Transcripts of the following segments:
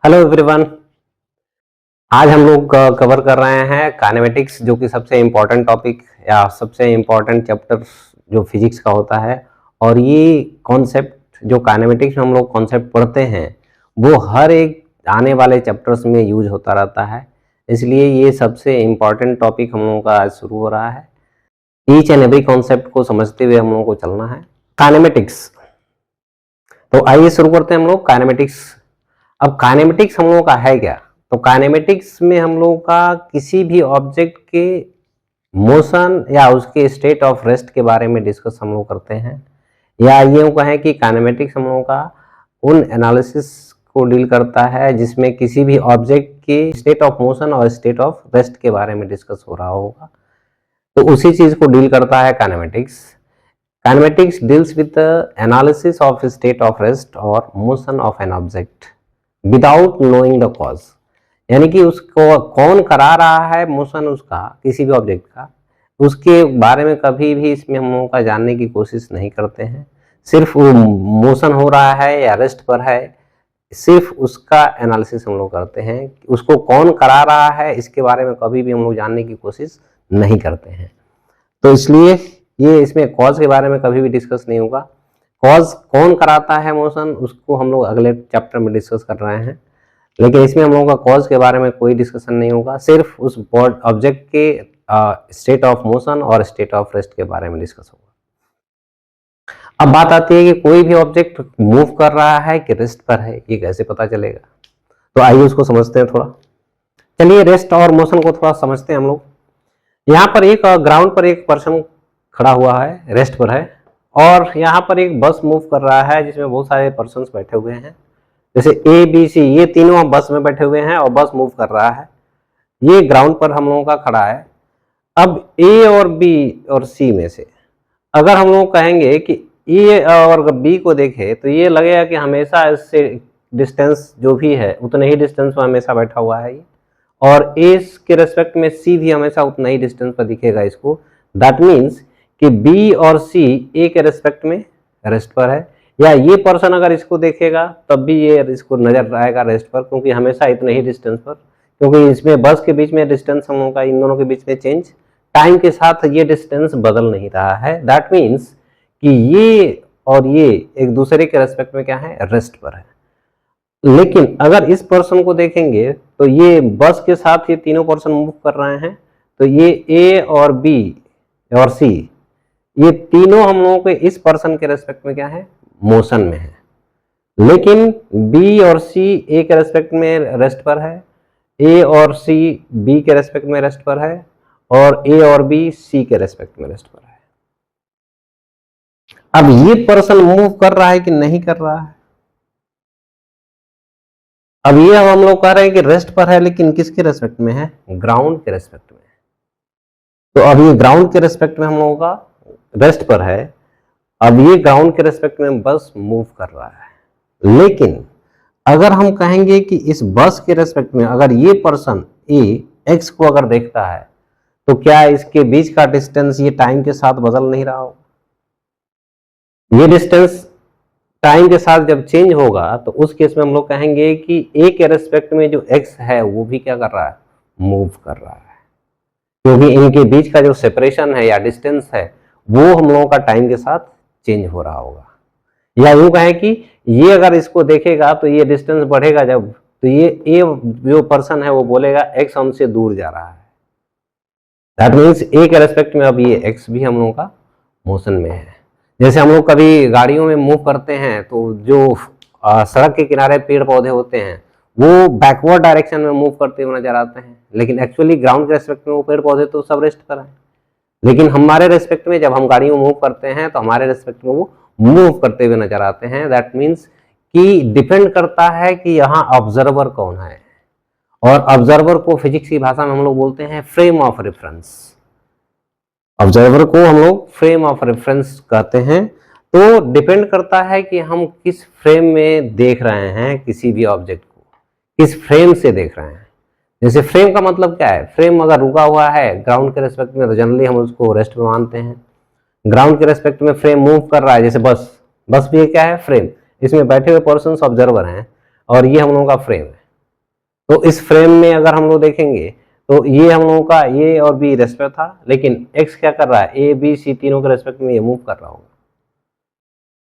Hello everyone. आज हम लोग कवर कर रहे हैं काइनेमेटिक्स, जो कि सबसे इम्पोर्टेंट टॉपिक या सबसे इम्पोर्टेंट चैप्टर जो फिजिक्स का होता है। और ये कॉन्सेप्ट जो काइनेमेटिक्स में हम लोग कॉन्सेप्ट पढ़ते हैं वो हर एक आने वाले चैप्टर्स में यूज होता रहता है, इसलिए ये सबसे इम्पोर्टेंट टॉपिक हम लोगों का आज शुरू हो रहा है। ईच एंड एवरी कॉन्सेप्ट को समझते हुए हम लोगों को चलना है। काइनेमेटिक्स, तो आइए शुरू करते हैं हम लोग काइनेमेटिक्स। अब काइनेमेटिक्स हम लोगों का है क्या? तो काइनेमेटिक्स में हम लोगों का किसी भी ऑब्जेक्ट के मोशन या उसके स्टेट ऑफ रेस्ट के बारे में डिस्कस हम लोग करते हैं, या ये कहें कि काइनेमेटिक्स हम लोगों का उन एनालिसिस को डील करता है जिसमें किसी भी ऑब्जेक्ट के स्टेट ऑफ मोशन और स्टेट ऑफ रेस्ट के बारे में डिस्कस हो रहा होगा, तो उसी चीज को डील करता है kinematics. Kinematics deals with the analysis of state of rest और motion of an object without knowing the cause, यानी कि उसको कौन करा रहा है मोशन उसका, किसी भी ऑब्जेक्ट का, उसके बारे में कभी भी इसमें हम लोगों का जानने की कोशिश नहीं करते हैं। सिर्फ वो मोशन हो रहा है या रेस्ट पर है, सिर्फ उसका एनालिसिस हम लोग करते हैं। उसको कौन करा रहा है इसके बारे में कभी भी हम लोग जानने की कोशिश नहीं करते हैं। तो इसलिए ये इसमें कॉज के बारे में कभी भी डिस्कस नहीं होगा। कॉज कौन कराता है मोशन उसको हम लोग अगले चैप्टर में डिस्कस कर रहे हैं, लेकिन इसमें हम लोगों का कॉज के बारे में कोई डिस्कशन नहीं होगा। सिर्फ उस ऑब्जेक्ट के स्टेट ऑफ मोशन और स्टेट ऑफ रेस्ट के बारे में डिस्कस होगा। अब बात आती है कि कोई भी ऑब्जेक्ट मूव कर रहा है कि रेस्ट पर है, ये कैसे पता चलेगा? तो आइए उसको समझते हैं थोड़ा। चलिए रेस्ट और मोशन को थोड़ा समझते हैं हम लोग। यहाँ पर एक ग्राउंड पर एक पर्सन खड़ा हुआ है, रेस्ट पर है, और यहाँ पर एक बस मूव कर रहा है जिसमें बहुत सारे पर्सन्स बैठे हुए हैं, जैसे ए बी सी, ये तीनों बस में बैठे हुए हैं और बस मूव कर रहा है। ये ग्राउंड पर हम लोगों का खड़ा है। अब ए और बी और सी में से अगर हम लोग कहेंगे कि ए और बी को देखें तो ये लगेगा कि हमेशा इससे डिस्टेंस जो भी है उतने ही डिस्टेंस पर हमेशा बैठा हुआ है ये, और ए के रेस्पेक्ट में सी भी हमेशा उतना ही डिस्टेंस पर दिखेगा इसको। दैट मीन्स कि बी और सी ए के रेस्पेक्ट में रेस्ट पर है, या ये पर्सन अगर इसको देखेगा तब भी ये इसको नजर आएगा रेस्ट पर, क्योंकि हमेशा इतने ही डिस्टेंस पर, क्योंकि इसमें बस के बीच में डिस्टेंस हम लोगों का इन दोनों के बीच में चेंज टाइम के साथ ये डिस्टेंस बदल नहीं रहा है। दैट मीन्स कि ये और ये एक दूसरे के रेस्पेक्ट में क्या है, रेस्ट पर है। लेकिन अगर इस पर्सन को देखेंगे तो ये बस के साथ ये तीनों पर्सन मूव कर रहे हैं, तो ये ए और बी और सी, ये तीनों हम लोगों के इस पर्सन के रेस्पेक्ट में क्या है, मोशन में है। लेकिन बी और सी ए के रेस्पेक्ट में रेस्ट पर है, ए और सी बी के रेस्पेक्ट में रेस्ट पर है, और ए और बी सी के रेस्पेक्ट में रेस्ट पर है। अब ये पर्सन मूव कर रहा है कि नहीं कर रहा है? अब ये हम लोग कह रहे हैं कि रेस्ट पर है, लेकिन किसके रेस्पेक्ट में है, ग्राउंड के रेस्पेक्ट में। तो अब ये ग्राउंड के रेस्पेक्ट में हम लोगों का रेस्ट पर है। अब ये ग्राउंड के रेस्पेक्ट में बस मूव कर रहा है। लेकिन अगर हम कहेंगे कि इस बस के रेस्पेक्ट में अगर ये पर्सन ए एक्स को अगर देखता है तो क्या इसके बीच का डिस्टेंस ये टाइम के साथ बदल नहीं रहा होगा? ये डिस्टेंस टाइम के साथ जब चेंज होगा तो उस केस में हम लोग कहेंगे कि ए के रेस्पेक्ट में जो एक्स है वो भी क्या कर रहा है, मूव कर रहा है, क्योंकि इनके बीच का जो सेपरेशन है या डिस्टेंस है वो हम लोगों का टाइम के साथ चेंज हो रहा होगा। या यूं कहें कि ये अगर इसको देखेगा तो ये डिस्टेंस बढ़ेगा जब, तो ये ए जो पर्सन है वो बोलेगा एक्स हमसे दूर जा रहा है। दैट मीन्स ए के रेस्पेक्ट में अब ये एक्स भी हम लोगों का मोशन में है। जैसे हम लोग कभी गाड़ियों में मूव करते हैं तो जो सड़क के किनारे पेड़ पौधे होते हैं वो बैकवर्ड डायरेक्शन में मूव करते हुए नजर आते हैं, लेकिन एक्चुअली ग्राउंड के रेस्पेक्ट में वो पेड़ पौधे तो सब रेस्ट पर हैं। लेकिन हमारे रेस्पेक्ट में जब हम गाड़ियों में मूव करते हैं तो हमारे रेस्पेक्ट में वो मूव करते हुए नजर आते हैं। दैट मीन्स कि डिपेंड करता है कि यहाँ ऑब्जर्वर कौन है, और ऑब्जर्वर को फिजिक्स की भाषा में हम लोग बोलते हैं फ्रेम ऑफ रेफरेंस। ऑब्जर्वर को हम लोग फ्रेम ऑफ रेफरेंस कहते हैं। तो डिपेंड करता है कि हम किस फ्रेम में देख रहे हैं किसी भी ऑब्जेक्ट को, किस फ्रेम से देख रहे हैं। जैसे फ्रेम का मतलब क्या है, फ्रेम अगर रुका हुआ है ग्राउंड के रेस्पेक्ट में तो जनरली हम उसको रेस्ट में मानते हैं। ग्राउंड के रेस्पेक्ट में फ्रेम मूव कर रहा है, जैसे बस भी क्या है, फ्रेम, इसमें बैठे हुए पर्सन ऑब्जर्वर हैं और ये हम लोगों का फ्रेम है। तो इस फ्रेम में अगर हम लोग देखेंगे तो ये हम लोगों का ए और बी रेस्ट पर था, लेकिन एक्स क्या कर रहा है, ए बी सी तीनों के रेस्पेक्ट में ये मूव कर रहा होगा,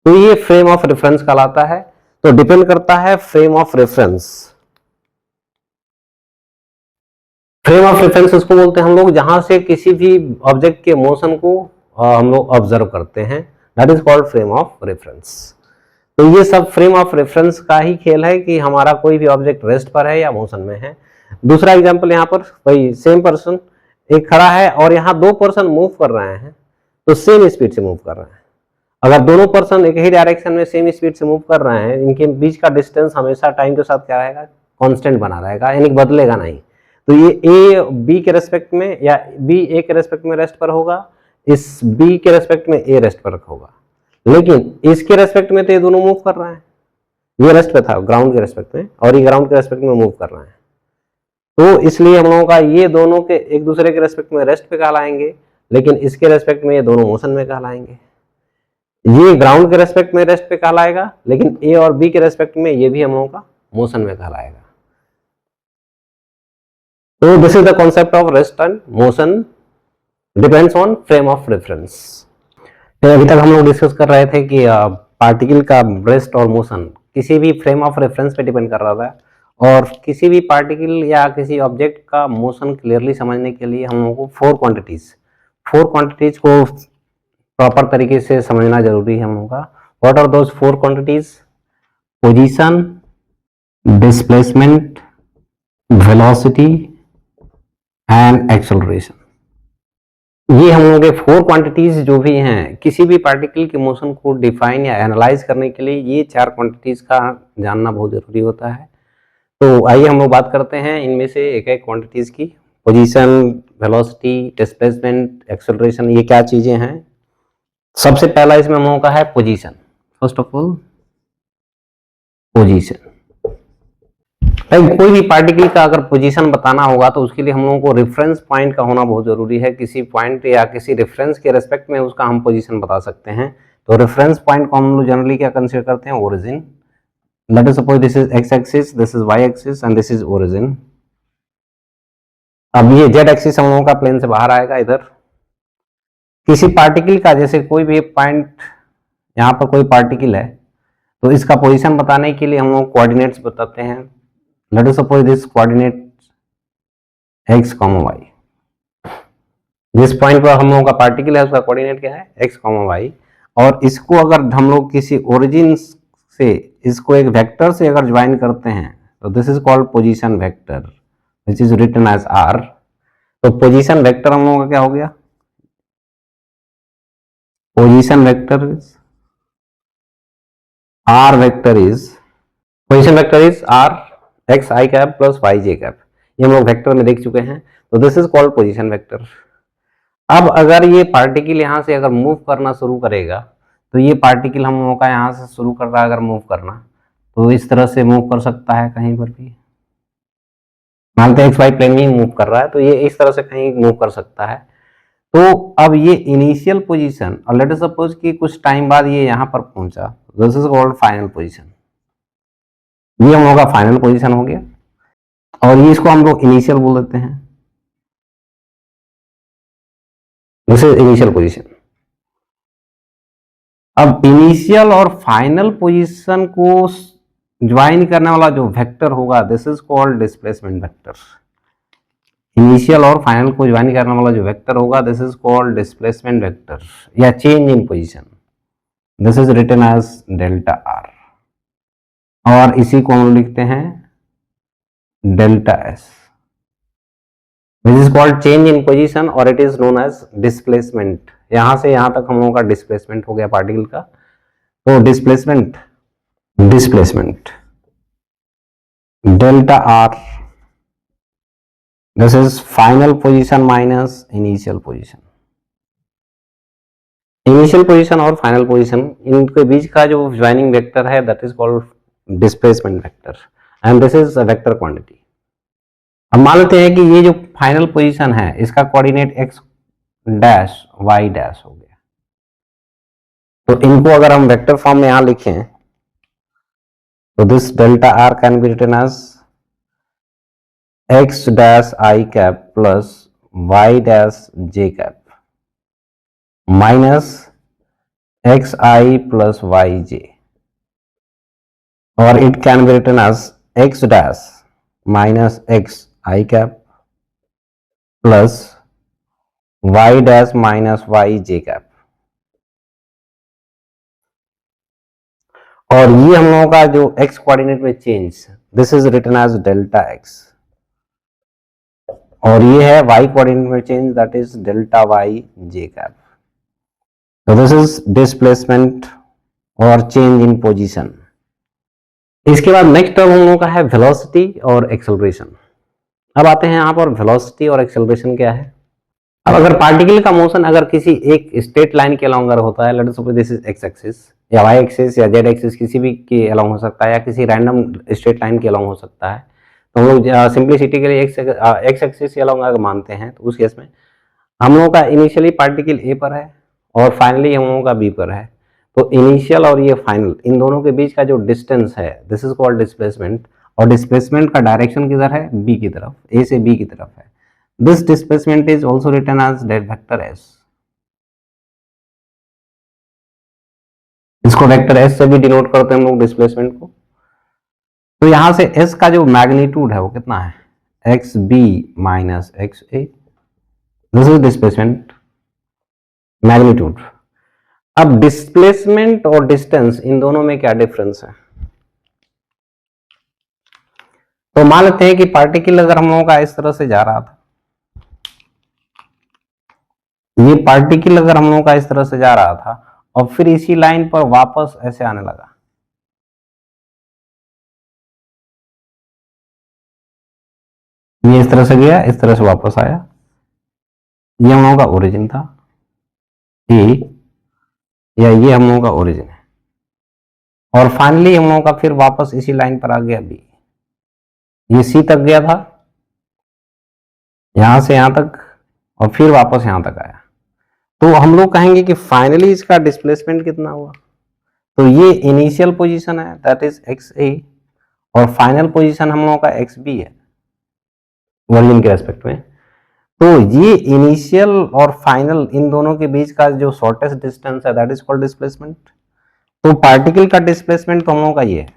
तो ये फ्रेम ऑफ रेफरेंस कहलाता है। तो डिपेंड करता है frame of reference. Frame of reference उसको बोलते हैं हम लोग जहां से किसी भी ऑब्जेक्ट के मोशन को हम लोग ऑब्जर्व करते हैं, that is called frame of reference. तो ये सब फ्रेम ऑफ रेफरेंस का ही खेल है कि हमारा कोई भी ऑब्जेक्ट रेस्ट पर है या मोशन में है। दूसरा एग्जांपल यहाँ पर वही सेम पर्सन एक खड़ा है और यहाँ दो पर्सन मूव कर रहे हैं, तो सेम स्पीड से मूव कर रहे हैं। अगर दोनों पर्सन एक ही डायरेक्शन में सेम स्पीड से मूव कर रहे हैं, इनके बीच का डिस्टेंस हमेशा टाइम के साथ क्या रहेगा, कांस्टेंट बना रहेगा, यानी बदलेगा नहीं। तो ये ए बी के रेस्पेक्ट में या बी ए के रेस्पेक्ट में रेस्ट पर होगा, इस बी के रेस्पेक्ट में ए रेस्ट पर होगा, लेकिन इसके रेस्पेक्ट में तो ये दोनों मूव कर रहे हैं। ये रेस्ट पे था ग्राउंड के रेस्पेक्ट में और ये ग्राउंड के रेस्पेक्ट में मूव कर रहे हैं, तो इसलिए हम लोगों का ये दोनों के एक दूसरे के रेस्पेक्ट में रेस्ट पे कहलाएंगे, लेकिन इसके रेस्पेक्ट में ये दोनों मोशन में कहलाएंगे। ये ग्राउंड के रेस्पेक्ट में रेस्ट पे कहलाएगा, लेकिन ए और बी के रेस्पेक्ट में ये भी हम लोगों का मोशन में कहलाएगा। तो this is the concept of rest and motion depends on frame of reference. तो अभी तक हम लोग डिस्कस कर रहे थे कि पार्टिकल का रेस्ट और मोशन किसी भी फ्रेम ऑफ रेफरेंस पे डिपेंड कर रहा था, और किसी भी पार्टिकल या किसी ऑब्जेक्ट का मोशन क्लियरली समझने के लिए हम लोगों को फोर क्वांटिटीज को प्रॉपर तरीके से समझना जरूरी है हम लोगों का। What are those four quantities? Position, displacement, velocity and acceleration. ये हम लोगों के फोर क्वांटिटीज जो भी हैं किसी भी पार्टिकल के मोशन को डिफाइन या एनालाइज करने के लिए, ये चार क्वांटिटीज का जानना बहुत जरूरी होता है। तो आइए हम लोग बात करते हैं इनमें से एक एक क्वांटिटीज की। पोजीशन, वेलोसिटी, डिस्प्लेसमेंट, एक्सेलरेशन, ये क्या चीजें हैं? सबसे पहला इसमें हम लोगों का है position. First of all position, कोई भी पार्टिकल का अगर पोजीशन बताना होगा तो उसके लिए हम लोगों को रेफरेंस पॉइंट का होना बहुत जरूरी है। किसी पॉइंट या किसी रेफरेंस के रेस्पेक्ट में उसका हम पोजीशन बता सकते हैं। तो रेफरेंस पॉइंट को हम लोग जनरली क्या कंसीडर करते हैं? Origin. Let us suppose this is X axis, this is Y axis and this is origin. अब ये जेड एक्सिस हम लोगों का प्लेन से बाहर आएगा इधर। किसी पार्टिकल का, जैसे कोई भी पॉइंट, यहाँ पर कोई पार्टिकल है तो इसका पोजीशन बताने के लिए हम लोग कोऑर्डिनेट्स बताते हैं। Late us suppose this coordinate x, y। जिस पॉइंट पर हम लोगों का पार्टिकल है उसका कोऑर्डिनेट क्या है? x, y। और इसको अगर हम लोग किसी ओरिजिन से इसको एक वेक्टर से अगर ज्वाइन करते हैं तो this is called position vector which is written as r। तो पोजीशन वेक्टर हम लोगों का क्या हो गया? Position vector is r vector is, position vector is r x i cap plus y j cap. ये हम लोग वेक्टर में देख चुके हैं, तो this is called position vector. अब अगर ये पार्टिकल यहाँ से अगर मूव करना शुरू करेगा, तो ये पार्टिकल हम लोगों का यहाँ से शुरू कर रहा है अगर मूव करना, तो इस तरह से मूव कर सकता है कहीं पर भी। मानते हैं एक्स वाई प्लेन में ही मूव कर रहा है, तो ये इस तरह से कहीं मूव कर सकता है। तो अब ये इनिशियल पोजीशन, और लेट अस सपोज कि कुछ टाइम बाद ये यहाँ पर पहुंचा, this is called final position. ये हम लोगों का फाइनल पोजीशन हो गया, और ये इसको हम लोग इनिशियल बोल देते हैं। This is initial position. अब इनिशियल और फाइनल पोजीशन को ज्वाइन करने वाला जो वेक्टर होगा, this is called displacement vector. Initial और फाइनल को ज्वाइन करने वाला जो वेक्टर होगा, this is called displacement vector या change in position. This is written as delta r, और इसी को हम लिखते हैं delta s, which is called change in position, और it is known as displacement. यहां से यहां तक हम लोगों का डिस्प्लेसमेंट हो गया पार्टिकल का। तो displacement delta R, this is final position minus initial position. Initial position और फाइनल पोजीशन, इनके बीच का जो ज्वाइनिंग वेक्टर है that is called displacement vector, and this is a vector quantity. अब मान लेते हैं कि ये जो फाइनल पोजीशन है इसका coordinate x dash y dash हो गया। तो इनको अगर हम वेक्टर फॉर्म में यहां लिखें तो this delta r can be written as x dash i cap plus y dash j cap minus x i plus y j, और it can be written as x dash minus x I cap plus y dash minus y j cap। और ये हम लोगों का जो x coordinate में change, this is written as delta x, और ये है y कोऑर्डिनेट में change, that is delta y j cap। तो दिस इज डिस्प्लेसमेंट और चेंज इन पोजीशन। इसके बाद नेक्स्ट टर्म हम लोगों का है वेलोसिटी और एक्सेलरेशन। अब आते हैं यहाँ पर वेलोसिटी और एक्सेलरेशन क्या है। अब अगर पार्टिकल का मोशन अगर किसी एक स्ट्रेट लाइन के अलोंग होता है, late us suppose this is X axis या वाई एक्सिस या जेड एक्सिस, किसी भी के अलोंग हो सकता है, या किसी रैंडम स्ट्रेट लाइन के अलोंग हो सकता है, तो हम लोग सिंपलिसिटी के लिए एक्स एक्सिस के अलोंग अगर मानते हैं, तो उस केस में हम लोगों का इनिशियली पार्टिकल ए पर है और फाइनली हम लोगों का बी पर है। तो इनिशियल और ये फाइनल, इन दोनों के बीच का जो डिस्टेंस है, दिस इज कॉल्ड डिस्प्लेसमेंट, और डिस्प्लेसमेंट का डायरेक्शन किधर है, बी की तरफ, ए से बी की तरफ है। This displacement is also written as that vector s। इसको वेक्टर s से भी डिनोट करते हैं हम लोग डिस्प्लेसमेंट को। तो यहां से s का जो मैग्नीट्यूड है वो कितना है, X B minus X A, this is displacement magnitude. अब डिस्प्लेसमेंट और डिस्टेंस, इन दोनों में क्या डिफरेंस है। तो मान लेते हैं कि पार्टिकल अगर हम लोगों का इस तरह से जा रहा था, ये पार्टिकल अगर हम लोगों का इस तरह से जा रहा था और फिर इसी लाइन पर वापस ऐसे आने लगा, ये इस तरह से गया, इस तरह से वापस आया, ये हम लोगों का ओरिजिन था ए, या ये हम लोगों का ओरिजिन है, और फाइनली हम लोगों का फिर वापस इसी लाइन पर आ गया बी, ये सी तक गया था, यहां से यहां तक, और फिर वापस यहां तक आया। तो हम लोग कहेंगे कि फाइनली इसका डिस्प्लेसमेंट कितना हुआ। तो ये इनिशियल पोजीशन है, दैट इज एक्स ए, और फाइनल पोजीशन हम लोगों का एक्स बी है वॉल्यूम के रेस्पेक्ट में। तो ये इनिशियल और फाइनल, इन दोनों के बीच का जो शॉर्टेस्ट डिस्टेंस है, दैट इज कॉल्ड डिस्प्लेसमेंट। तो पार्टिकल का डिस्प्लेसमेंट तो हम लोगों का ये है,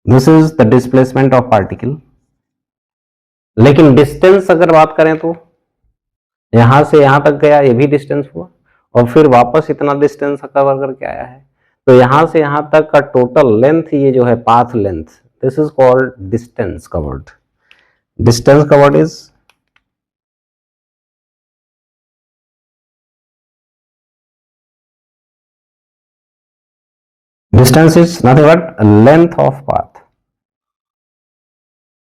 this is the displacement of particle. लेकिन डिस्टेंस अगर बात करें तो यहां से यहां तक गया, ये भी डिस्टेंस हुआ, और फिर वापस इतना डिस्टेंस कवर करके आया है। तो यहां से यहां तक का टोटल लेंथ, ये जो है path length, this is called distance covered. Distance covered is distance is nothing but length of path.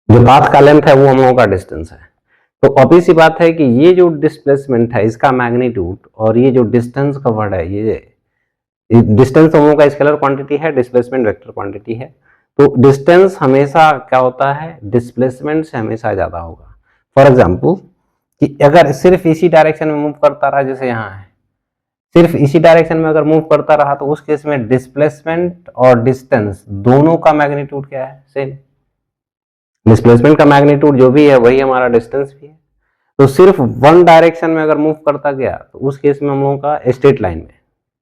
जो पाथ का लेंथ है वो हम लोगों का डिस्टेंस है। तो ऑब्वियस सी बात है कि ये जो डिस्प्लेसमेंट है, इसका मैग्नीट्यूड, और ये जो डिस्टेंस कवर्ड है, ये डिस्टेंस हम लोगों का स्केलर क्वांटिटी है, डिस्प्लेसमेंट वेक्टर क्वांटिटी है। तो डिस्टेंस हमेशा क्या होता है, डिस्प्लेसमेंट से हमेशा ज्यादा होगा। फॉर एग्जाम्पल कि अगर सिर्फ इसी डायरेक्शन में मूव करता रहा, जैसे यहाँ है, सिर्फ इसी डायरेक्शन में अगर मूव करता रहा, तो उस केस में डिस्प्लेसमेंट और डिस्टेंस दोनों का मैग्नीट्यूड क्या है, सेम। डिस्प्लेसमेंट का मैग्नीट्यूड जो भी है वही हमारा डिस्टेंस भी है। तो सिर्फ वन डायरेक्शन में अगर मूव करता गया, तो उस केस में हम लोगों का स्ट्रेट लाइन में,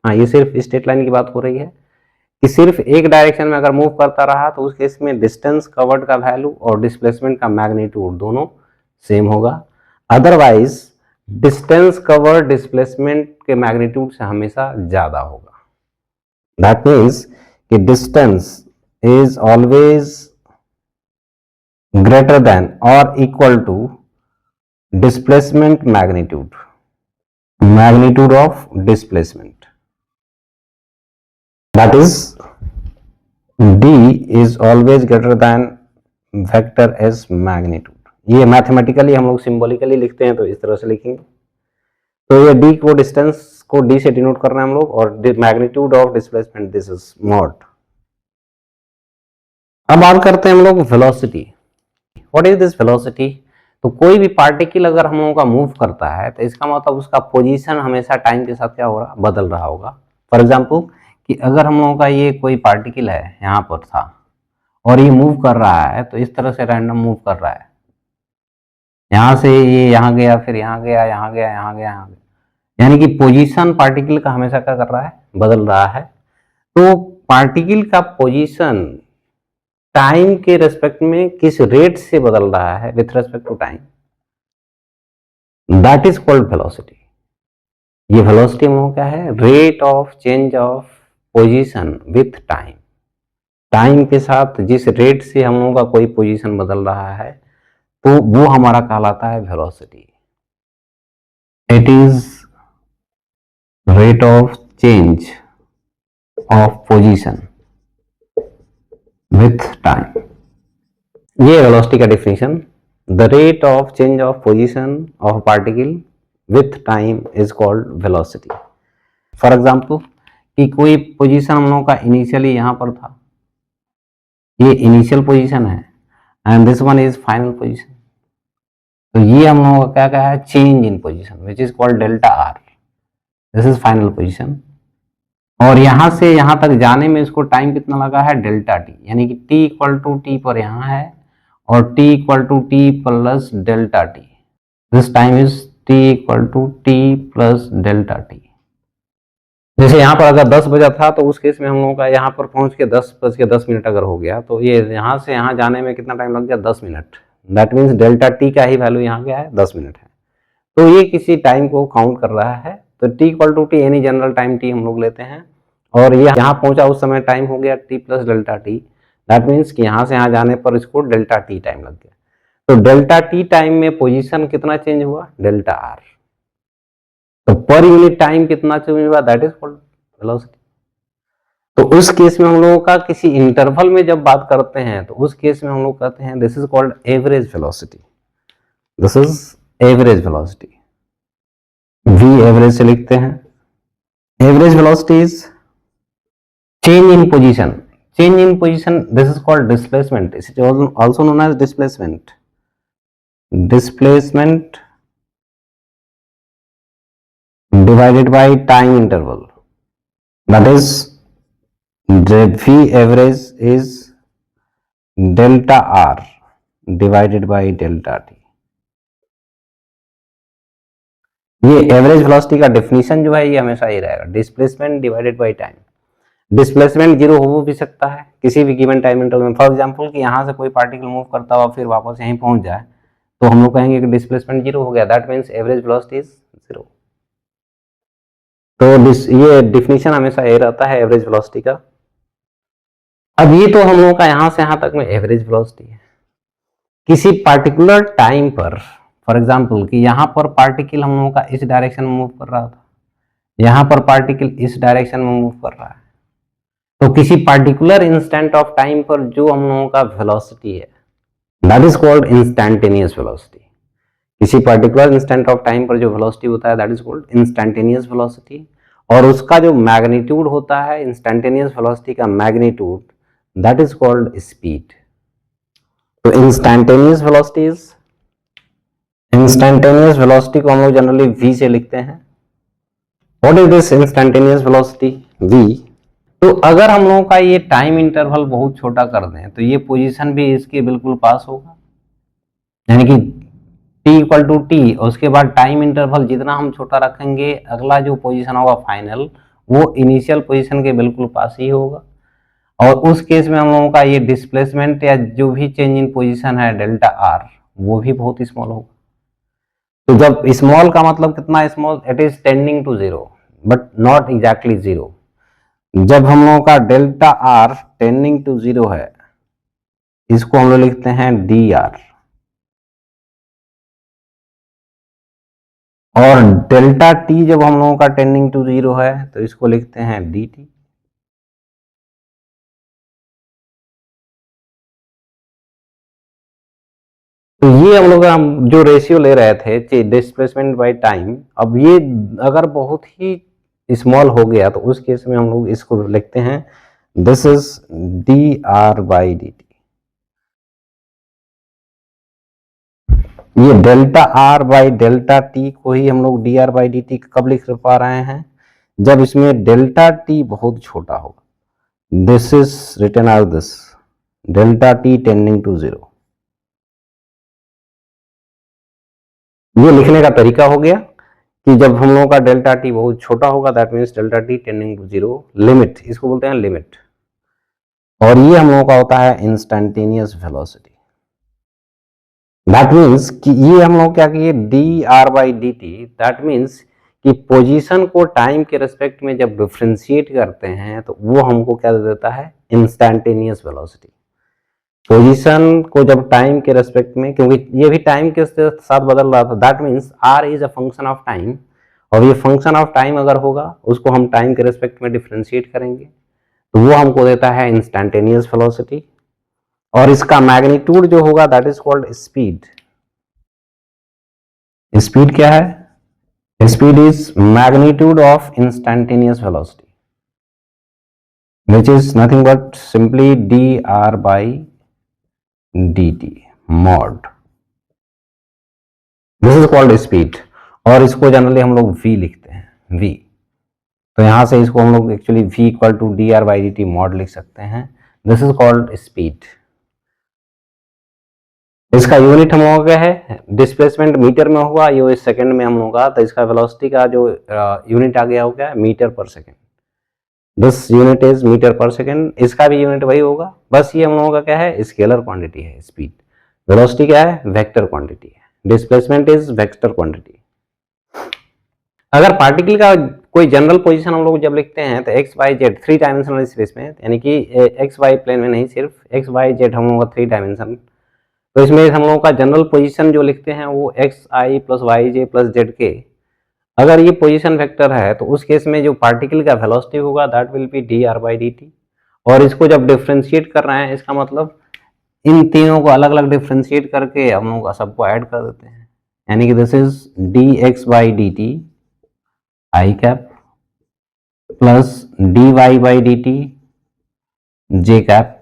हाँ ये सिर्फ स्ट्रेट लाइन की बात हो रही है कि सिर्फ एक डायरेक्शन में अगर मूव करता रहा, तो उस केस में डिस्टेंस कवर्ड का वैल्यू और डिस्प्लेसमेंट का मैग्नीट्यूड दोनों सेम होगा। अदरवाइज डिस्टेंस कवर्ड डिस्प्लेसमेंट के मैग्नीट्यूड से हमेशा ज्यादा होगा। दैट मीन्स कि distance is always greater than or equal to displacement magnitude of displacement, that is d is always greater than vector s magnitude। ये mathematically हम लोग सिंबॉलिकली लिखते हैं, तो इस तरह से लिखेंगे। तो ये d को, डिस्टेंस को d से डिनोट करना है हम लोग, और magnitude of displacement, this is mod. अब बात करते हैं हम लोग velocity. What is this velocity. तो कोई भी पार्टिकल अगर हम लोगों का मूव करता है, तो इसका मतलब उसका पोजीशन हमेशा टाइम के साथ क्या हो रहा, बदल रहा होगा। फॉर एग्जांपल कि अगर हम लोगों का ये कोई पार्टिकल है, यहाँ पर था, और ये मूव कर रहा है, तो इस तरह से रैंडम मूव कर रहा है, यहाँ से ये यहाँ गया, फिर यहाँ गया, यहाँ गया, यहाँ गया, यहाँ गया, यानी कि पोजीशन पार्टिकल का हमेशा क्या कर रहा है, बदल रहा है। तो पार्टिकल का पोजीशन टाइम के रेस्पेक्ट में किस रेट से बदल रहा है with respect to time, that is called velocity. ये वेलोसिटी हम लोग क्या है, rate of change of position with time. Time के साथ जिस रेट से हम लोगों का कोई पोजीशन बदल रहा है तो वो हमारा कहलाता है velocity. It is rate of change of position with time. ये वेलोसिटी का definition, the rate of change of position of particle with time is called velocity. For example कि कोई पोजीशन हम लोगों का इनिशियली यहां पर था, ये इनिशियल पोजीशन है, and this one is final position. तो ये हम लोगों का क्या है, change in position which is called delta R, this is final position. और यहां से यहां तक जाने में इसको टाइम कितना लगा है, डेल्टा टी, यानी कि टी इक्वल टू टी पर यहां है और T equal to T plus delta T, this time is T equal to T plus delta T. जैसे यहाँ पर अगर 10 बजा था तो उस केस में हम लोगों का यहाँ पर पहुंच के 10 अगर हो गया तो ये यहाँ से यहाँ जाने में कितना टाइम लग गया, 10 minute. That means delta T का ही वैल्यू यहाँ क्या है, 10 मिनट है। तो ये किसी टाइम को काउंट कर रहा है। तो T equal to T any general time T हम लोग लेते हैं, और ये यहाँ पहुंचा उस समय टाइम हो गया T plus delta T. That means कि यहाँ से यहाँ जाने पर इसको डेल्टा टी टाइम लग गया। तो डेल्टा टी टाइम में पोजिशन कितना चेंज हुआ, डेल्टा आर। तो पर यूनिट टाइम कितना चेंज हुआ, दैट इज कॉल्ड वेलोसिटी। तो उस केस में हम लोगों का किसी इंटरवल में जब बात करते हैं तो उस केस में हम लोग कहते हैं this is called average velocity, this is average velocity, V average से लिखते हैं। Average velocity is change in position, change in position, this is called displacement, it is also known as displacement, displacement divided by time interval, that is the V average is delta R divided by delta T। ये average velocity का definition जो है ये हमेशा ही रहेगा, displacement divided by time. Displacement zero हो भी सकता है किसी भी गिवन टाइम इंटरवल में। फॉर एग्जांपल कि यहाँ से कोई पार्टिकल मूव करता हुआ फिर वापस यहीं पहुंच जाए तो हम लोग कहेंगे कि डिस्प्लेसमेंट जीरो हो गया, that means average velocity is zero. तो ये डिफिनीशन हमेशा ये रहता है एवरेज वेलोसिटी का। अब ये तो हम लोगों का यहां से यहां तक में एवरेज वेलोसिटी है। किसी पार्टिकुलर टाइम पर, फॉर एग्जांपल कि यहां पर पार्टिकल हम लोगों का इस डायरेक्शन में मूव कर रहा था, यहां पर पार्टिकल इस डायरेक्शन में मूव कर रहा है, तो किसी पार्टिकुलर इंस्टेंट ऑफ टाइम पर जो हम लोगों का वेलोसिटी है that is called instantaneous velocity. किसी पर्टिकुलर इंस्टेंट ऑफ टाइम पर जो वेलोसिटी होता है that is called instantaneous velocity, और उसका जो मैग्नीट्यूड होता है इंस्टैंटेनियस वेलोसिटी का magnitude that is called speed. तो instantaneous velocity is, instantaneous velocity को हम लोग जनरली v से लिखते हैं। What is this instantaneous velocity, v। तो अगर हम लोगों का ये टाइम इंटरवल बहुत छोटा कर दें तो ये पोजीशन भी इसके बिल्कुल पास होगा, यानी कि t इक्वल टू टी, उसके बाद टाइम इंटरवल जितना हम छोटा रखेंगे अगला जो पोजीशन होगा फाइनल वो इनिशियल पोजीशन के बिल्कुल पास ही होगा, और उस केस में हम लोगों का ये डिस्प्लेसमेंट या जो भी चेंज इन पोजीशन है डेल्टा आर वो भी बहुत स्मॉल होगा। तो जब स्मॉल का मतलब कितना small, it is tending to zero but not exactly zero. जब हम लोगों का delta R tending to zero है इसको हम लोग लिखते हैं डी आर, और डेल्टा टी जब हम लोगों का टेंडिंग टू जीरो है तो इसको लिखते हैं डी टी। तो ये हम लोग जो रेशियो ले रहे थे डिस्प्लेसमेंट बाय टाइम, अब ये अगर बहुत ही स्मॉल हो गया तो उस केस में हम लोग इसको लिखते हैं this is d are by D t. ये delta r by delta T को ही हम लोग d are by D t कब लिख पा रहे हैं, जब इसमें डेल्टा टी बहुत छोटा होगा। This is written as this, delta T tending to 0। ये लिखने का तरीका हो गया कि जब हम लोगों का डेल्टा टी बहुत छोटा होगा that means delta T tending to 0, limit इसको बोलते हैं लिमिट। और ये हम लोगों का होता है इंस्टेंटेनियस वेलोसिटी। दैट मीन्स कि ये हम लोग क्या किए D R by D t, that means कि पोजीशन को टाइम के रेस्पेक्ट में जब डिफ्रेंशिएट करते हैं तो वो हमको क्या दे देता है इंस्टेंटेनियस वेलोसिटी। पोजीशन को जब टाइम के रेस्पेक्ट में, क्योंकि ये भी टाइम के साथ बदल रहा था, that means R is a function of time, और ये फंक्शन ऑफ टाइम अगर होगा उसको हम टाइम के रेस्पेक्ट में डिफ्रेंशिएट करेंगे तो वो हमको देता है इंस्टेंटेनियस वेलोसिटी। और इसका मैग्नीट्यूड जो होगा that is called speed. Speed क्या है? Speed is magnitude of instantaneous velocity which is nothing but simply dr by dt mod, this is called speed. और इसको जनरली हम लोग v लिखते हैं, v। तो यहां से इसको हम लोग actually v equal to D R by D T mod लिख सकते हैं। This is called speed. इसका यूनिट हम लोगों का है डिस्प्लेसमेंट मीटर में होगा, ये सेकंड में हम लोग का, तो इसका वेलोसिटी का जो यूनिट आ गया हो गया metre per second. This unit is metre per second. इसका भी यूनिट वही होगा, बस ये हम लोगों का क्या है स्केलर क्वांटिटी है स्पीड। वेलोसिटी क्या है वेक्टर क्वांटिटी है, डिस्प्लेसमेंट इज वेक्टर क्वांटिटी। अगर पार्टिकल का कोई जनरल पोजीशन हम लोग जब लिखते हैं तो X Y Z three dimensional space में, यानी कि एक्स वाई प्लेन में नहीं, सिर्फ एक्स वाई जेड हम लोगों का थ्री डायमेंशन, तो इसमें हम लोगों का जनरल पोजीशन जो लिखते हैं वो x i plus y j plus z के। अगर ये पोजीशन वेक्टर है तो उस केस में जो पार्टिकल का वेलोसिटी होगा that will be D R by D t. और इसको जब डिफ्रेंशिएट कर रहे हैं इसका मतलब इन तीनों को अलग अलग डिफ्रेंशिएट करके हम लोग सबको ऐड कर देते हैं, यानी कि this is D x by D T I cap plus D Y by D T J cap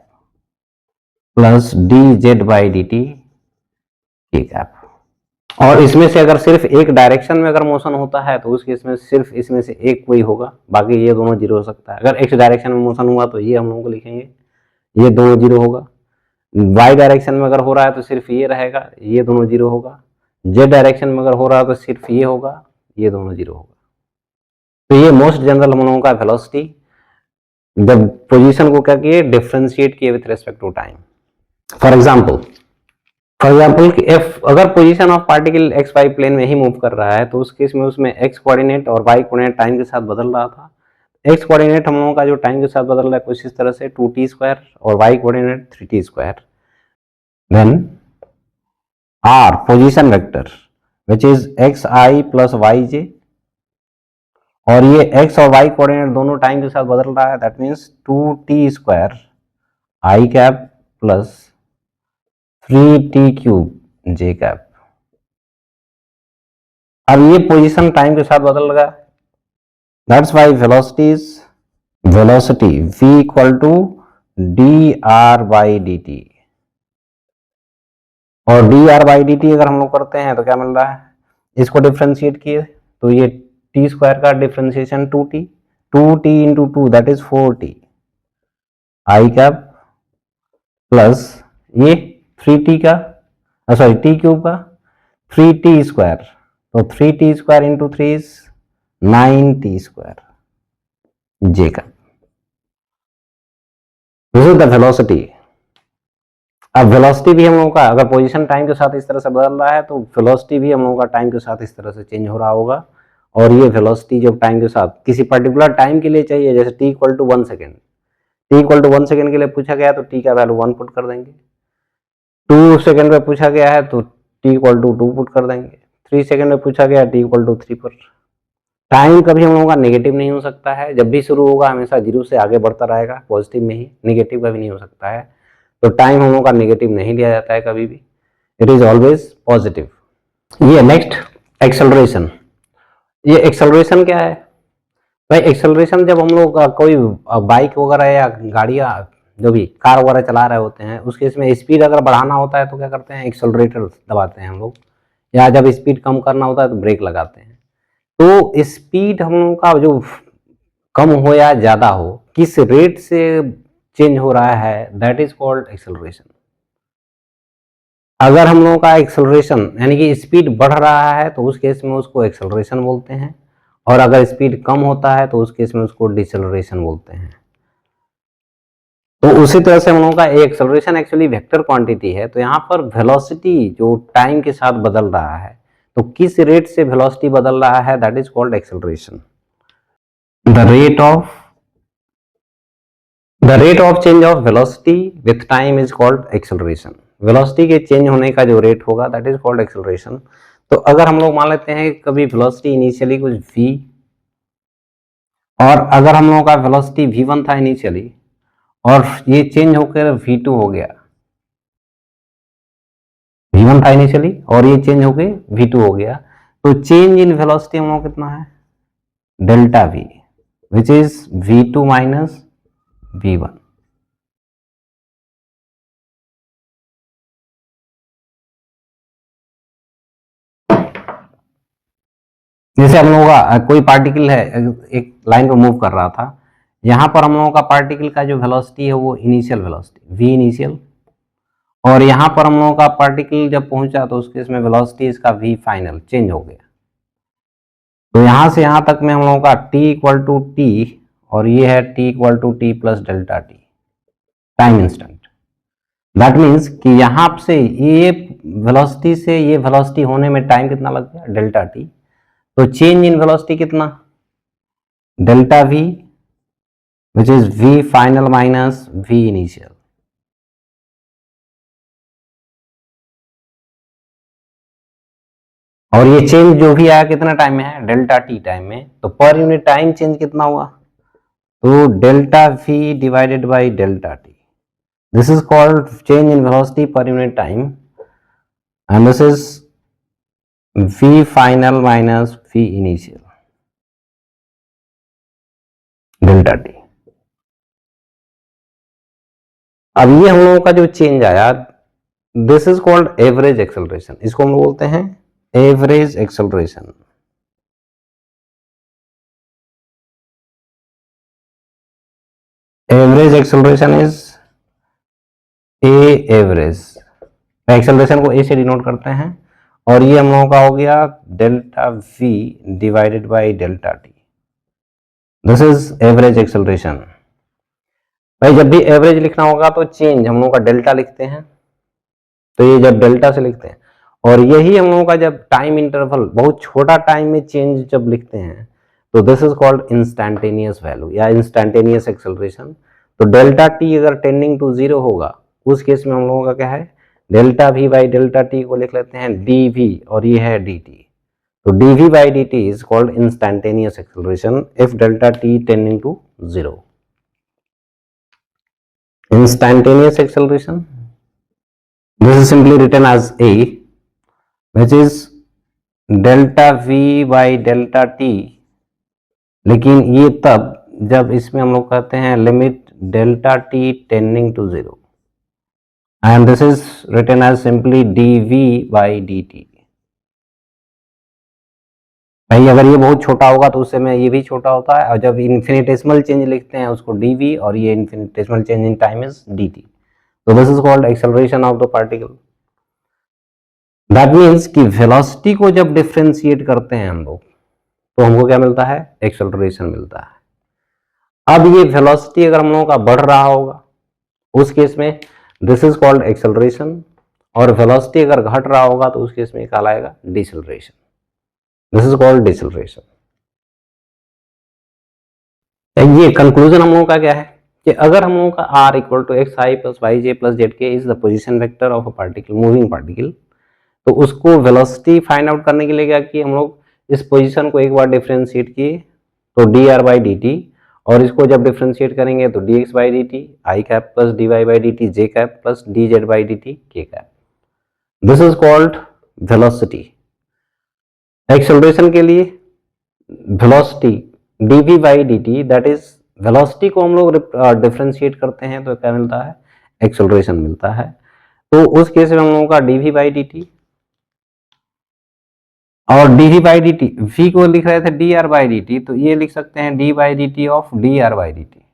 plus D Z by D T के कैप। और इसमें से अगर सिर्फ एक डायरेक्शन में अगर मोशन होता है तो उस केस में सिर्फ इसमें से एक कोई होगा, बाकी ये दोनों जीरो हो सकता है। अगर एक्स डायरेक्शन में मोशन हुआ तो ये हम लोग को लिखेंगे, ये दोनों जीरो होगा। वाई डायरेक्शन में अगर हो रहा है तो सिर्फ ये रहेगा, ये दोनों जीरो होगा। जेड डायरेक्शन में अगर हो रहा है तो सिर्फ ये होगा, ये दोनों जीरो होगा। तो ये मोस्ट जनरल हम लोगों का वेलोसिटी जब पोजीशन को क्या किए डिफ्रेंशिएट किए with respect to time. For example अगर position of particle x Y plane में ही मूव कर रहा है तो उस केस में उसमें एक्स कोऑर्डिनेट और वाई कोऑर्डिनेट टाइम के साथ बदल रहा था। एक्स कोऑर्डिनेट हम लोगों का जो टाइम के साथ बदल रहा है कुछ इस तरह से 2t² और y coordinate 3t²। Then r position vector which is x i plus y j, और ये एक्स और वाई कोऑर्डिनेट दोनों टाइम के साथ बदल रहा है, that means 2t² i cap plus 3t³ j cap. अब ये पोजीशन टाइम के साथ बदल रहा है, that's why velocity v equal to D R by D t. और d are by D t अगर हम लोग करते हैं तो क्या मिल रहा है, इसको डिफ्रेंशिएट किए तो ये t² का differentiation 2t, 2t into 2 that is 4t I cap plus ये 3t का सॉरी t³ का 3t², तो 3t² इंटू 3 इज 9t² जे का। This is the velocity. अब वेलोसिटी भी हम लोगों का अगर पोजीशन टाइम के साथ इस तरह से बदल रहा है तो वेलोसिटी भी हम लोगों का टाइम के साथ इस तरह से चेंज हो रहा होगा। और ये वेलोसिटी जब टाइम के साथ किसी पर्टिकुलर टाइम के लिए चाहिए, जैसे t equal to 1 second, t equal to 1 second के लिए पूछा गया तो t का वैल्यू 1 पुट कर देंगे। 2 सेकेंड में पूछा गया है तो t इक्वल टू 2 पुट कर देंगे। 3 सेकेंड में पूछा गया t इक्वल टू 3 पर। टाइम कभी हम लोगों का नेगेटिव नहीं हो सकता है, जब भी शुरू होगा हमेशा जीरो से आगे बढ़ता रहेगा, पॉजिटिव में ही, नेगेटिव कभी नहीं हो सकता है। तो टाइम हम लोगों का नेगेटिव नहीं लिया जाता है कभी भी, इट इज ऑलवेज पॉजिटिव। ये नेक्स्ट एक्सेलरेशन। ये एक्सेलरेशन क्या है भाई? एक्सेलरेशन जब हम लोग कोई बाइक वगैरह या गाड़ियाँ जो भी कार वगैरह चला रहे होते हैं उसके इसमें स्पीड अगर बढ़ाना होता है तो क्या करते हैं एक्सेलरेटर दबाते हैं हम लोग, या जब स्पीड कम करना होता है तो ब्रेक लगाते हैं। तो स्पीड हम लोगों का जो कम हो या ज़्यादा हो, किस रेट से चेंज हो रहा है दैट इज कॉल्ड एक्सेलरेशन। अगर हम लोगों का एक्सेलरेशन यानी कि स्पीड बढ़ रहा है तो उस केस में उसको एक्सेलरेशन बोलते हैं, और अगर स्पीड कम होता है तो उस केस में उसको डिसेलरेशन बोलते हैं। तो उसी तरह से हम लोगों का एक्सेलरेशन एक्चुअली वेक्टर क्वांटिटी है, तो यहाँ पर वेलोसिटी जो टाइम के साथ बदल रहा है, तो किस रेट से वेलोसिटी बदल रहा है that is called acceleration. The rate of change of velocity with time is called acceleration. Velocity के चेंज होने का जो रेट होगा दैट इज कॉल्ड एक्सेलरेशन। तो अगर हम लोग मान लेते हैं कभी वेलोसिटी इनिशियली कुछ v, और अगर हम लोगों का वेलोसिटी v1 था इनिशियली और ये चेंज होकर v2 हो गया, v1 था इनिशियली और ये चेंज होकर v2 हो गया, तो चेंज इन वेलोसिटी हम लोग कितना है delta v, which is v2 minus v1। जैसे हम लोगों का कोई पार्टिकल है एक लाइन पे मूव कर रहा था, यहां पर हम लोगों का पार्टिकल का जो वेलोसिटी है वो इनिशियल वेलोसिटी v इनिशियल, और यहां पर हम लोगों का पार्टिकल जब पहुंचा तो उसके इसमें वेलोसिटी इसका v फाइनल चेंज हो गया। तो यहां से यहां तक में हम लोगों का t इक्वल टू टी, और ये है t equal to T plus delta T time instant. That means कि यहां से ये वेलोसिटी से ये वेलोसिटी होने में टाइम कितना लग गया डेल्टा टी, तो चेंज इन वेलोसिटी कितना delta v, which is v final minus v initial. और ये चेंज जो भी आया कितना टाइम में है डेल्टा टी टाइम में, तो पर यूनिट टाइम चेंज कितना हुआ, तो delta v divided by delta T, this is called change in velocity per unit time, and this is v final minus v initial delta T. अब ये हम लोगों का जो चेंज आया this is called average acceleration, इसको हम बोलते हैं average acceleration. Average acceleration is a average, acceleration को ए से डिनोट करते हैं, और ये हम लोगों का हो गया delta v divided by delta T, this is average acceleration. भाई जब भी एवरेज लिखना होगा तो चेंज हम लोगों का डेल्टा लिखते हैं, तो ये जब डेल्टा से लिखते हैं, और यही हम लोगों का जब टाइम इंटरवल बहुत छोटा टाइम में चेंज जब लिखते हैं तो this is called instantaneous value या इंस्टैंटेनियस एक्सेलरेशन। तो डेल्टा टी अगर टेंडिंग टू जीरो होगा उस केस में हम लोगों का क्या है delta V by delta T को लिख लेते हैं डी वी, और ये है डी टी। तो D we by D T is called instantaneous acceleration if delta T tending to zero. Instantaneous acceleration, this is simply written as a, which is delta v by delta t, लेकिन ये तब जब इसमें हम लोग कहते हैं limit delta T tending to zero, and this is written as simply dv by dt। भाई अगर ये बहुत छोटा होगा तो उससे में ये भी छोटा होता है, और जब इन्फिनिटेसिमल चेंज लिखते हैं उसको dv, और ये infinitesimal change in time is dt। तो this is called acceleration of the particle. That means कि वेलोसिटी को जब डिफ्रेंशिएट करते हैं हम लोग तो हमको क्या मिलता है एक्सेलरेशन मिलता है। अब ये वेलोसिटी अगर हम लोगों का बढ़ रहा होगा उस केस में दिस इज कॉल्ड एक्सेलरेशन, और वेलोसिटी अगर घट रहा होगा तो उस केस में कहलाएगा deceleration, this is called deceleration. ये कंक्लूजन हम लोगों का क्या है कि अगर हम लोगों का r equal to x i plus y j plus z k is the position vector of a particle moving particle, तो उसको वेलोसिटी फाइंड आउट करने के लिए क्या किए हम लोग इस पोजीशन को एक बार डिफरेंशिएट किए तो d are by D t, और इसको जब डिफरेंशिएट करेंगे तो d x by D T I cap plus D Y by D T J cap plus D Z by D T के cap, this is called velocity. Acceleration के लिए velocity d we by D t, that is velocity को हम लोग differentiate करते हैं तो क्या मिलता है एक्सेलरेशन मिलता है। तो उस केस में हम लोगों का d we by D t, और d we by D t v को लिख रहे थे d are by D T, तो ये लिख सकते हैं d by D t of d are by D T,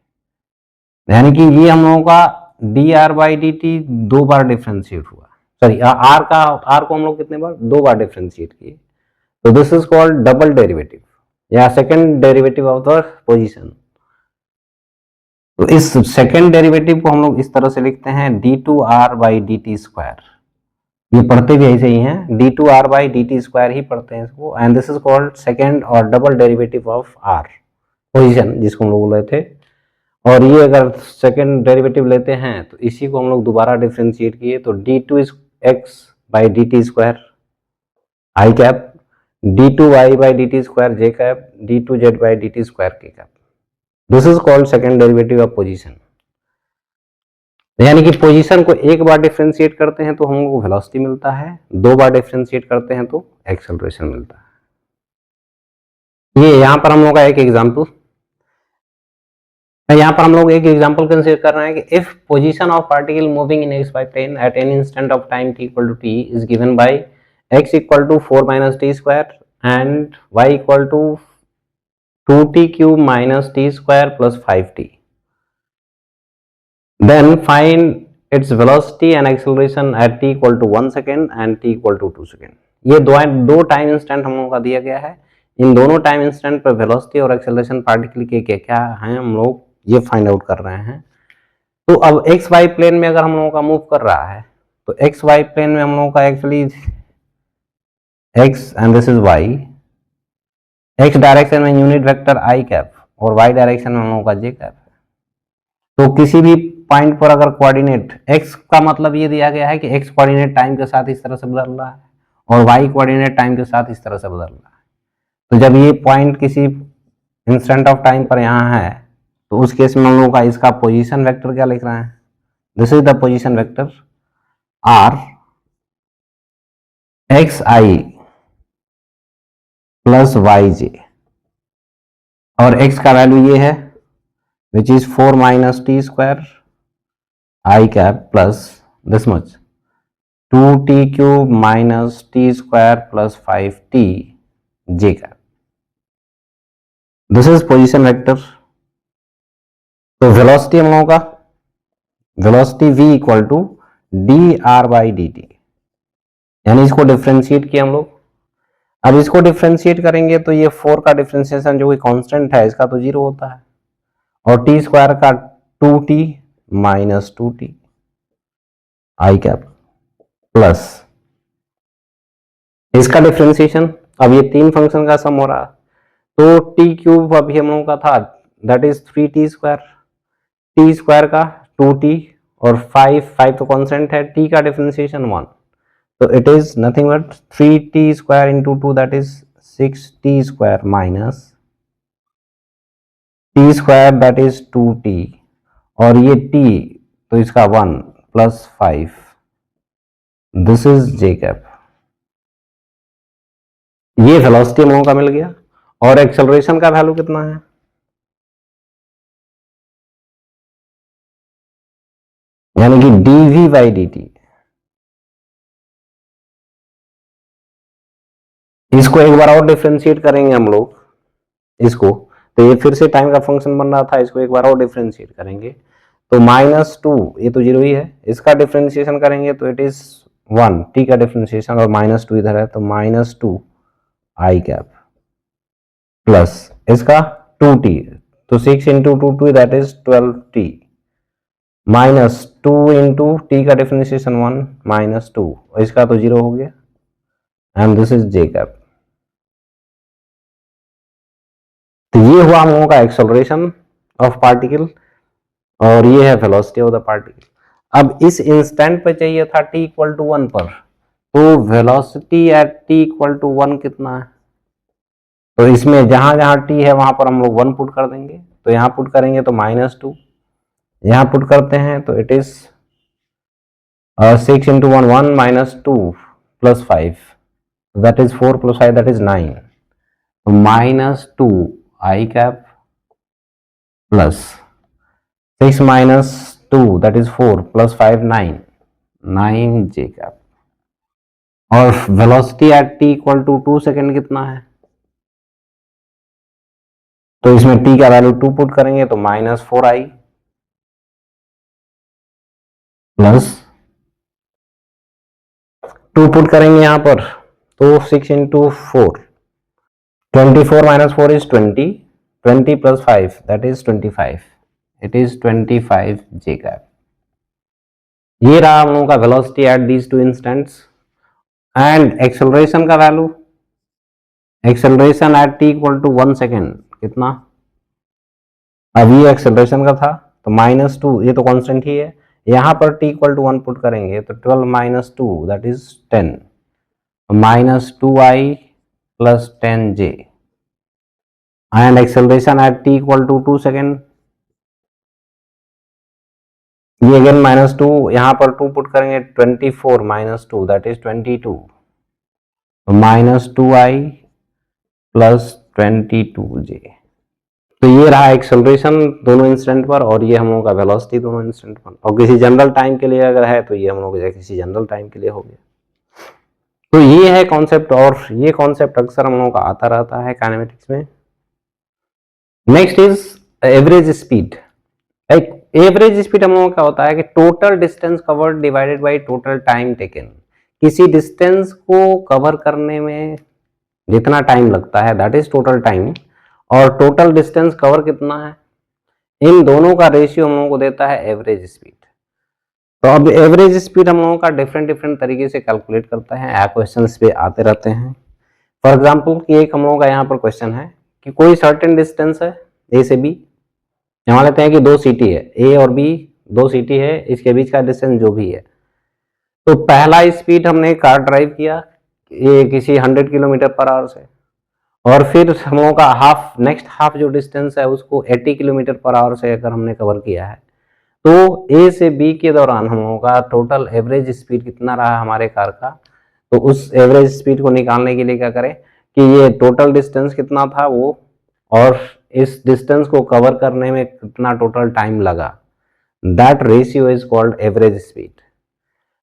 यानी कि ये हम लोगों का d are by D t 2 बार डिफ्रेंशिएट हुआ, सॉरी आर को हम लोग कितने बार, 2 बार डिफ्रेंशिएट किए, तो this is called double derivative या second derivative of the position. तो इस सेकेंड डेरिवेटिव को हम लोग इस तरह से लिखते हैं d two r by D t square, ये पढ़ते भी ऐसे ही हैं, d two r by D t square ही पढ़ते हैं इसको, and this is called second और double derivative of r position जिसको हम लोग बोल रहे थे। और ये अगर सेकेंड डेरिवेटिव लेते हैं तो इसी को हम लोग दोबारा डिफ्रेंशिएट किए, तो d two x by D t square i cap, d two y by D t square j cap, d two z by D t square k cap, this is called second derivative of position. यानी कि position को एक बार differentiate करते हैं तो हम लोग को वेलोसिटी मिलता है, 2 बार डिफरेंशिएट करते हैं तो एक्सेलरेशन मिलता है। ये यहाँ पर हम लोग का एक एग्जाम्पल, यहाँ पर हम लोग एक एग्जाम्पल कंसीडर कर रहे हैं कि if position of particle moving in X Y plane at any instant of time T equal to T is given by X equal to 4 minus T square and Y equal to 2t cube minus T square plus 5t, then find its velocity and acceleration at t equal to 1 second and t equal to 2 second। ये दो time instant हम लोगों का दिया गया है, इन दोनों time instant पर वेलोसिटी और एक्सेलरेशन पार्टिकल के क्या क्या हैं हम लोग ये फाइंड आउट कर रहे हैं। तो अब एक्स वाई प्लेन में अगर हम लोगों का मूव कर रहा है तो एक्स वाई प्लेन में हम लोगों का actually X and this is Y, X direction में यूनिट वेक्टर आई कैप और वाई डायरेक्शन में हम लोगों का जे कैप है। तो किसी भी पॉइंट पर अगर कोऑर्डिनेट x का मतलब ये दिया गया है कि x कोऑर्डिनेट टाइम के साथ इस तरह से बदल रहा है और y कोऑर्डिनेट टाइम के साथ इस तरह से बदल रहा है, तो जब ये पॉइंट किसी इंस्टेंट ऑफ टाइम पर यहाँ है तो उस केस में हम लोगों का इसका पोजीशन वेक्टर क्या लिख रहे हैं, this is the position vector r xi plus yj, और x का वैल्यू ये है which is 4 minus t square I cap plus this much 2t cube minus t square plus 5t j cap, this is position vector। तो velocity हम लोगों का velocity v equal to D R by D T, यानी इसको differentiate किया हम लोग। अब इसको डिफ्रेंशिएट करेंगे तो ये 4 का डिफ्रेंशिएशन जो कि कांस्टेंट है इसका तो 0 होता है, और टी स्क्वायर का 2t माइनस 2t आई कैप प्लस इसका डिफ्रेंशिएशन, अब ये 3 फंक्शन का सम हो रहा, तो टी क्यूब अभी हम लोगों का था that is 3t square, T square का 2t और 5 तो कांस्टेंट है, टी का डिफ्रेंशिएशन 1, तो it is nothing but 3t square into 2 that is 6t square minus T square that is 2t और ये t तो इसका 1 plus 5, this is J cap. ये वेलोसिटी हम लोगों का मिल गया, और एक्सेलरेशन का वैल्यू कितना है, यानी कि dv बाई डी टी, इसको एक बार और डिफ्रेंशिएट करेंगे हम लोग इसको, तो ये फिर से टाइम का फंक्शन बन रहा था, इसको एक बार और डिफ्रेंशिएट करेंगे तो -2 ये तो 0 ही है, इसका डिफ्रेंशिएशन करेंगे तो इट इज 1 टी का डिफ्रेंशिएशन और -2 इधर है तो -2 आई कैप प्लस इसका 2t, तो 6 into 2 that is 12t minus 2 into T का डिफ्रेंशिएशन 1 -2 और इसका तो 0 हो गया, and this is J cap. तो ये हुआ हम लोगों का एक्सेलरेशन ऑफ पार्टिकल और ये है वेलोसिटी ऑफ द पार्टिकल। अब इस इंस्टेंट पे चाहिए था t इक्वल टू 1 पर, तो velocity at t equal to 1 कितना है, तो इसमें जहां जहां t है वहां पर हम लोग 1 पुट कर देंगे, तो यहाँ पुट करेंगे तो -2, यहाँ पुट करते हैं तो it is 6 into 1 minus 2 plus 5 that is 4 plus 5 that is 9, तो -2 आई cap plus 6 minus 2 that is 4 plus 5 9 j cap, और velocity at t equal to 2 second कितना है, तो इसमें t का वैल्यू 2 पुट करेंगे तो -4i प्लस 2 पुट करेंगे यहाँ पर, तो 6 into 4, 24 minus 4 is 20, 20 plus 5 that is 25, it is 25 j cap. ये रहा हम लोगों का velocity at these two instants. And acceleration का value, acceleration at t equal to 1 second कितना, अब ये एक्सेलरेशन का था तो -2, ये तो कांस्टेंट ही है, यहां पर t इक्वल टू 1 पुट करेंगे तो 12 minus 2 that is 10, -2i plus 10j and acceleration at t equal to 2 second, ये अगेन -2, यहां पर 2 पुट करेंगे, 24 minus 2 that is 22, -2i plus 22j। तो ये रहा एक्सेलरेशन दोनों इंस्टेंट पर, और ये हम लोगों का वेलोसिटी दोनों इंस्टेंट पर। और किसी जनरल टाइम के लिए अगर है तो ये हम लोग किसी जनरल टाइम के लिए हो गया। तो ये है कॉन्सेप्ट, और ये कॉन्सेप्ट अक्सर हम लोगों का आता रहता है काइनेमेटिक्स में। Next is average speed. Like average speed हम लोगों का होता है कि total distance covered divided by total time taken. किसी डिस्टेंस को कवर करने में जितना टाइम लगता है दैट इज टोटल टाइम, और टोटल डिस्टेंस कवर कितना है, इन दोनों का रेशियो हम लोगों को देता है एवरेज स्पीड। तो अब एवरेज स्पीड हम लोगों का डिफरेंट डिफरेंट तरीके से कैलकुलेट करते हैं, क्वेश्चन पे आते रहते हैं। फॉर एग्जाम्पल कि एक हम लोगों का यहाँ पर क्वेश्चन है कि कोई सर्टेन डिस्टेंस है ए से बी, मान लेते हैं कि 2 सिटी है, ए और बी 2 सिटी है, इसके बीच का डिस्टेंस जो भी है। तो पहला स्पीड हमने कार ड्राइव किया ये किसी 100 किलोमीटर पर आवर से, और फिर हम लोगों का नेक्स्ट हाफ जो डिस्टेंस है उसको 80 किलोमीटर पर आवर से अगर हमने कवर किया है, तो ए से बी के दौरान हम लोगों का टोटल एवरेज स्पीड कितना रहा हमारे कार का। तो उस एवरेज स्पीड को निकालने के लिए क्या करें कि ये टोटल डिस्टेंस कितना था वो, और इस डिस्टेंस को कवर करने में कितना टोटल टाइम लगा, that ratio is called average speed.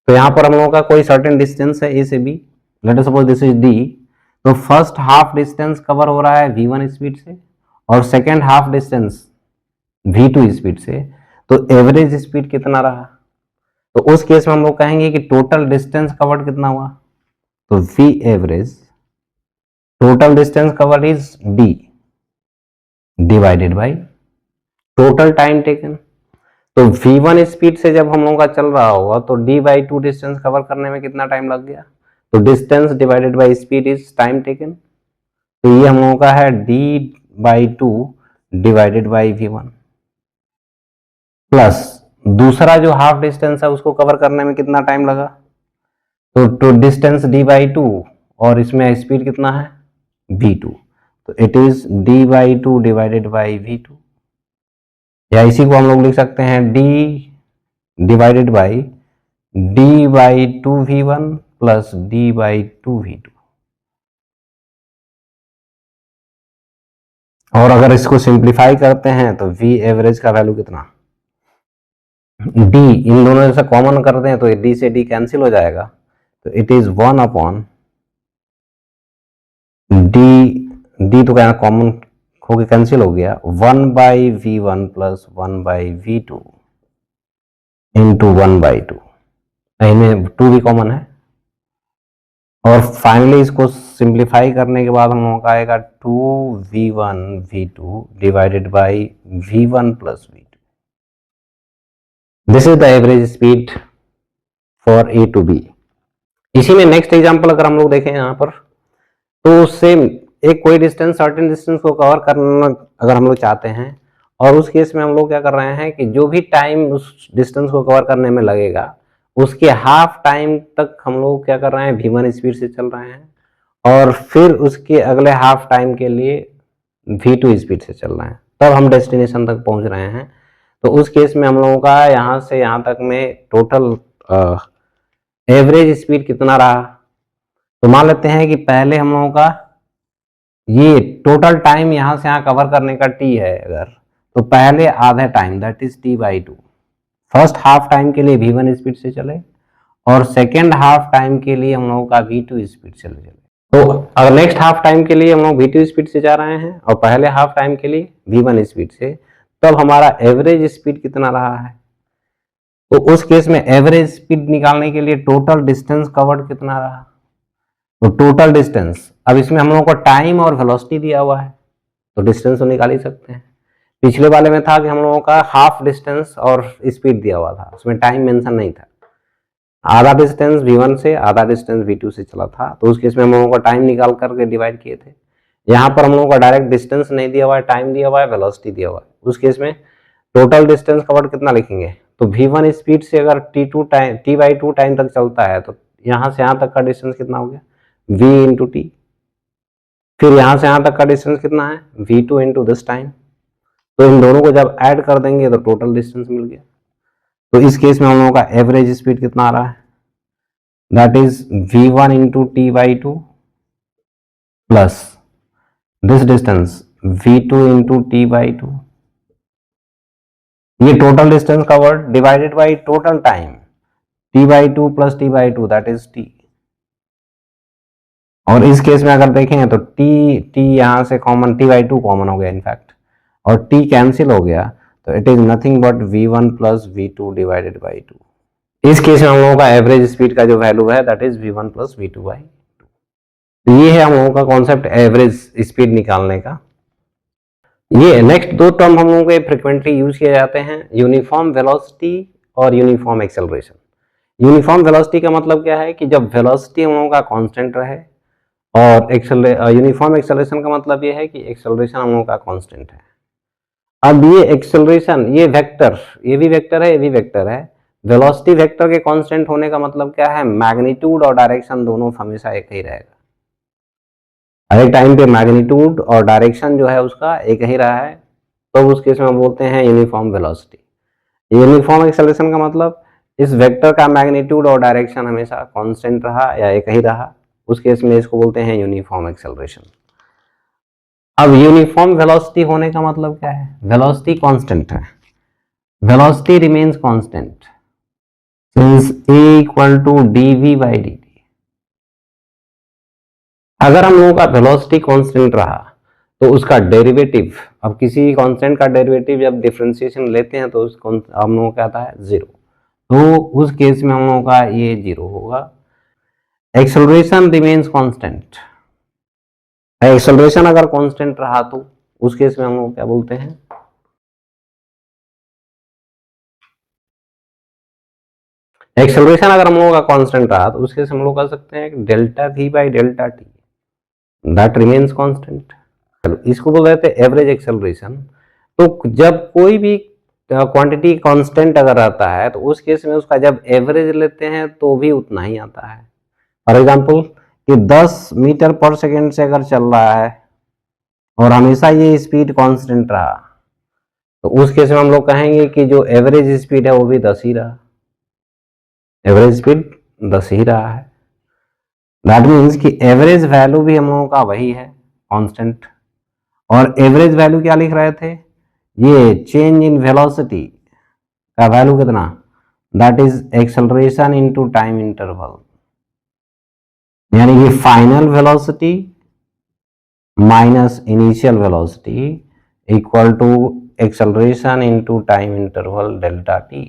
तो यहाँ पर हम लोगों का कोई सर्टेन डिस्टेंस है ए से B, let us suppose this is D. तो फर्स्ट हाफ डिस्टेंस कवर हो रहा है v1 स्पीड से, और second half distance v2 speed से। तो एवरेज स्पीड कितना रहा, तो उस केस में हम लोग कहेंगे कि टोटल डिस्टेंस कवर्ड कितना हुआ, तो v average total distance covered is d divided by total time taken. तो v1 स्पीड से जब हम लोगों का चल रहा होगा तो d/2 डिस्टेंस कवर करने में कितना टाइम लग गया, तो distance divided by speed is time taken. तो ये हम लोगों का है d/2 divided by v1, plus दूसरा जो हाफ डिस्टेंस है उसको कवर करने में कितना टाइम लगा, तो डिस्टेंस d/2 और इसमें स्पीड कितना है v2, तो it is d/2 divided by v2, या इसी को हम लोग लिख सकते हैं d divided by d/2 v1 plus d/2 v2। और अगर इसको सिंप्लीफाई करते हैं तो v एवरेज का वैल्यू कितना, d इन दोनों से कॉमन कर दें तो d से d कैंसिल हो जाएगा, तो इट इज 1 अपॉन d तो क्या कॉमन होके कैंसिल हो गया, 1/v1 प्लस 1/v2 इंटू 1/2, इनमें 2 भी कॉमन है। और फाइनली इसको सिंप्लीफाई करने के बाद हम लोगों का आएगा 2v1 v2 divided by v1 plus v2। This is the average speed for A to B. इसी में नेक्स्ट एग्जांपल अगर हम लोग देखें यहाँ पर, तो सेम एक कोई डिस्टेंस सर्टेन डिस्टेंस को कवर करना अगर हम लोग चाहते हैं, और उस केस में हम लोग क्या कर रहे हैं कि जो भी टाइम उस डिस्टेंस को कवर करने में लगेगा उसके हाफ टाइम तक हम लोग क्या कर रहे हैं v1 स्पीड से चल रहे हैं, और फिर उसके अगले हाफ टाइम के लिए v2 स्पीड से चल रहे हैं, तब हम डेस्टिनेशन तक पहुंच रहे हैं। तो उस केस में हम लोगों का यहाँ से यहाँ तक में टोटल एवरेज स्पीड कितना रहा, तो मान लेते हैं कि पहले हम लोगों का ये टोटल टाइम यहाँ से यहाँ कवर करने का t है अगर, तो पहले आधा time that is t/2 first half time के लिए v1 स्पीड से चले, और सेकेंड हाफ टाइम के लिए हम लोगों का v2 स्पीड से चले। तो अगर नेक्स्ट हाफ टाइम के लिए हम लोग v2 स्पीड से जा रहे हैं और पहले हाफ टाइम के लिए v1 स्पीड से, तब हमारा एवरेज स्पीड कितना रहा है, तो उस केस में एवरेज स्पीड निकालने के लिए टोटल डिस्टेंस कवर्ड कितना रहा, तो टोटल डिस्टेंस, अब इसमें हम लोगों को टाइम और वेलोसिटी दिया हुआ है तो डिस्टेंस तो निकाल ही सकते हैं। पिछले वाले में था कि हम लोगों का हाफ डिस्टेंस और स्पीड दिया हुआ था, उसमें टाइम मेंशन नहीं था। आधा डिस्टेंस v1 से आधा डिस्टेंस v2 से चला था, तो उस केस में हम लोगों को टाइम निकाल करके डिवाइड किए थे। यहाँ पर हम लोगों का डायरेक्ट डिस्टेंस नहीं दिया हुआ है, टाइम दिया हुआ है, वेलोसिटी दिया हुआ है। उस केस में टोटल डिस्टेंस कवर्ड कितना लिखेंगे, तो v1 स्पीड से अगर t/2 टाइम तक चलता है तो यहाँ से यहाँ तक का डिस्टेंस कितना हो गया, v इंटू टी। फिर यहाँ से यहाँ तक का डिस्टेंस कितना है, v2 इंटू दिस टाइम। तो इन दोनों को जब ऐड कर देंगे तो टोटल डिस्टेंस मिल गया। तो इस केस में हम लोगों का एवरेज स्पीड कितना आ रहा है, that is v1 into t/2 plus this distance v2 into t/2। ये total distance covered divided by total time t/2 plus t/2 that is t। और इस केस में अगर देखें तो t यहां से कॉमन t/2 कॉमन हो गया इनफैक्ट, और t कैंसिल हो गया, तो it is nothing but v1 plus v2 divided by 2। इस केस में हम लोगों का एवरेज स्पीड का जो वैल्यू है that is v1 plus v2 by 2। ये है हम लोगों का कॉन्सेप्ट एवरेज स्पीड निकालने का। ये नेक्स्ट दो टर्म हम लोगों को फ्रिक्वेंटली यूज किए जाते हैं, यूनिफॉर्म वेलोसिटी और यूनिफॉर्म एक्सेलरेशन। यूनिफॉर्म वेलोसिटी का मतलब क्या है कि जब वेलोसिटी हम लोगों का कांस्टेंट रहे, और यूनिफॉर्म एक्सेलरेशन का मतलब ये है कि एक्सेलरेशन हम लोगों का कांस्टेंट है। अब ये एक्सेलरेशन, ये वेक्टर, ये भी वेक्टर है, ये भी वेक्टर है। वेलोसिटी वेक्टर के कांस्टेंट होने का मतलब क्या है, मैग्नीट्यूड और डायरेक्शन दोनों हमेशा एक ही रहेगा। हर एक टाइम पे मैग्नीट्यूड और डायरेक्शन जो है उसका एक ही रहा है, तो उस केस में हम बोलते हैं यूनिफॉर्म वेलोसिटी। यूनिफॉर्म एक्सेलरेशन का मतलब इस वेक्टर का मैग्नीट्यूड और डायरेक्शन हमेशा कांस्टेंट रहा या एक ही रहा, उस केस में इसको बोलते हैं यूनिफॉर्म एक्सेलरेशन। अब यूनिफॉर्म वेलोसिटी होने का मतलब क्या है, वेलोसिटी कांस्टेंट है, velocity remains constant since a equal to dv/dt। अगर हम लोगों का वेलोसिटी कांस्टेंट रहा तो उसका डेरिवेटिव, अब किसी कांस्टेंट का डेरिवेटिव जब डिफरेंशिएशन लेते हैं तो उसको हम लोगों का आता है जीरो, तो उस केस में हम लोगों का ये जीरो होगा। एक्सेलरेशन रिमेन्स कांस्टेंट, एक्सेलरेशन अगर कांस्टेंट रहा तो उस केस में हम लोग क्या बोलते हैं, एक्सेलरेशन अगर हम लोगों का कांस्टेंट रहा तो उस केस हम लोग कर सकते हैं delta v by delta T, that remains constant. इसको बोल रहे थे एवरेज एक्सेलरेशन। तो जब कोई भी क्वांटिटी कांस्टेंट अगर रहता है तो उस केस में उसका जब एवरेज लेते हैं तो भी उतना ही आता है। फॉर एग्जांपल कि 10 मीटर पर सेकेंड से अगर चल रहा है और हमेशा ये स्पीड कांस्टेंट रहा, तो उस केस में हम लोग कहेंगे कि जो एवरेज स्पीड है वो भी 10 ही रहा, एवरेज स्पीड 10 ही रहा है। दैट मीन्स कि एवरेज वैल्यू भी हम लोगों का वही है, कांस्टेंट। और एवरेज वैल्यू क्या लिख रहे थे, ये चेंज इन वेलोसिटी का वैल्यू कितना, that is acceleration into time interval, यानी कि final velocity minus initial velocity equal to acceleration into time interval delta T.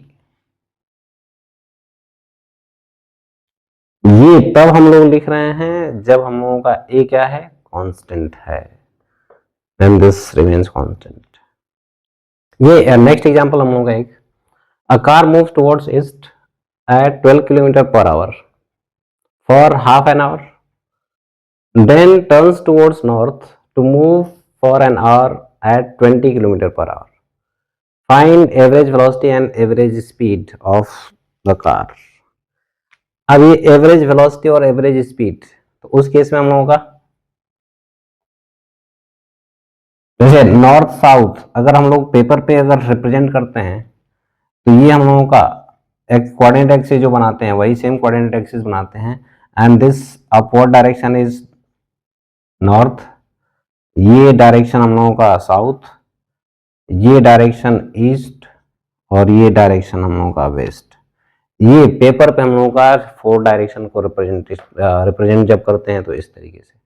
ये तब हम लोग लिख रहे हैं जब हम लोगों का ए क्या है, कांस्टेंट है, then this remains constant। ये नेक्स्ट एग्जांपल हम लोग का एक, a car moves towards east at 12 km per hour for half an hour, then turns towards north to move for an hour at 20 km per hour। Find average velocity and average speed of the car। अब ये average velocity और average speed, तो उस case में हम लोगों का जैसे नॉर्थ साउथ अगर हम लोग पेपर पे अगर रिप्रेजेंट करते हैं तो ये हम लोगों का एक कोऑर्डिनेट एक्सिस जो बनाते हैं वही सेम कोऑर्डिनेट एक्सिस बनाते हैं, and this upward direction is north, ये डायरेक्शन हम लोगों का साउथ, ये डायरेक्शन ईस्ट, और ये डायरेक्शन हम लोगों का वेस्ट। ये पेपर पे हम लोगों का 4 डायरेक्शन को रिप्रेजेंट जब करते हैं तो इस तरीके से,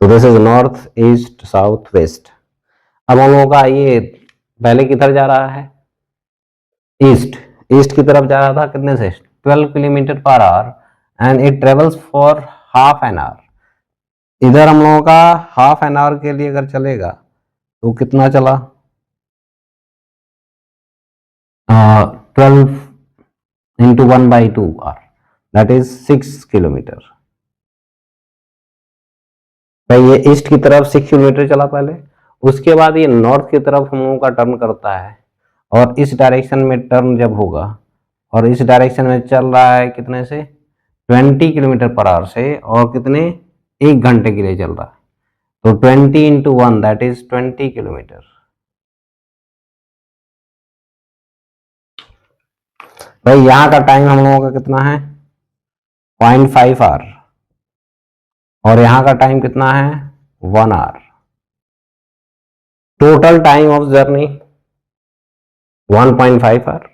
तो this is north east south west. अब हम लोगों का ये पहले किधर जा रहा है, ईस्ट, ईस्ट की तरफ जा रहा था कितने से 12 kilometre per hour and it travels for half an hour. इधर हम लोगों का हाफ एन आवर के लिए अगर चलेगा तो कितना चला 12 into 1/2 are that is 6 kilometre. भाई ये ईस्ट की तरफ 6 किलोमीटर चला पहले, उसके बाद ये नॉर्थ की तरफ हम लोगों का टर्न करता है और इस डायरेक्शन में टर्न जब होगा और इस डायरेक्शन में चल रहा है कितने से 20 किलोमीटर पर आवर से और कितने 1 घंटे के लिए चल रहा है, तो 20 इंटू 1 दैट इज 20 किलोमीटर। भाई यहाँ का टाइम हम लोगों का कितना है 0.5 आवर और यहाँ का टाइम कितना है 1 hour. Total time of journey 1.5 hour.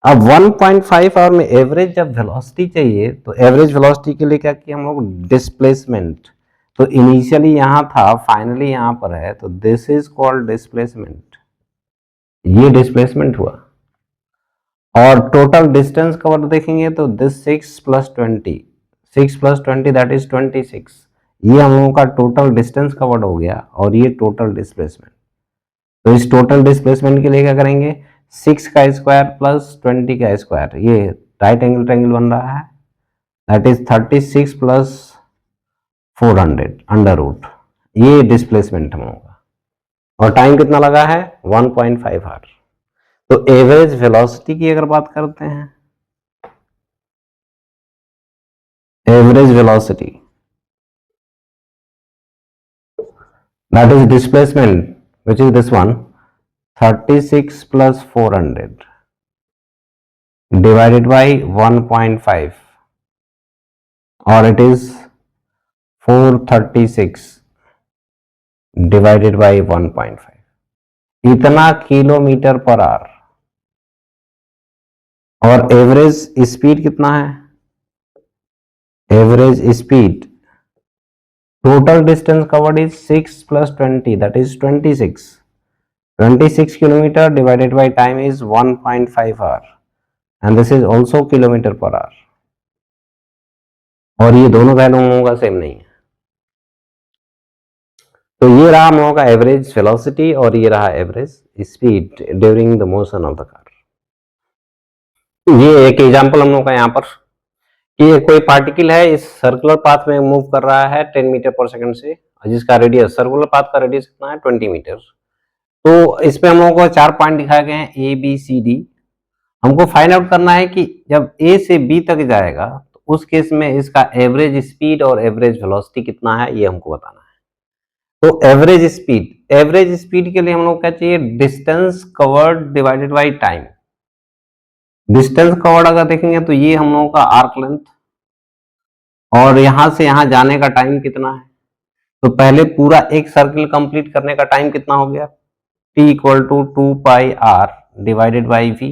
अब 1.5 आवर में एवरेज जब वेलोसिटी चाहिए तो एवरेज वेलोसिटी के लिए क्या किया हम लोग डिस्प्लेसमेंट। तो इनिशियली यहां था फाइनली यहां पर है, तो दिस इज कॉल्ड डिस्प्लेसमेंट, ये डिस्प्लेसमेंट हुआ। और टोटल डिस्टेंस कवर देखेंगे तो दिस 6 + 20 6 + 20 दैट इज 26, ये हम लोगों का टोटल डिस्टेंस कवर्ड हो गया और ये टोटल डिस्प्लेसमेंट। तो इस टोटल डिस्प्लेसमेंट के लिए क्या करेंगे 6 का स्क्वायर प्लस 20 का स्क्वायर, ये राइट एंगल ट्रायंगल बन रहा है दैट इज 36 + 400 अंडर रूट, ये डिस्प्लेसमेंट हम लोगों का। और टाइम कितना लगा है 1.5 आवर। तो एवरेज वेलोसिटी की अगर बात करते हैं, average velocity that is displacement which is this one 36 + 400 divided by 1.5 और it is 436 divided by 1.5, इतना किलोमीटर पर आवर। और एवरेज स्पीड कितना है, average speed total distance covered is 6 + 20 that is 26 kilometre divided by time is 1.5 our and this is also kilometre per hour. और ये दोनों value हम लोगों का सेम नहीं है। तो ये रहा हम लोगों का एवरेज वेलोसिटी और ये रहा average speed during the motion of the car. ये एक एग्जांपल हम लोगों का यहाँ पर कि कोई पार्टिकल है इस सर्कुलर पाथ में मूव कर रहा है 10 मीटर पर सेकंड से, जिसका रेडियस सर्कुलर पाथ का रेडियस कितना है 20 मीटर। तो इसमें हम लोगों को 4 पॉइंट दिखाए गए हैं ए बी सी डी। हमको फाइंड आउट करना है कि जब ए से बी तक जाएगा तो उस केस में इसका एवरेज स्पीड और एवरेज वेलोसिटी कितना है, ये हमको बताना है। तो एवरेज स्पीड के लिए हम लोग क्या चाहिए distance covered divided by time. Distance covered अगर देखेंगे तो ये हम लोगों का आर्क लेंथ और यहां से यहां जाने का टाइम कितना है। तो पहले पूरा एक सर्किल कंप्लीट करने का टाइम कितना हो गया t = 2πr divided by v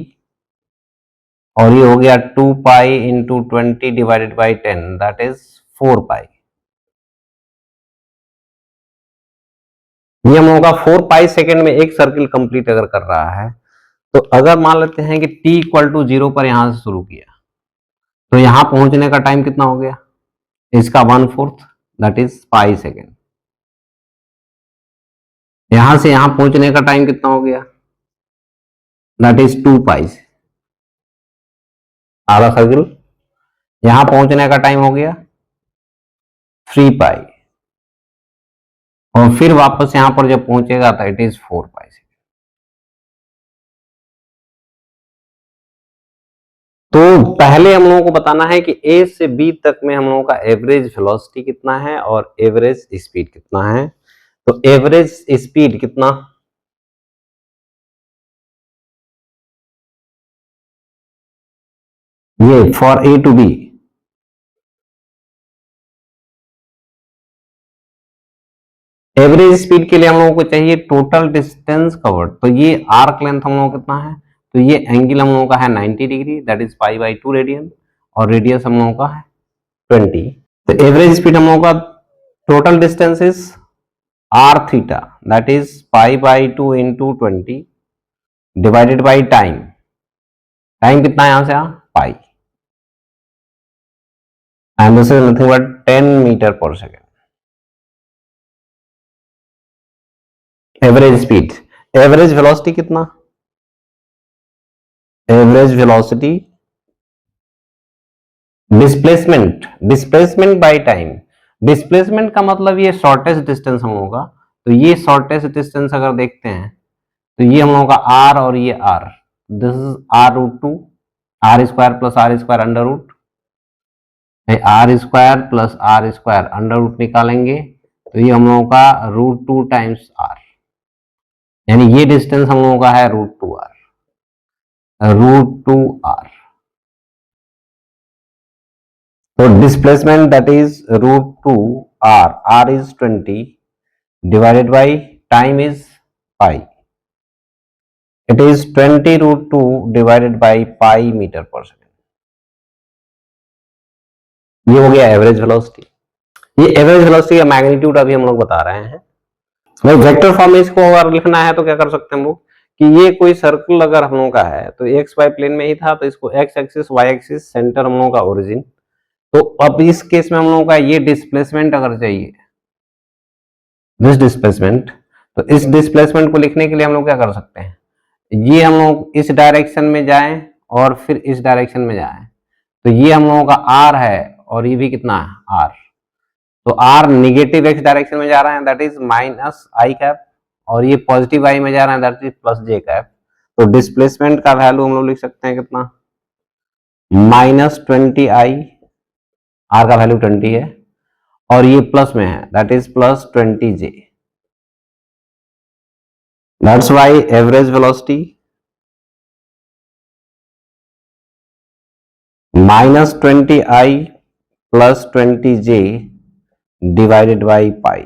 और ये हो गया 2π × 20 डिवाइडेड बाई 10 दैट इज 4π। ये हम लोगों का 4π सेकेंड में एक सर्किल कंप्लीट अगर कर रहा है, तो अगर मान लेते हैं कि t = 0 पर यहां से शुरू किया तो यहां पहुंचने का टाइम कितना हो गया इसका 1/4 दैट इज π सेकेंड। यहां से यहां पहुंचने का टाइम कितना हो गया दैट इज 2π, आधा सर्किल। यहां पहुंचने का टाइम हो गया 3π और फिर वापस यहां पर जब पहुंचेगा तो इट इज 4π। तो पहले हम लोगों को बताना है कि ए से बी तक में हम लोगों का एवरेज वेलोसिटी कितना है और एवरेज स्पीड कितना है। तो एवरेज स्पीड कितना, ये for A to B, average speed के लिए हम लोगों को चाहिए टोटल डिस्टेंस कवर्ड। तो ये आर्क लेंथ हम लोगों को कितना है, तो ये एंगल हम लोगों का है 90 डिग्री दैट इज π/2 रेडियन और रेडियस हम लोगों का है 20। तो एवरेज स्पीड हम लोगों का total distance is r theta that is π/2 × 20 divided by time time कितना है यहां से यहां pi, and this is nothing but 10 metre पर second. Average speed, average velocity कितना, average velocity displacement, displacement by time. Displacement का मतलब ये शॉर्टेस्ट डिस्टेंस हम लोगों का, तो ये शॉर्टेस्ट डिस्टेंस अगर देखते हैं तो ये हम लोगों का आर और ये R, this is R root two, R square plus R square under root, R square plus R square under root निकालेंगे तो ये हम लोगों का रूट टू टाइम्स आर, यानी ये डिस्टेंस हम लोगों का है root two r, root two r. तो displacement that is root two r, r is 20 divided by time is pi, it is 20 root 2 divided by pi meter per second। ये हो गया एवरेज वेलोसिटी। ये average velocity का magnitude अभी हम लोग बता रहे हैं। भाई वेक्टर फॉर्म में इसको अगर लिखना है तो क्या कर सकते हैं हम लोग कि ये कोई सर्कल अगर हम लोगों का है तो एक्स वाई प्लेन में ही था, तो इसको X axis Y axis centre हम लोगों का ओरिजिन, तो अब इस केस में हम लोगों का ये डिस्प्लेसमेंट अगर चाहिए, दिस डिस्प्लेसमेंट, तो इस डिस्प्लेसमेंट को लिखने के लिए हम लोग क्या कर सकते हैं, ये हम लोग इस डायरेक्शन में जाएं और फिर इस डायरेक्शन में जाएं, तो ये हम लोगों का आर है और ये भी कितना है आर, तो आर निगेटिव एक्स डायरेक्शन में जा रहा है that is minus I cap, और ये पॉजिटिव आई में जा रहा है that is plus J cap. तो डिस्प्लेसमेंट का वैल्यू हम लोग लिख सकते हैं कितना, -20i, आर का वैल्यू 20 है और ये प्लस में है that is plus 20j, that's why average velocity -20i plus 20j divided by pi,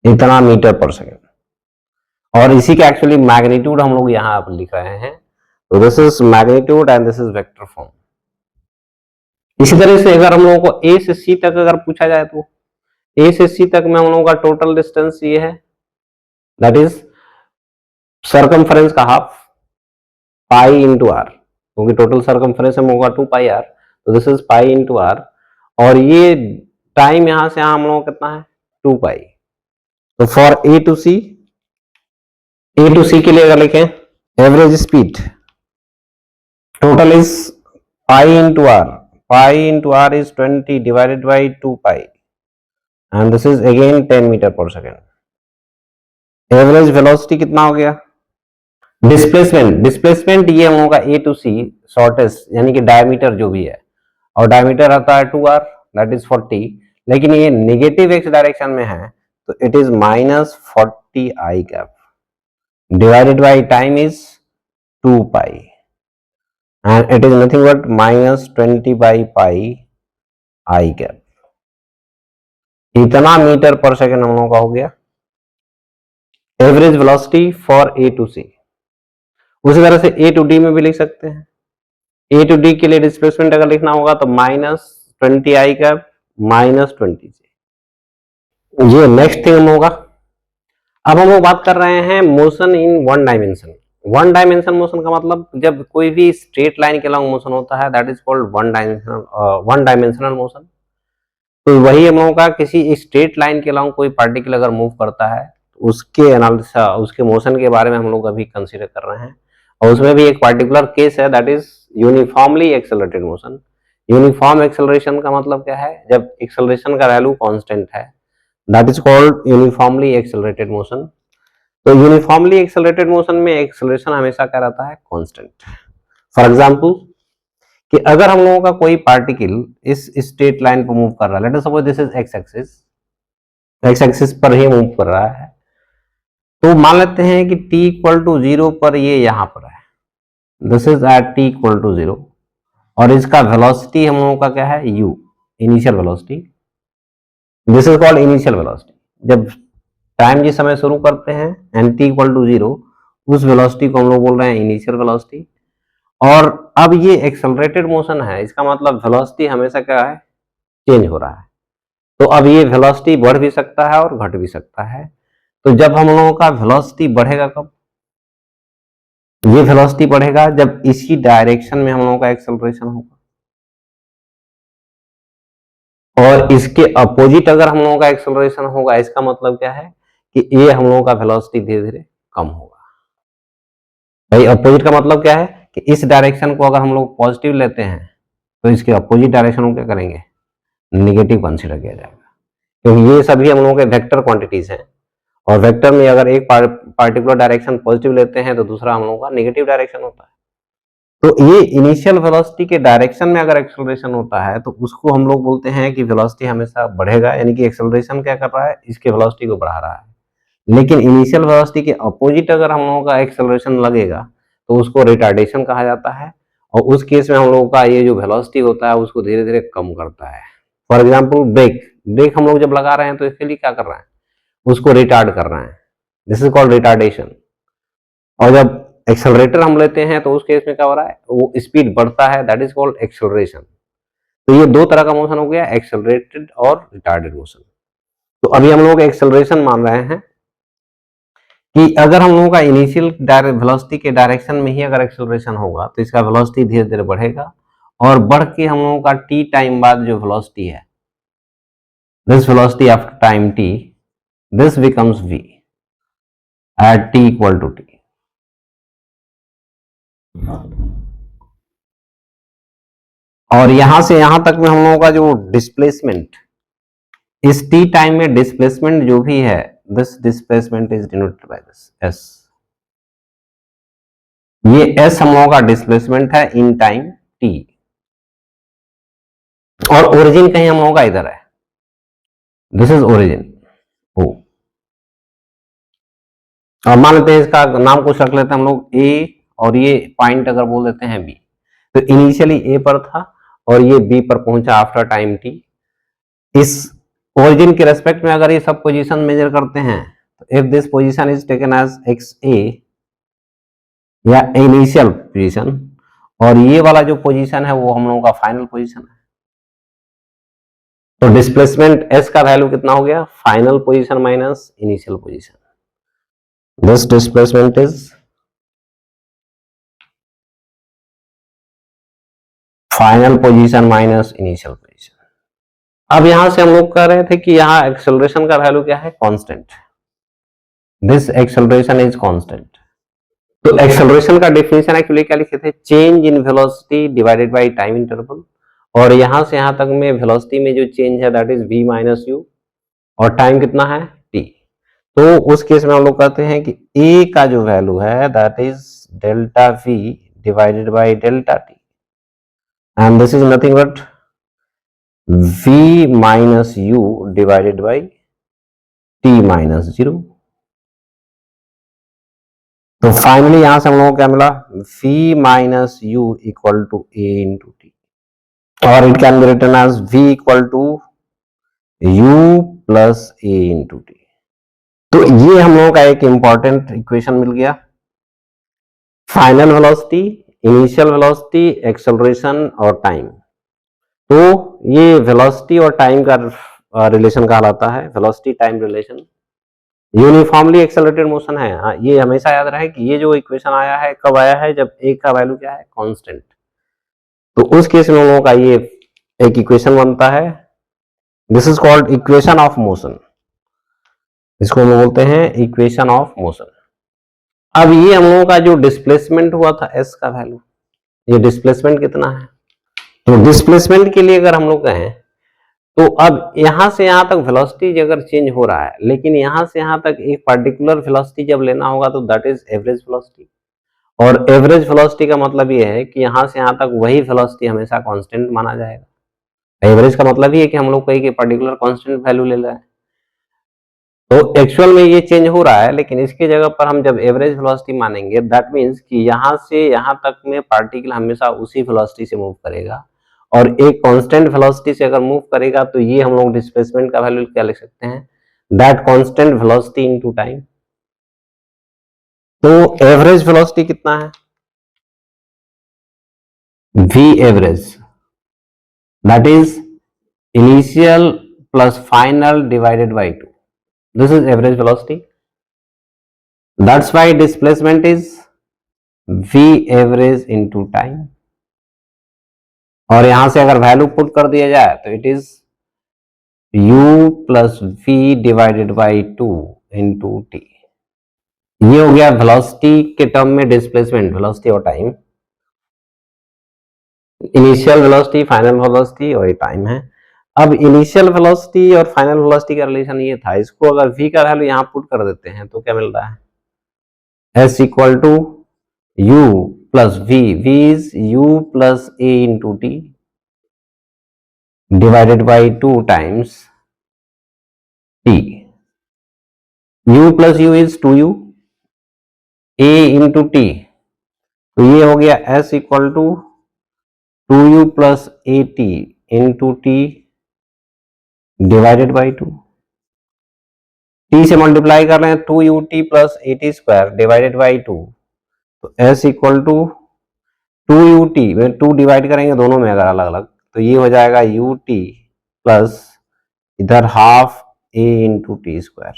इतना मीटर पर सेकेंड। और इसी का एक्चुअली मैग्नीट्यूड हम लोग यहां पर लिख रहे हैं, तो this is magnitude and this is vector form. इसी तरह से अगर हम लोगों को ए से सी तक अगर पूछा जाए तो ए से सी तक में हम लोगों का टोटल डिस्टेंस ये है दैट इज सर्कमफ्रेंस का हाफ पाई इंटू आर, क्योंकि टोटल सर्कमफ्रेंस हम होगा 2 पाई आर, तो this is pi into R, और ये टाइम यहां से यहां हम लोगों को कितना है 2 पाई। तो for A to C, A to C के लिए अगर लिखें average speed total is pi into r, pi into r is 20 divided by 2 pi and this is again 10 metre पर सेकेंड। एवरेज वेलोसिटी कितना हो गया, डिस्प्लेसमेंट, डिस्प्लेसमेंट ये हम लोगों का ए टू सी शॉर्टेस्ट यानी कि डायमीटर जो भी है, और डायमीटर आता है 2r दैट इज 40, लेकिन ये नेगेटिव एक्स डायरेक्शन में है तो it is -40 i cap divided by time is 2 pi and it is nothing but -20 by pi i cap, इतना मीटर पर सेकेंड हम लोगों का हो गया average velocity for A to C. उसी तरह से ए टू डी में भी लिख सकते हैं, ए टू डी के लिए डिस्प्लेसमेंट अगर लिखना होगा तो -20 आई कैप -20 ये नेक्स्ट थिंग होगा। अब हम लोग बात कर रहे हैं motion in one dimension. One dimension motion का मतलब जब कोई भी स्ट्रेट लाइन के अलॉन्ग मोशन होता है that is called one dimensional motion. तो वही हम लोगों का किसी स्ट्रेट लाइन के अलॉन्ग कोई पार्टिकल अगर मूव करता है तो उसके एनालिसिस, उसके मोशन के बारे में हम लोग अभी कंसीडर कर रहे हैं, और उसमें भी एक पार्टिकुलर केस है that is uniformly accelerated motion. Uniform acceleration का मतलब क्या है, जब एक्सेलरेशन का वैल्यू कांस्टेंट है that is called uniformly accelerated motion. तो यूनिफॉर्मली एक्सेलरेटेड मोशन में एक्सेलरेशन हमेशा क्या रहता है कांस्टेंट। फॉर एग्जांपल कि अगर हम लोगों का कोई पार्टिकल इस स्ट्रेट लाइन पर मूव कर रहा है, late us suppose this is X axis, x axis पर ही मूव कर रहा है, तो मान लेते हैं कि t इक्वल टू 0 पर ये यहां पर है, this is at t equal to 0, और इसका वेलोसिटी हम लोगों का क्या है u, initial velocity, this is called initial velocity. जब टाइम जिस समय शुरू करते हैं एंड t इक्वल टू 0, उस वेलोसिटी को हम लोग बोल रहे हैं इनिशियल वेलोसिटी। और अब ये एक्सेलरेटेड मोशन है, इसका मतलब वेलोसिटी हमेशा क्या है चेंज हो रहा है, तो अब ये वेलोसिटी बढ़ भी सकता है और घट भी सकता है। तो जब हम लोगों का वेलोसिटी बढ़ेगा कब, ये वेलोसिटी बढ़ेगा जब इसी डायरेक्शन में हम लोगों का एक्सेलरेशन होगा, और इसके अपोजिट अगर हम लोगों का एक्सेलरेशन होगा, इसका मतलब क्या है कि ये हम लोगों का वेलोसिटी धीरे धीरे कम होगा। भाई अपोजिट का मतलब क्या है कि इस डायरेक्शन को अगर हम लोग पॉजिटिव लेते हैं तो इसके अपोजिट डायरेक्शन को क्या करेंगे, निगेटिव कंसीडर किया जाएगा, क्योंकि ये सभी हम लोगों के वेक्टर क्वांटिटीज हैं, और वेक्टर में अगर एक पार्टिकुलर डायरेक्शन पॉजिटिव लेते हैं तो दूसरा हम लोगों का नेगेटिव डायरेक्शन होता है। तो ये इनिशियल वेलोसिटी के डायरेक्शन में अगर एक्सेलरेशन होता है तो उसको हम लोग बोलते हैं कि वेलोसिटी हमेशा बढ़ेगा, यानी कि एक्सेलरेशन क्या कर रहा है, इसके वेलोसिटी को बढ़ा रहा है। लेकिन इनिशियल वेलोसिटी के अपोजिट अगर हम लोगों का एक्सेलरेशन लगेगा तो उसको रिटार्डेशन कहा जाता है, और उस केस में हम लोगों का ये जो वेलोसिटी होता है उसको धीरे धीरे कम करता है। फॉर एग्जाम्पल ब्रेक, ब्रेक हम लोग जब लगा रहे हैं तो इसके लिए क्या कर रहे हैं, उसको रिटार्ड कर रहे हैं, दिस इज कॉल्ड रिटार्डेशन। और जब एक्सेलरेटर हम लेते हैं तो उस केस में क्या हो रहा है, वो स्पीड बढ़ता है, दैट इज कॉल्ड एक्सेलरेशन। तो ये दो तरह का मोशन हो गया, एक्सेलरेटेड और रिटार्डेड मोशन। तो अभी हम लोग एक्सेलरेशन मान रहे हैं कि अगर हम लोगों का इनिशियल वेलोसिटी के डायरेक्शन में ही अगर एक्सेलरेशन होगा तो इसका वेलोसिटी धीरे धीरे बढ़ेगा, और बढ़ के हम लोगों का टी टाइम बाद जो वेलोसिटी है, this velocity after time T, this becomes v at t equal to t। और यहां से यहां तक में हम लोगों का जो डिस्प्लेसमेंट, इस टी टाइम में डिस्प्लेसमेंट जो भी है, this displacement is denoted by this s। ये s हम लोगों का डिस्प्लेसमेंट है इन टाइम t, और ओरिजिन कहीं हम लोगों का इधर है, दिस इज ओरिजिन o। और मान लेते हैं इसका नाम कुछ रख लेते हैं हम लोग a, और ये पॉइंट अगर बोल देते हैं b। तो इनिशियली a पर था और ये b पर पहुंचा आफ्टर टाइम t। इस ओरिजिन के रेस्पेक्ट में अगर ये सब पोजीशन मेजर करते हैं तो if this position is taken as x a या इनिशियल पोजीशन, और ये वाला जो पोजीशन है वो हम लोगों का फाइनल पोजीशन है, तो डिस्प्लेसमेंट s का वैल्यू कितना हो गया, final position minus initial position. This displacement is final position minus initial position. अब यहां से हम लोग कह रहे थे कि यहां एक्सेलरेशन का वैल्यू क्या है, constant, this acceleration is constant. तो एक्सेलरेशन का डेफिनेशन एक्चुअली क्या लिखे थे, change in velocity divided by time interval, और यहां से यहां तक में वेलोसिटी में जो चेंज है that is v minus you, और टाइम कितना है t। तो उस केस में हम लोग कहते हैं कि a का जो वैल्यू है that is delta v divided by delta t, and this is nothing but v minus you divided by t minus 0। तो फाइनली यहां से हम लोगों को क्या मिला, v minus u equal to a into t, और it can be written as v equal to u plus a into T. तो ये हम लोगों का एक इंपॉर्टेंट इक्वेशन मिल गया, final velocity, initial velocity, acceleration और टाइम। तो ये वेलोसिटी और टाइम का रिलेशन कहलाता है, velocity time relation. Uniformly accelerated motion है, हाँ ये हमेशा याद रहे कि ये जो इक्वेशन आया है कब आया है, जब a का वैल्यू क्या है, कांस्टेंट। तो उस केस में हम लोगों का ये एक इक्वेशन बनता है, this is called equation of motion, इसको हम बोलते हैं इक्वेशन ऑफ मोशन। अब ये हम लोगों का जो डिस्प्लेसमेंट हुआ था s का वैल्यू, ये डिस्प्लेसमेंट कितना है, तो डिस्प्लेसमेंट के लिए अगर हम लोग कहें तो अब यहां से यहां तक वेलोसिटी अगर चेंज हो रहा है, लेकिन यहां से यहां तक एक पर्टिकुलर वेलोसिटी जब लेना होगा तो दैट इज एवरेज वेलोसिटी, और एवरेज वेलोसिटी का मतलब ये है कि यहां से यहां तक वही वेलोसिटी हमेशा कांस्टेंट माना जाएगा। एवरेज का मतलब ये है कि हम लोग कहीं पर्टिकुलर कांस्टेंट वैल्यू ले रहे हैं, तो एक्चुअल में ये चेंज हो रहा है, लेकिन इसकी जगह पर हम जब एवरेज वेलोसिटी मानेंगे दैट मीन्स कि यहां से यहां तक में पार्टिकल हमेशा उसी वेलोसिटी से मूव करेगा, और एक कांस्टेंट वेलोसिटी से अगर मूव करेगा तो ये हम लोग डिस्प्लेसमेंट का वैल्यू क्या लिख सकते हैं, that constant velocity into time. तो एवरेज वेलोसिटी कितना है, v average, that is initial plus final divided by 2, this is average velocity, that's why displacement is v average into time, और यहां से अगर वैल्यू पुट कर दिया जाए तो it is u plus v divided by 2 into T. ये हो गया वेलोसिटी के टर्म में डिस्प्लेसमेंट, वेलोसिटी और time, initial velocity, final velocity और ये टाइम है। अब इनिशियल वेलोसिटी और फाइनल वेलोसिटी का रिलेशन ये था, इसको अगर v का वैल्यू यहां पुट कर देते हैं तो क्या मिल रहा है, s equal to u plus v, v is u plus a into T divided by 2 times t। u plus u is 2u, a into T, तो ये हो गया s equal to 2u plus A T into T divided by 2। T से multiply कर रहे हैं 2ut plus A T square divided by 2, तो s equal to 2ut में 2 डिवाइड करेंगे दोनों में अगर अलग अलग, तो ये हो जाएगा ut प्लस इधर half a into T square.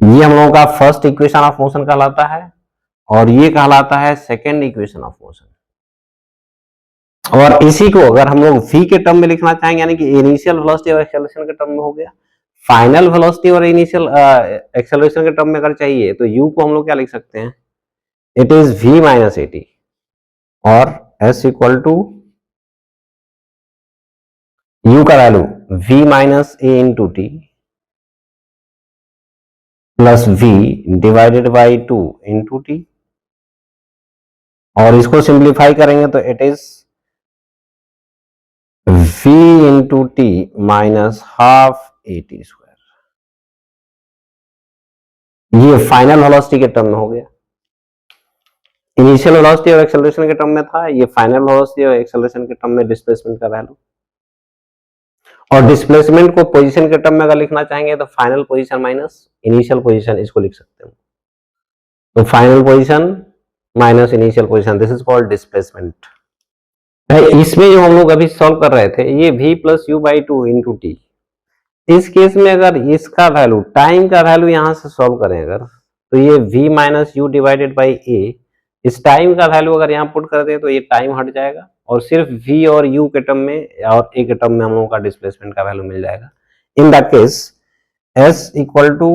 ये हम लोगों का फर्स्ट इक्वेशन ऑफ मोशन कहलाता है और ये कहलाता है सेकेंड इक्वेशन ऑफ मोशन। और इसी को अगर हम लोग v के टर्म में लिखना चाहेंगे, यानी कि इनिशियल वेलोसिटी और एक्सेलरेशन के टर्म में हो गया, फाइनल वेलोसिटी और इनिशियल एक्सेलरेशन के टर्म में अगर चाहिए तो u को हम लोग क्या लिख सकते हैं, it is v minus A T, और s इक्वल टू u का value v minus A into T plus v divided by 2 into t, और इसको सिंप्लीफाई करेंगे तो it is v into T minus half A T square. ये final velocity के term में हो गया, इनिशियल वेलोसिटी और एक्सेलरेशन के टर्म में था, ये फाइनल वेलोसिटी और एक्सेलरेशन के टर्म में डिस्प्लेसमेंट का वैल्यू। और डिस्प्लेसमेंट को पोजीशन के टर्म में अगर लिखना चाहेंगे तो final position minus initial position, इसको लिख सकते हैं। तो final position minus initial position, this is called displacement. इसमें जो हम लोग अभी सॉल्व कर रहे थे, ये v plus you by 2 into T, इस केस में अगर इसका वैल्यू, टाइम का वैल्यू यहां से सॉल्व करें अगर, तो ये v minus you divided by a, इस टाइम का वैल्यू अगर यहाँ पुट कर दे तो ये टाइम हट जाएगा और सिर्फ v और u के टर्म में और a के टर्म में हम लोगों का डिस्प्लेसमेंट का वैल्यू मिल जाएगा। In that case s equal to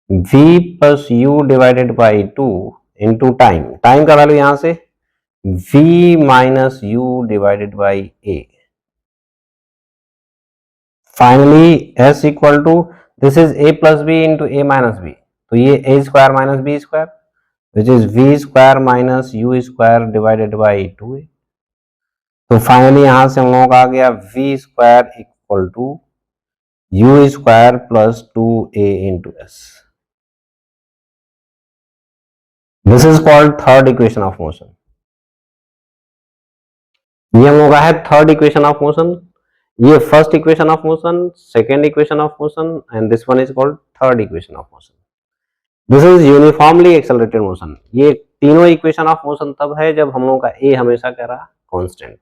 v plus U divided by 2 into time, time का वैल्यू यहां से v minus you divided by a। Finally s equal to, this is a plus b into a minus b, तो ये a square minus b square which is v square minus U square divided by 2a। तो finally यहां से हम लोगों का आ गया v square equal to you square plus 2a into s। This is called third equation of motion. ये हम लोग का है थर्ड इक्वेशन ऑफ मोशन, ये first equation of motion, second equation of motion, and this one is called third equation of motion. This is uniformly accelerated motion. ये तीनों equation of motion तब है जब हम लोगों का ए हमेशा कह रहा कांस्टेंट,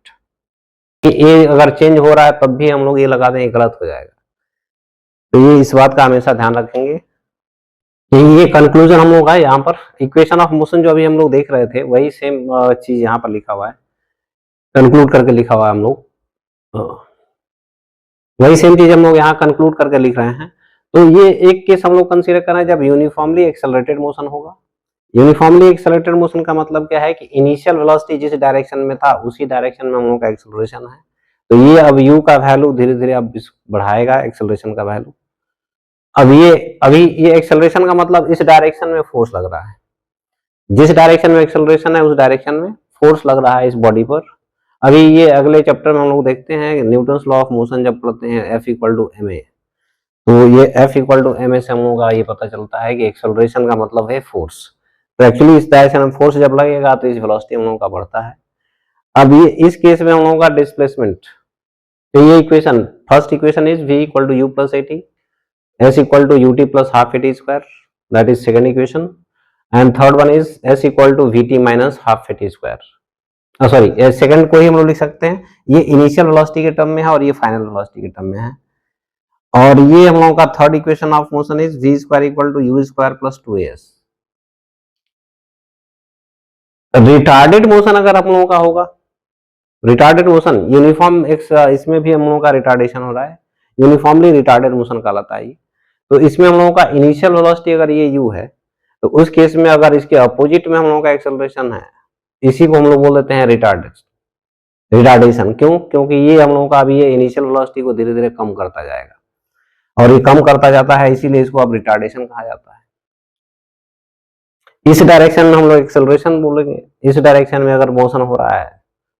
कि ए अगर चेंज हो रहा है तब भी हम लोग ये लगा दें, गलत हो जाएगा। तो ये इस बात का हमेशा ध्यान रखेंगे। ये कंक्लूजन हम लोग का यहाँ पर इक्वेशन ऑफ मोशन जो अभी हम लोग देख रहे थे वही सेम चीज यहाँ पर लिखा हुआ है, कंक्लूड करके लिखा हुआ है हम लोग, वही सेम चीज हम लोग यहाँ कंक्लूड करके लिख रहे हैं। तो ये एक केस हम लोग कंसीडर कर रहे हैं जब यूनिफॉर्मली एक्सेलरेटेड मोशन होगा। यूनिफॉर्मली एक्सेलरेटेड मोशन का मतलब क्या है कि इनिशियल वेलोसिटी जिस डायरेक्शन में था उसी डायरेक्शन में हम लोग का एक्सेलरेशन है। तो ये अब u का वैल्यू धीरे धीरे अब बढ़ाएगा एक्सेलरेशन का वैल्यू। अभी ये एक्सेलरेशन का मतलब इस डायरेक्शन में फोर्स लग रहा है, जिस डायरेक्शन में एक्सेलरेशन है उस डायरेक्शन में फोर्स लग रहा है इस बॉडी पर। अभी ये अगले चैप्टर में हम लोग देखते हैं न्यूटन्स लॉ ऑफ मोशन जब पढ़ते हैं F इक्वल टू ma, तो ये F इक्वल टू ma से हम लोग का ये पता चलता है कि एक्सेलरेशन का मतलब है फोर्स। तो एक्चुअली इस डायरेक्शन में फोर्स जब लगेगा तो इस वेलोसिटी हम लोगों का बढ़ता है। अब ये इस केस में हम लोगों का डिस्प्लेसमेंट, तो ये equation, first equation is v equal to you plus A T, s equal to ut plus half A T square, that is second equation, and third one is s equal to vt minus half A T square. Sorry, second को ही हम लोग लिख सकते हैं, ये initial velocity के term में है और ये फाइनल वेलोसिटी के टर्म में है। और ये हम लोगों का third equation of motion is v square equal to you square plus 2as। Retarded motion अगर हम लोगों का होगा, रिटार्डेड मोशन यूनिफॉर्म इसमें भी हम लोगों का रिटार्डेशन हो रहा है, यूनिफॉर्मली रिटार्डेड मोशन कहलाता है। तो इसमें हम लोगों का इनिशियल वेलोसिटी अगर ये u है, तो उस केस में अगर इसके अपोजिट में हम लोगों का एक्सेलरेशन है, इसी को हम लोग बोल देते हैं रिटार्डेशन। क्यों? क्योंकि ये हम लोगों का अभी ये इनिशियल वेलोसिटी को धीरे धीरे कम करता जाएगा और ये कम करता जाता है, इसीलिए इसको अब रिटार्डेशन कहा जाता है। इस डायरेक्शन में हम लोग एक्सेलरेशन बोलेंगे, इस डायरेक्शन में अगर मोशन हो रहा है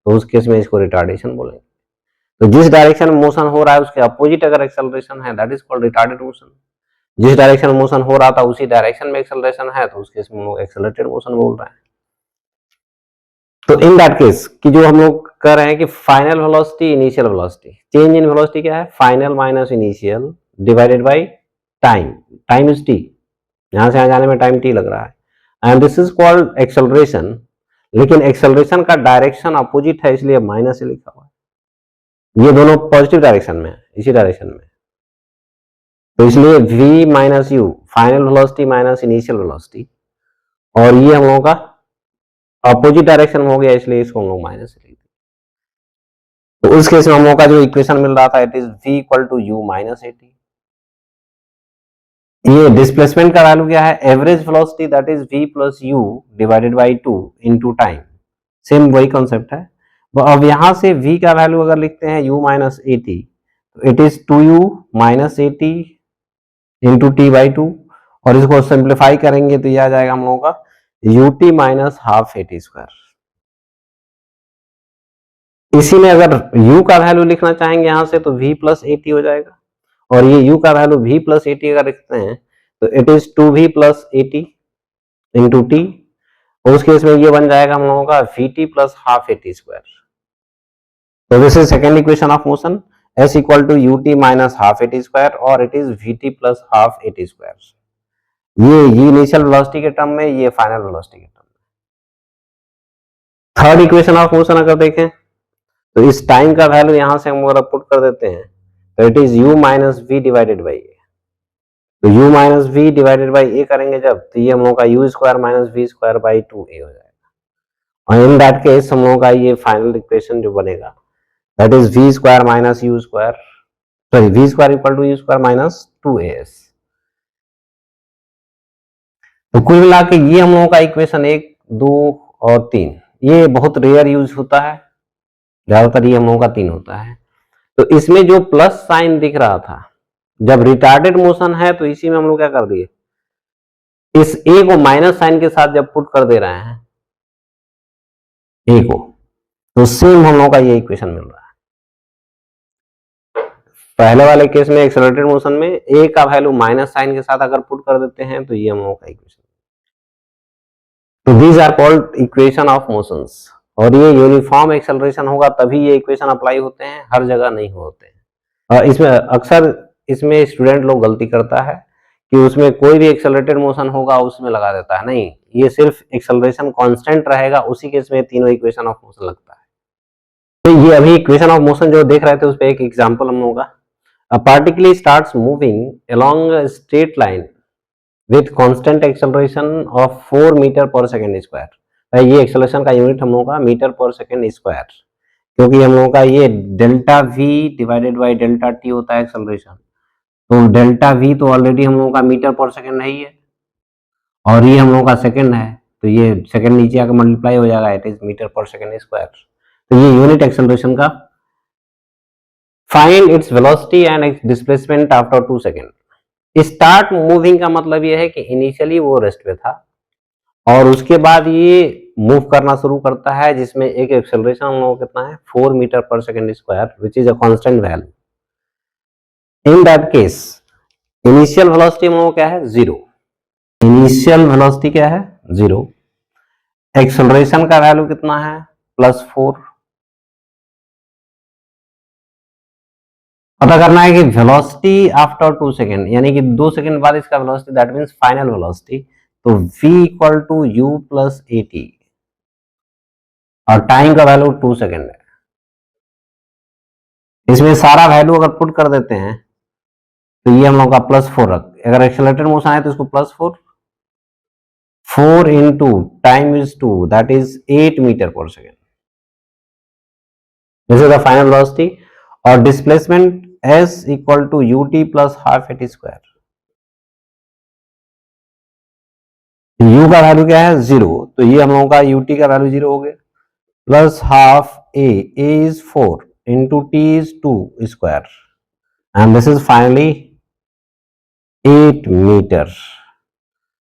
तो उस केस में इसको रिटार्डेशन बोलेंगे। तो जिस डायरेक्शन में मोशन हो रहा है उसके अपोजिट अगर एक्सेलरेशन है, that is called retarded motion. जिस डायरेक्शन में मोशन हो रहा था उसी डायरेक्शन में एक्सेलरेशन है, तो उस केस में हम लोग एक्सेलरेटेड मोशन बोल रहे हैं। तो इन दैट केस कि जो हम लोग कह रहे हैं कि final velocity initial velocity, change in velocity क्या है? Final minus initial divided by time, time is T, यहां से यहां जाने में टाइम टी लग रहा है, and this is called acceleration. लेकिन एक्सेलरेशन का डायरेक्शन अपोजिट है, इसलिए माइनस से लिखा हुआ है। ये दोनों पॉजिटिव डायरेक्शन में है, इसी डायरेक्शन में, तो इसलिए v minus you, final velocity minus initial velocity, और ये हम लोगों का अपोजिट डायरेक्शन में हो गया, इसलिए इसको हम लोग माइनस से लिख दें। तो उस केस में हम लोगों का जो इक्वेशन मिल रहा था, it is v equal to you minus A T. ये डिस्प्लेसमेंट का वैल्यू क्या है? Average velocity that is v plus U divided by 2 into time, same वही कॉन्सेप्ट है। अब यहां से v का वैल्यू अगर लिखते हैं u माइनस ए टी, तो it is 2u minus A T into T by 2, और इसको सिंप्लीफाई करेंगे तो यह आ जाएगा हम लोगों का ut minus half A T square. इसी में अगर u का वैल्यू लिखना चाहेंगे यहां से, तो v प्लस ए टी हो जाएगा, और ये u का value v plus A T अगर लिखते हैं तो it is 2v plus A T into t, और उस केस में ये बन जाएगा हम लोगों का v t plus half A T square. तो this is second equation of motion, s equal to U T minus half A T square, और it is v t plus half A T square. ये initial velocity के term में, ये final velocity के term में। Third equation of motion अगर देखें, तो इस टाइम का वैल्यू यहां से हम अगर पुट कर देते हैं, तो it is u minus v divided by a. तो u minus v divided by a करेंगे जब, तो ये हम लोगों का u square minus v square by 2a हो जाएगा, और इन दैट केस हम लोगों का ये फाइनल इक्वेशन जो बनेगा, that is v square minus u square, sorry v square equal to u square minus 2as। तो कुल मिला के ये हम लोगों का इक्वेशन 1, 2 और 3, ये बहुत रेयर यूज होता है, ज्यादातर ये हम लोगों का 3 होता है। तो इसमें जो प्लस साइन दिख रहा था, जब रिटार्डेड मोशन है तो इसी में हम लोग क्या कर दिए, इस ए को माइनस साइन के साथ जब पुट कर दे रहे हैं ए को, तो सेम हम लोगों का ये इक्वेशन मिल रहा है। पहले वाले केस में एक्सेलरेटेड मोशन में ए का वैल्यू माइनस साइन के साथ अगर पुट कर देते हैं तो ये हम लोगों का इक्वेशन। तो these are called equation of motions, और ये यूनिफॉर्म एक्सेलरेशन होगा तभी ये इक्वेशन अप्लाई होते हैं, हर जगह नहीं होते हैं। इसमें अक्सर इसमें स्टूडेंट लोग गलती करता है कि उसमें कोई भी एक्सेलरेटेड मोशन होगा उसमें लगा देता है, नहीं, ये सिर्फ एक्सेलरेशन कांस्टेंट रहेगा, उसी केस में तीनों इक्वेशन ऑफ मोशन लगता है। तो ये अभी इक्वेशन ऑफ मोशन जो देख रहे थे उस पर एक एग्जाम्पल हम लोगों का, a particle starts moving along a straight line with constant acceleration of 4 metre पर सेकेंड स्क्वायर। ये एक्सेलरेशन का यूनिट हम लोगों का मीटर पर सेकेंड स्क्वायर, क्योंकि हम लोगों का ये delta v divided by delta t होता है एक्सेलरेशन। तो डेल्टा v तो ऑलरेडी हम लोगों का मीटर पर सेकेंड है ही है, और ये हम लोगों का सेकेंड है, तो ये सेकेंड नीचे आकर मल्टीप्लाई हो जाएगा, इट इज मीटर पर सेकेंड स्क्वायर। तो ये यूनिट एक्सेलरेशन का। Find its velocity and it's displacement after 2 second. Start moving का मतलब ये है कि इनिशियली वो रेस्ट पे था और उसके बाद ये मूव करना शुरू करता है, जिसमें एक एक्सेलरेशन हम लोगों को कितना है, 4 मीटर पर second square, which is a constant value. In that case initial velocity हम लोगों को क्या है, 0। इनिशियल वेलोसिटी क्या है, 0। एक्सेलरेशन का वैल्यू कितना है, +4। पता करना है कि वेलोसिटी आफ्टर 2 सेकेंड, यानी कि 2 सेकेंड बाद इसका velocity, that means final velocity. तो v equal to you plus A T, और टाइम का वैल्यू 2 सेकेंड है। इसमें सारा वैल्यू अगर पुट कर देते हैं तो ये हम लोग का +4 रख, अगर एक्सेलरेटेड मोशन है तो इसको +4, 4 into time is 2, that is 8 meter per second. This is the final velocity. और displacement s equal to ut plus half at square. u का वैल्यू क्या है 0, तो ये हम लोगों का ut का वैल्यू 0 हो गया, plus half a is 4 into t is 2 square, and this is finally 8 meter.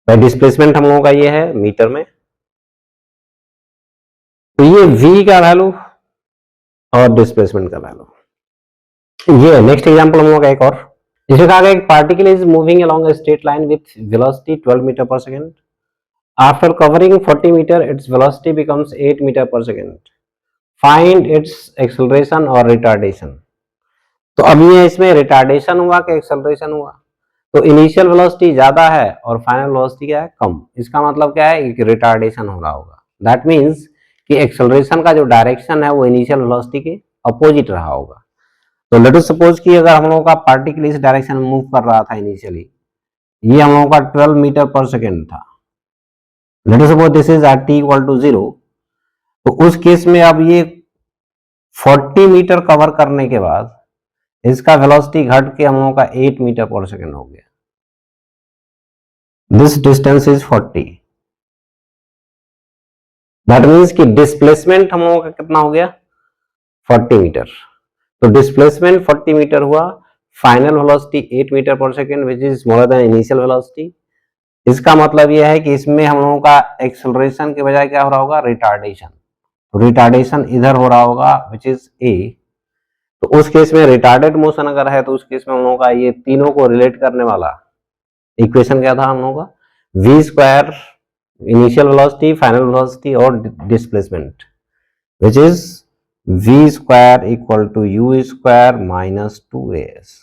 Displacement हम लोगों का ये है मीटर में, तो ये v का वैल्यू और डिस्प्लेसमेंट का वैल्यू। ये नेक्स्ट एग्जांपल हम लोग का एक और, इसमें कहा गया एक particle is moving along a straight line with velocity 12 metre पर second. After covering 40 metre its velocity becomes 8 metre पर सेकेंड। फाइंड इट्स एक्सेलरेशन और रिटार्डेशन। तो अब ये इसमें रिटार्डेशन हुआ कि एक्सेलरेशन हुआ, तो इनिशियल वेलोसिटी ज्यादा है और फाइनल वेलोसिटी क्या है कम, इसका मतलब क्या है कि रिटार्डेशन हो रहा होगा। दैट मीन्स कि एक्सेलरेशन का जो डायरेक्शन है वो इनिशियल वेलोसिटी के अपोजिट रहा होगा। तो लेट अस सपोज कि अगर हम लोगों का पार्टिकल इस डायरेक्शन में मूव कर रहा था इनिशियली, ये हम लोगों का 12 मीटर पर सेकेंड था, let us suppose this is at t equal to 0, तो उस केस में अब ये 40 मीटर कवर करने के बाद इसका वेलोसिटी घट के हम लोगों का 8 मीटर पर सेकेंड हो गया। This distance is 40, that means कि डिस्प्लेसमेंट हम लोगों का कितना हो गया 40 मीटर। तो डिस्प्लेसमेंट 40 मीटर हुआ, फाइनल वेलोसिटी 8 मीटर पर second which is more than initial velocity. इसका मतलब यह है कि इसमें हम लोगों का एक्सेलरेशन के बजाय क्या हो रहा होगा रिटार्डेशन, तो रिटार्डेशन इधर हो रहा होगा विच इज ए। तो उस केस में रिटार्डेड मोशन अगर है तो उस केस में हम लोगों का ये तीनों को रिलेट करने वाला इक्वेशन क्या था हम लोगों का, v square initial velocity, final velocity और displacement, which is v square equal to u square minus 2as।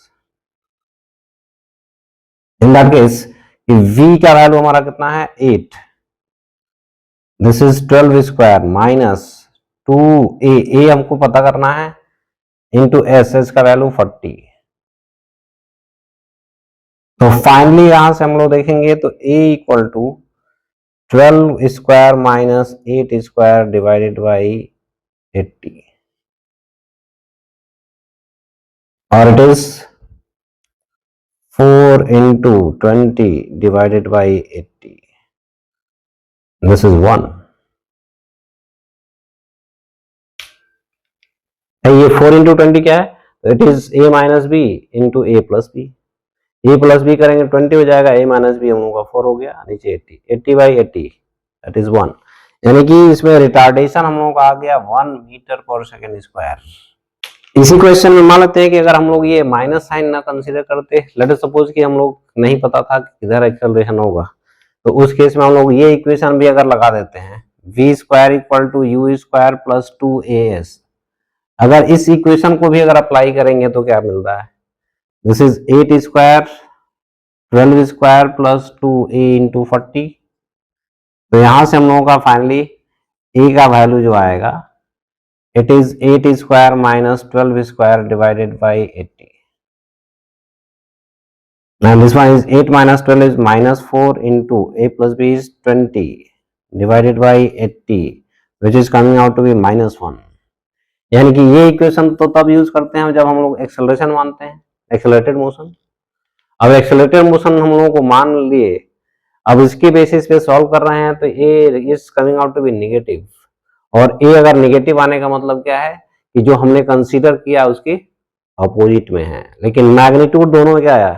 In that case v का वैल्यू हमारा कितना है 8, this is 12 square minus 2a हमको पता करना है इंटू एस का वैल्यू 40। तो फाइनली यहां से हम लोग देखेंगे तो a equal to 12 square minus 8 square divided by 80, और it is 4 into 20 divided by 80. This is 1. ये 4 into 20 क्या है, it is a minus b into a plus b। a plus b करेंगे 20 हो जाएगा, a minus b हम लोगों का 4 हो गया, नीचे 80 by 80 that is 1, यानी कि इसमें रिटार्डेशन हम लोगों का आ गया 1 मीटर पर सेकेंड स्क्वायर। इसी क्वेश्चन में मान लेते हैं कि अगर हम लोग ये माइनस साइन ना कंसीडर करते, लेट अस सपोज कि हम लोग नहीं पता था कि किधर एक्सेलरेशन होगा, तो उस केस में हम लोग ये इक्वेशन भी अगर लगा देते हैं v square equal to you square plus 2as, अगर इस इक्वेशन को भी अगर अप्लाई करेंगे तो क्या मिल रहा है, this is 8 square 12 square plus 2a into 40। तो यहां से हम लोगों का फाइनली a का वैल्यू जो आएगा it is 8 square minus 12 square divided by 80। Now this one is 8 minus 12 is minus 4 into a plus b is 20 divided by 80 which is coming out to be minus 1। यानी कि ये equation तो तब use करते हैं जब हम लोग एक्सेलरेशन मानते हैं, एक्सेलरेटेड मोशन। अब एक्सेलरेटेड मोशन हम लोगों को मान लिए, अब इसके बेसिस पे सॉल्व कर रहे हैं तो a is coming out to be negative, और ए अगर नेगेटिव आने का मतलब क्या है कि जो हमने कंसीडर किया उसके अपोजिट में है, लेकिन मैग्नीट्यूड दोनों में क्या आया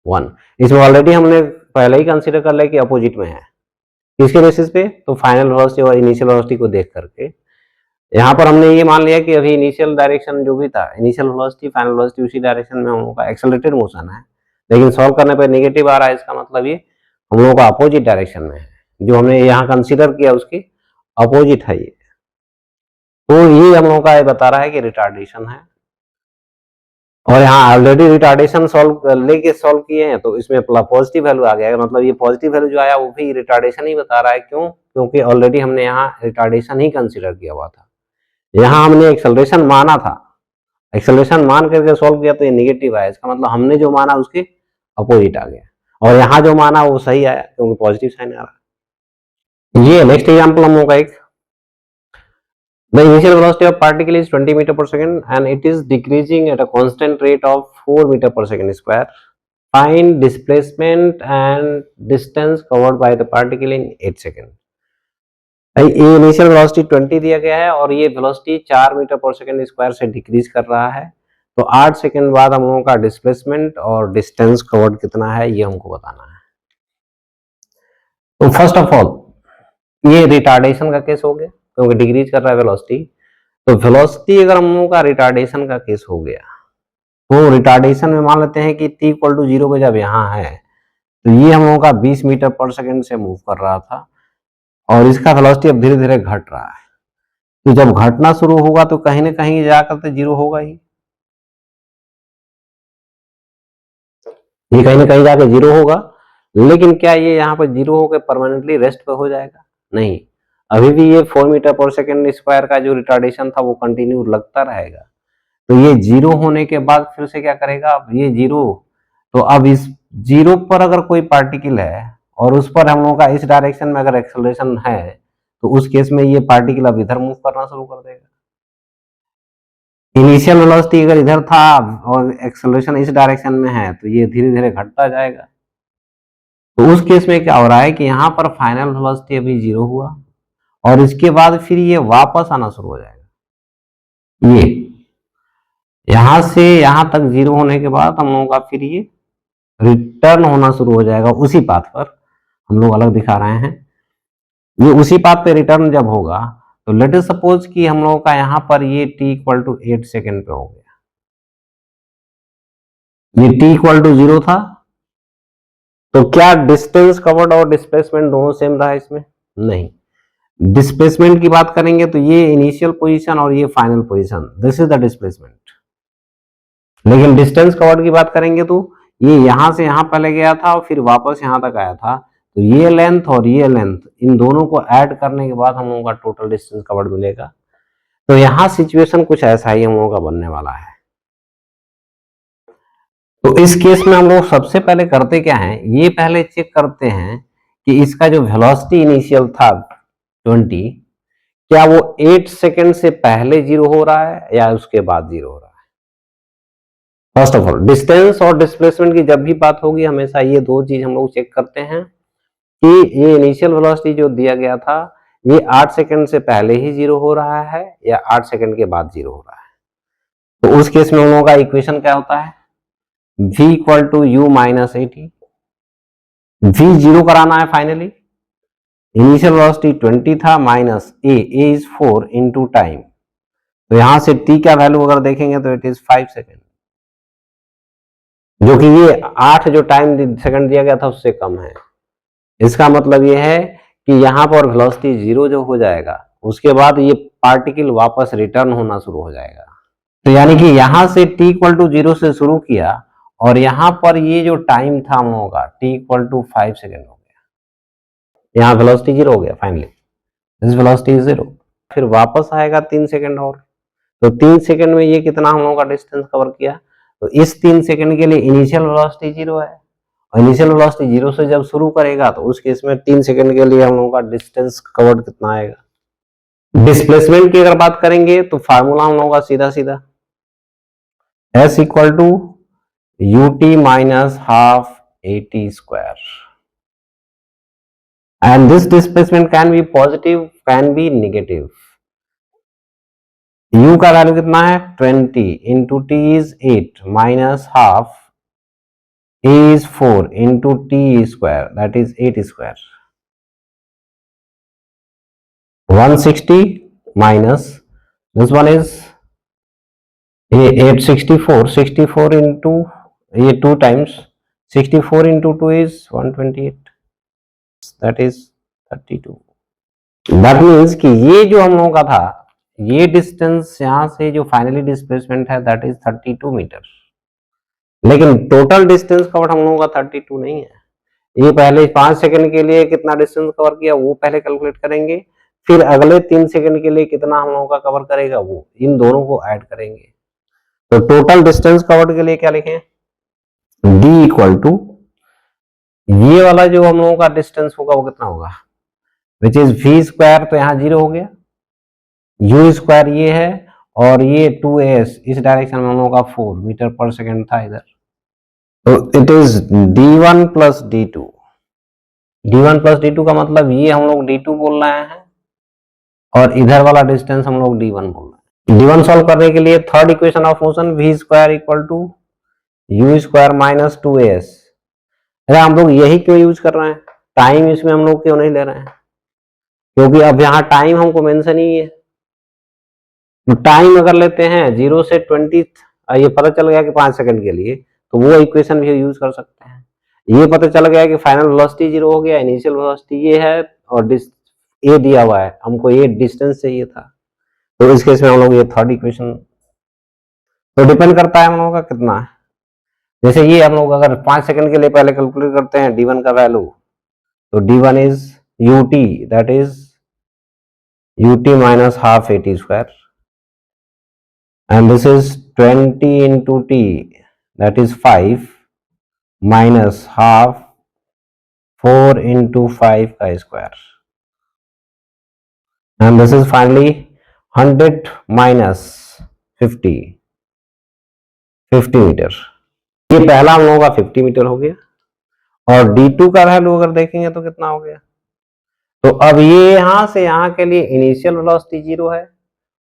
1। इसमें ऑलरेडी हमने पहले ही कंसीडर कर लिया कि अपोजिट में है, किसके बेसिस पे, तो फाइनल वेलोसिटी और इनिशियल वेलोसिटी को देख करके यहाँ पर हमने ये मान लिया कि अभी इनिशियल डायरेक्शन जो भी था, इनिशियल वेलोसिटी फाइनल वेलोसिटी उसी डायरेक्शन में हम लोगों का एक्सेलरेटेड मोशन है, लेकिन सॉल्व करने पर नेगेटिव आ रहा है, इसका मतलब ये हम लोगों का अपोजिट डायरेक्शन में है, जो हमने यहाँ कंसीडर किया उसके अपोजिट है ये। तो ये हम लोगों का ये बता रहा है कि रिटार्डेशन है, और यहाँ ऑलरेडी रिटार्डेशन लेके सॉल्व किए हैं तो इसमें पॉजिटिव वैल्यू आ गया, मतलब ये पॉजिटिव वैल्यू जो आया वो भी रिटार्डेशन ही बता रहा है। क्यों, क्योंकि ऑलरेडी हमने यहाँ रिटार्डेशन ही कंसीडर किया हुआ था, यहाँ हमने एक्सेलरेशन माना था, एक्सेलरेशन मान करके सॉल्व किया तो ये नेगेटिव आया, इसका मतलब हमने जो माना उसके अपोजिट आ गया, और यहाँ जो माना वो सही आया क्योंकि पॉजिटिव साइन आ रहा है। ये नेक्स्ट एग्जांपल हम लोग का एक, the initial velocity of particle is 20 meter per second and it is decreasing at a constant rate of 4 meter per second square. Find displacement and distance covered by the particle in 8 second. ये initial velocity 20 दिया गया है और ये velocity 4 metre per second square से decrease कर रहा है, तो 8 सेकंड बाद हम लोगों का डिस्प्लेसमेंट और डिस्टेंस कवर्ड कितना है ये हमको बताना है। तो फर्स्ट ऑफ ऑल ये रिटार्डेशन का केस हो गया क्योंकि डिक्रीज कर रहा है वेलोसिटी, तो वेलोसिटी अगर हम लोगों का रिटार्डेशन का केस हो गया तो रिटार्डेशन में मान लेते हैं कि t इक्वल टू 0 पे जब यहाँ है तो ये हम लोगों का 20 मीटर पर सेकंड से मूव कर रहा था और इसका वेलोसिटी अब धीरे धीरे घट रहा है, तो जब घटना शुरू होगा तो कहीं ना कहीं जाकर तो जीरो होगा ही, ये कहीं ना कहीं जाकर जीरो होगा। लेकिन क्या ये यहाँ पर जीरो होकर परमानेंटली रेस्ट पे हो जाएगा? नहीं, अभी भी ये 4 मीटर पर सेकंड स्क्वायर का जो रिटार्डेशन था वो कंटिन्यू लगता रहेगा। तो ये जीरो होने के बाद फिर से क्या करेगा, अब ये जीरो, तो अब इस जीरो पर अगर कोई पार्टिकल है और उस पर हम लोगों का इस डायरेक्शन में अगर एक्सेलरेशन है तो उस केस में ये पार्टिकल अब इधर मूव करना शुरू कर देगा। इनिशियल वेलोसिटी अगर इधर था और एक्सेलरेशन इस डायरेक्शन में है तो ये धीरे धीरे घटता जाएगा। तो उस केस में क्या हो रहा है कि यहाँ पर फाइनल वेलोसिटी अभी जीरो हुआ और इसके बाद फिर ये वापस आना शुरू हो जाएगा। ये यहां से यहां तक जीरो होने के बाद हम लोगों का फिर ये रिटर्न होना शुरू हो जाएगा उसी पाथ पर, हम लोग अलग दिखा रहे हैं। ये उसी पाथ पे रिटर्न जब होगा तो लेट अस सपोज कि हम लोगों का यहाँ पर ये t इक्वल टू 8 सेकेंड पे हो गया, ये t इक्वल टू 0 था, तो क्या डिस्टेंस कवर्ड और डिस्प्लेसमेंट दोनों सेम रहा इसमें? नहीं, डिस्प्लेसमेंट की बात करेंगे तो ये इनिशियल पोजीशन और ये final position, this is the displacement. लेकिन डिस्टेंस कवर्ड की बात करेंगे तो ये यहां से यहां पहले गया था और फिर वापस यहां तक आया था, तो ये लेंथ और ये लेंथ इन दोनों को ऐड करने के बाद हम लोगों का टोटल डिस्टेंस कवर्ड मिलेगा। तो यहाँ सिचुएशन कुछ ऐसा ही हम लोगों का बनने वाला है। तो इस केस में हम लोग सबसे पहले करते क्या है, ये पहले चेक करते हैं कि इसका जो वेलोसिटी इनिशियल था 20, क्या वो 8 सेकेंड से पहले जीरो हो रहा है या उसके बाद जीरो हो रहा है। फर्स्ट ऑफ ऑल डिस्टेंस और डिस्प्लेसमेंट की जब भी बात होगी हमेशा ये दो चीज हम लोग चेक करते हैं कि ये इनिशियल वेलोसिटी जो दिया गया था ये 8 सेकेंड से पहले ही जीरो हो रहा है या 8 सेकेंड के बाद जीरो हो रहा है। तो उस केस में हम लोगों का इक्वेशन क्या होता है, v equal to you minus A T, v zero कराना है फाइनली, इनिशियल वेलोसिटी 20 था minus A is 4 into time, तो यहां से t का वैल्यू अगर देखेंगे तो इट इज 5 सेकेंड, जो कि ये 8 जो टाइम सेकंड दिया गया था उससे कम है। इसका मतलब ये है कि यहाँ पर वेलोसिटी जीरो जो हो जाएगा उसके बाद ये पार्टिकल वापस रिटर्न होना शुरू हो जाएगा। तो यानी कि यहां से t इक्वल टू 0 से शुरू किया और यहां पर ये जो टाइम था हम लोगों का t इक्वल टू 5 सेकेंड हो गया, यहाँ वेलोसिटी जीरो हो गया finally, this velocity is zero, फिर वापस आएगा 3 सेकेंड और, तो 3 सेकेंड में ये कितना हम लोगों का डिस्टेंस कवर किया, तो इस 3 सेकेंड के लिए इनिशियल वेलोसिटी जीरो है और इनिशियल वेलोसिटी जीरो से जब शुरू करेगा तो उस केस में 3 सेकेंड के लिए हम लोगों का डिस्टेंस कवर्ड कितना आएगा। डिस्प्लेसमेंट की अगर बात करेंगे तो फार्मूला हम लोगों का सीधा सीधा s equal to ut minus half at square, and this displacement can be positive can be negative। u का वैल्यू कितना है 20 into t is 8 minus half a is 4 into t square, that is 8 square, 160 minus this one is 864, 64 into ये 2 times 64 into 2 is 128, that is 32। That means कि ये जो हम लोगों का था ये डिस्टेंस यहां से जो फाइनली डिस्प्लेसमेंट है दैट इज 32 मीटर, लेकिन टोटल डिस्टेंस कवर हम लोगों का 32 नहीं है। ये पहले 5 सेकंड के लिए कितना डिस्टेंस कवर किया वो पहले कैलकुलेट करेंगे, फिर अगले 3 सेकंड के लिए कितना हम लोगों का कवर करेगा वो, इन दोनों को ऐड करेंगे। तो टोटल डिस्टेंस कवर्ड के लिए क्या लिखें, d इक्वल टू ये वाला जो हम लोगों का डिस्टेंस होगा वो कितना होगा विच इज v स्क्वायर, तो यहाँ 0 हो गया, u स्क्वायर ये है, और ये 2s इस डायरेक्शन में हम लोगों का 4 मीटर पर सेकेंड था इधर, तो it is d1 plus d2। d1 plus d2 का मतलब ये हम लोग d2 बोल रहे हैं, और इधर वाला डिस्टेंस हम लोग d1 बोल रहे हैं। d1 सॉल्व करने के लिए third equation of motion v square equal to u square minus 2as। अरे हम लोग यही क्यों यूज कर रहे हैं, टाइम इसमें हम लोग क्यों नहीं ले रहे हैं, क्योंकि अब यहाँ टाइम हमको मेंशन ही है। तो टाइम अगर लेते हैं 0 से 20, ये पता चल गया कि 5 सेकंड के लिए, तो वो इक्वेशन भी यूज कर सकते हैं। ये पता चल गया कि फाइनल वेलोसिटी 0 हो गया, इनिशियल वेलोसिटी ये है, और ये दिया हुआ है, हमको ये डिस्टेंस चाहिए था, तो इस केस में हम लोग ये थर्ड इक्वेशन, तो डिपेंड करता है हम लोगों का कितना है। जैसे ये हम लोग अगर 5 सेकंड के लिए पहले कैलकुलेट करते हैं d1 का वैल्यू, तो d1 is ut, that is ut minus half at square, and this is 20 into t, that is 5 minus half 4 into 5 का square, and this is finally 100 minus 50 metre. ये पहला हम लोगों का 50 मीटर हो गया, और d2 का वैल्यू अगर देखेंगे तो कितना हो गया, तो अब ये यहां से यहां के लिए इनिशियल वेलोसिटी 0 है,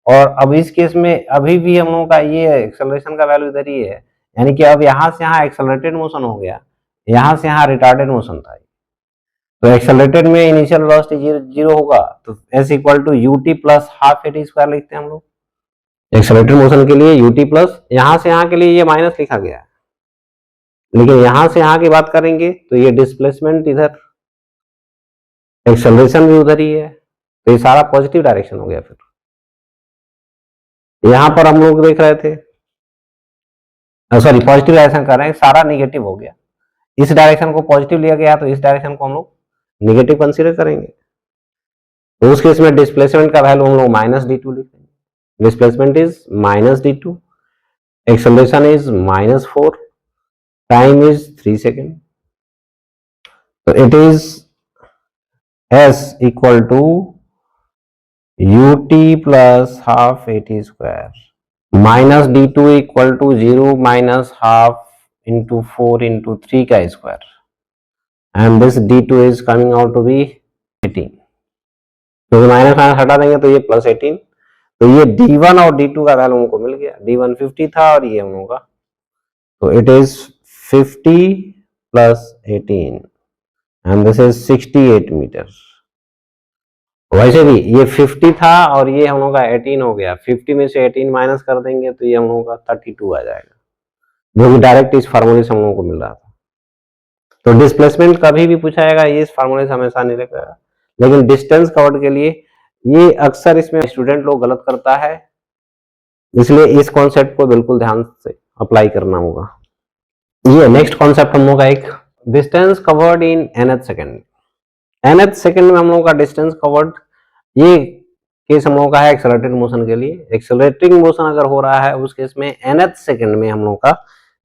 और अब इस केस में अभी भी हम लोगों का ये एक्सेलरेशन का वैल्यू इधर ही है, यानी कि अब यहां से यहां एक्सेलरेटेड मोशन हो गया, यहां से यहां रिटार्डेड मोशन था, तो एक्सेलरेटेड में इनिशियल वेलोसिटी 0 होगा, तो s equal to ut plus half at square लिखते हैं हम लोग। एक्सेलरेटेड मोशन के लिए ut प्लस, यहां से यहां के लिए ये माइनस लिखा गया है, लेकिन यहां से यहां की बात करेंगे तो ये डिस्प्लेसमेंट इधर, एक्सेलरेशन भी उधर ही है, तो ये सारा पॉजिटिव डायरेक्शन हो गया। फिर यहां पर हम लोग देख रहे थे, सॉरी पॉजिटिव डायरेक्शन कर रहे हैं, सारा निगेटिव हो गया, इस डायरेक्शन को पॉजिटिव लिया गया, तो इस डायरेक्शन को हम लोग निगेटिव कंसीडर करेंगे, तो उस केस में डिस्प्लेसमेंट का वैल्यू हम लोग माइनस d2 लिखेंगे, displacement is minus d2, acceleration is minus 4, time is 3 second, तो it is s equal to ut plus half at square minus d2 equal to 0 minus half into 4 into 3 का square, and this d2 is coming out to be 18, तो minus minus हटा देंगे तो ये plus 18, तो ये d1 और d2 का वैल्यू हमको मिल गया, d1 50 था और ये हम लोग का, तो it is 50 plus 18 and this is 68 metre. वैसे भी ये 50 था और ये हम लोग का 18 हो गया, 50 में से 18 माइनस कर देंगे तो ये हम लोगों का 32 आ जाएगा, जो कि डायरेक्ट इस फार्मूले से हम लोगों को मिल रहा था। तो डिस्प्लेसमेंट कभी भी पूछा जाएगा, ये इस फार्मूले से हमेशा नहीं लगेगा, लेकिन डिस्टेंस कवर्ड के लिए ये अक्सर इसमें स्टूडेंट लोग गलत करता है, इसलिए इस कॉन्सेप्ट को बिल्कुल ध्यान से अप्लाई करना होगा। ये नेक्स्ट कॉन्सेप्ट हम लोग का एक distance covered in nth second, nth second में हम लोग का डिस्टेंस कवर्ड, ये केस हम लोग का है एक्सेलरेटेड मोशन के लिए, एक्सेलरेटिंग मोशन अगर हो रहा है उस केस में nth सेकेंड में हम लोग का